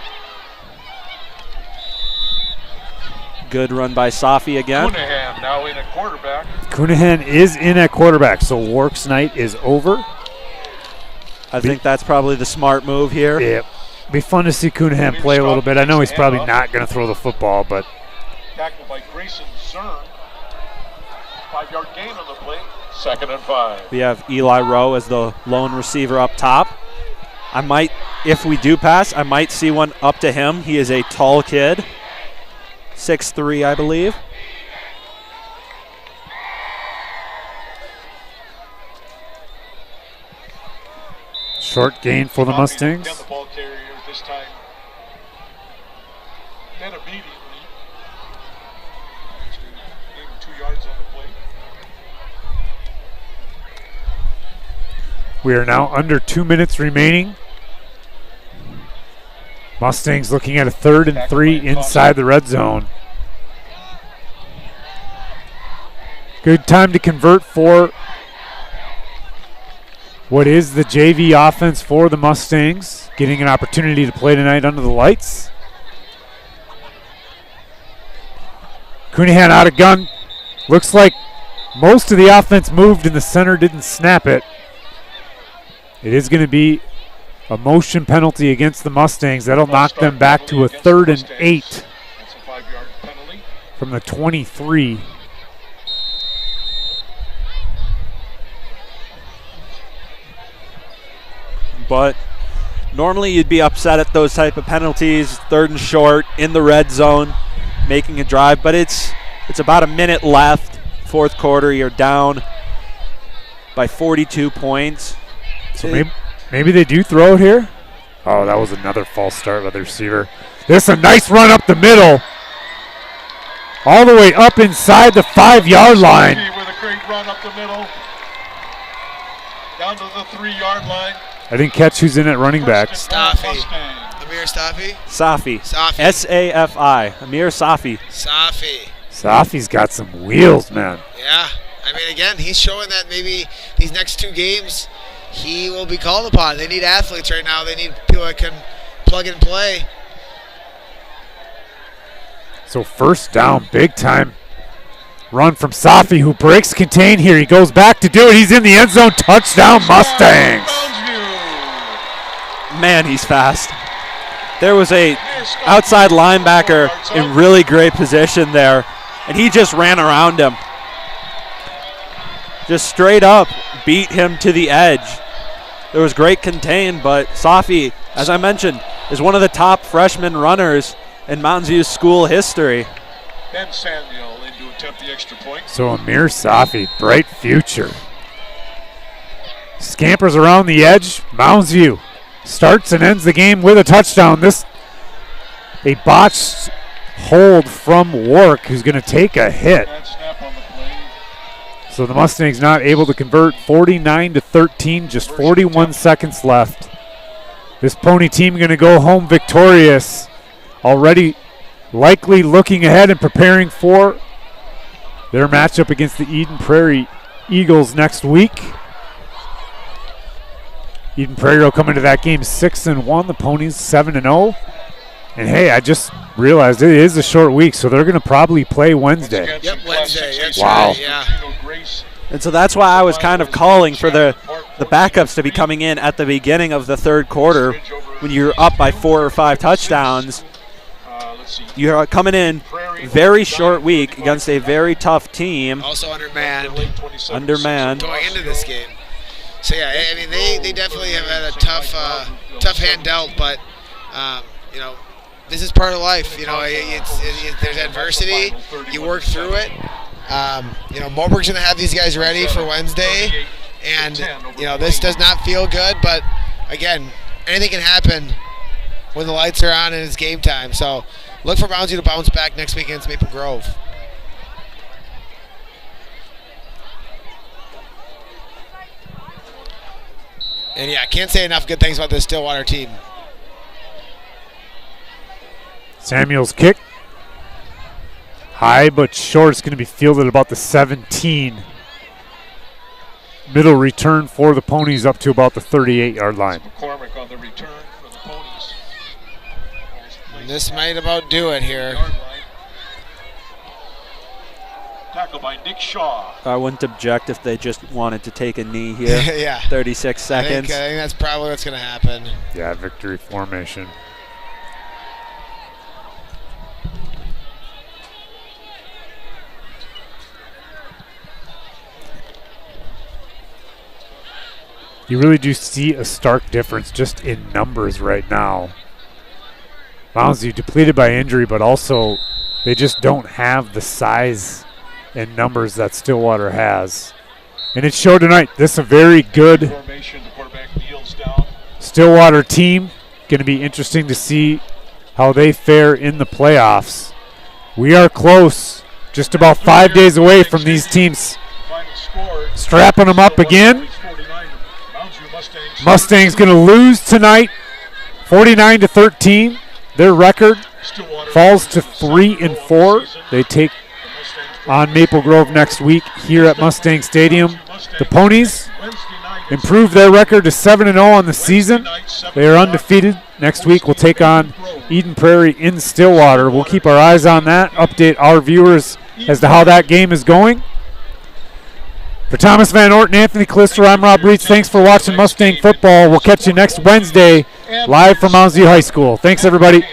Good run by Safi again. Cunningham now in at quarterback. Cunningham is in at quarterback, so Work's night is over. I think that's probably the smart move here. Yep. Be fun to see Cunningham play a little bit. I know he's probably not going to throw the football, but Tackled by Grayson Zern. 5-yard gain on the play. 2nd and 5. We have Eli Rowe as the lone receiver up top. I might, if we do pass, I might see one up to him. He is a tall kid. 6'3", I believe. short gain for the Mustangs. Down the ball carrier this time. Then immediately. Gain 2 yards on the play. We are now under 2 minutes remaining. Mustangs looking at a 3rd and 3 inside the red zone. Good time to convert for what is the JV offense for the Mustangs. Getting an opportunity to play tonight under the lights. Cunningham out of gun. Looks like most of the offense moved and the center didn't snap it. It is going to be a motion penalty against the Mustangs. That'll knock them back to a 3rd and 8 That's a 5-yard penalty. from the 23. But normally you'd be upset at those type of penalties. 3rd and short in the red zone, making a drive. But it's about a minute left. 4th quarter, you're down by 42 points. So maybe they do throw it here. Oh, that was another false start by the receiver. This is a nice run up the middle. All the way up inside the 5-yard line. With a great run up the middle. Down to the 3-yard line. I didn't catch who's in at running back. Staffy. Amir Staffy? Safi. Safi. S-A-F-I. Amir Safi. Safi. Safi's got some wheels, man. Yeah. I mean, again, he's showing that maybe these next 2 games he will be called upon. They need athletes right now. They need people that can plug and play. So First down, big time run from Safi, who breaks contain here. He goes back to do it. He's in the end zone. Touchdown, Mustangs. Mounds View. Man, he's fast. There was a outside linebacker in really great position there, and he just ran around him. Just straight up beat him to the edge. There was great contain, but Safi, as I mentioned, is one of the top freshman runners in Mounds View school history. Ben Samuel in to attempt the extra point. So Amir Safi, bright future. Scampers around the edge. Mounds View starts and ends the game with a touchdown. A botched hold from Wark, who's going to take a hit. Bad snap on the play. So the Mustangs not able to convert. 49-13, just 41 seconds left. This Pony team going to go home victorious. Already likely looking ahead and preparing for their matchup against the Eden Prairie Eagles next week. Eden Prairie will come into that game 6-1. The Ponies 7-0. And hey, I just realized it is a short week, so they're going to probably play Wednesday. Yep, Wednesday. That's Wow. right, yeah. And so that's why I was kind of calling for the backups to be coming in at the beginning of the third quarter when you're up by 4 or 5 touchdowns. You're coming in very short week against a very tough team. Also undermanned. Going into this game. So yeah, I mean they definitely have had a tough hand dealt, but you know, this is part of life. You know, there's adversity. You work through it. You know, Moberg's going to have these guys ready for Wednesday, and you know this does not feel good. But again, anything can happen when the lights are on and it's game time. So look for Mounds View to bounce back next week against Maple Grove. And yeah, I can't say enough good things about this Stillwater team. Samuel's kick. High but short. It's going to be fielded about the 17. Middle return for the Ponies up to about the 38-yard line. McCormick on the return for the Ponies. This might about do it here. Tackle by Nick Shaw. I wouldn't object if they just wanted to take a knee here. Yeah. 36 seconds. I think that's probably what's going to happen. Yeah, victory formation. You really do see a stark difference just in numbers right now. Mounds View depleted by injury, but also they just don't have the size and numbers that Stillwater has. And it showed tonight. This is a very good Stillwater team. Going to be interesting to see how they fare in the playoffs. We are close, just about 5 days away from these teams strapping them up again. Mustangs going to lose tonight, 49-13. Their record falls to 3-4. They take on Maple Grove next week here at Mustang Stadium. The Ponies improve their record to 7-0 on the season. They are undefeated. Next week we'll take on Eden Prairie in Stillwater. We'll keep our eyes on that, update our viewers as to how that game is going. For Thomas Van Ort and Anthony Callister, I'm Rob Reitz. Thanks for watching Mustang football. We'll catch you next Wednesday live from Mounds View High School. Thanks, everybody.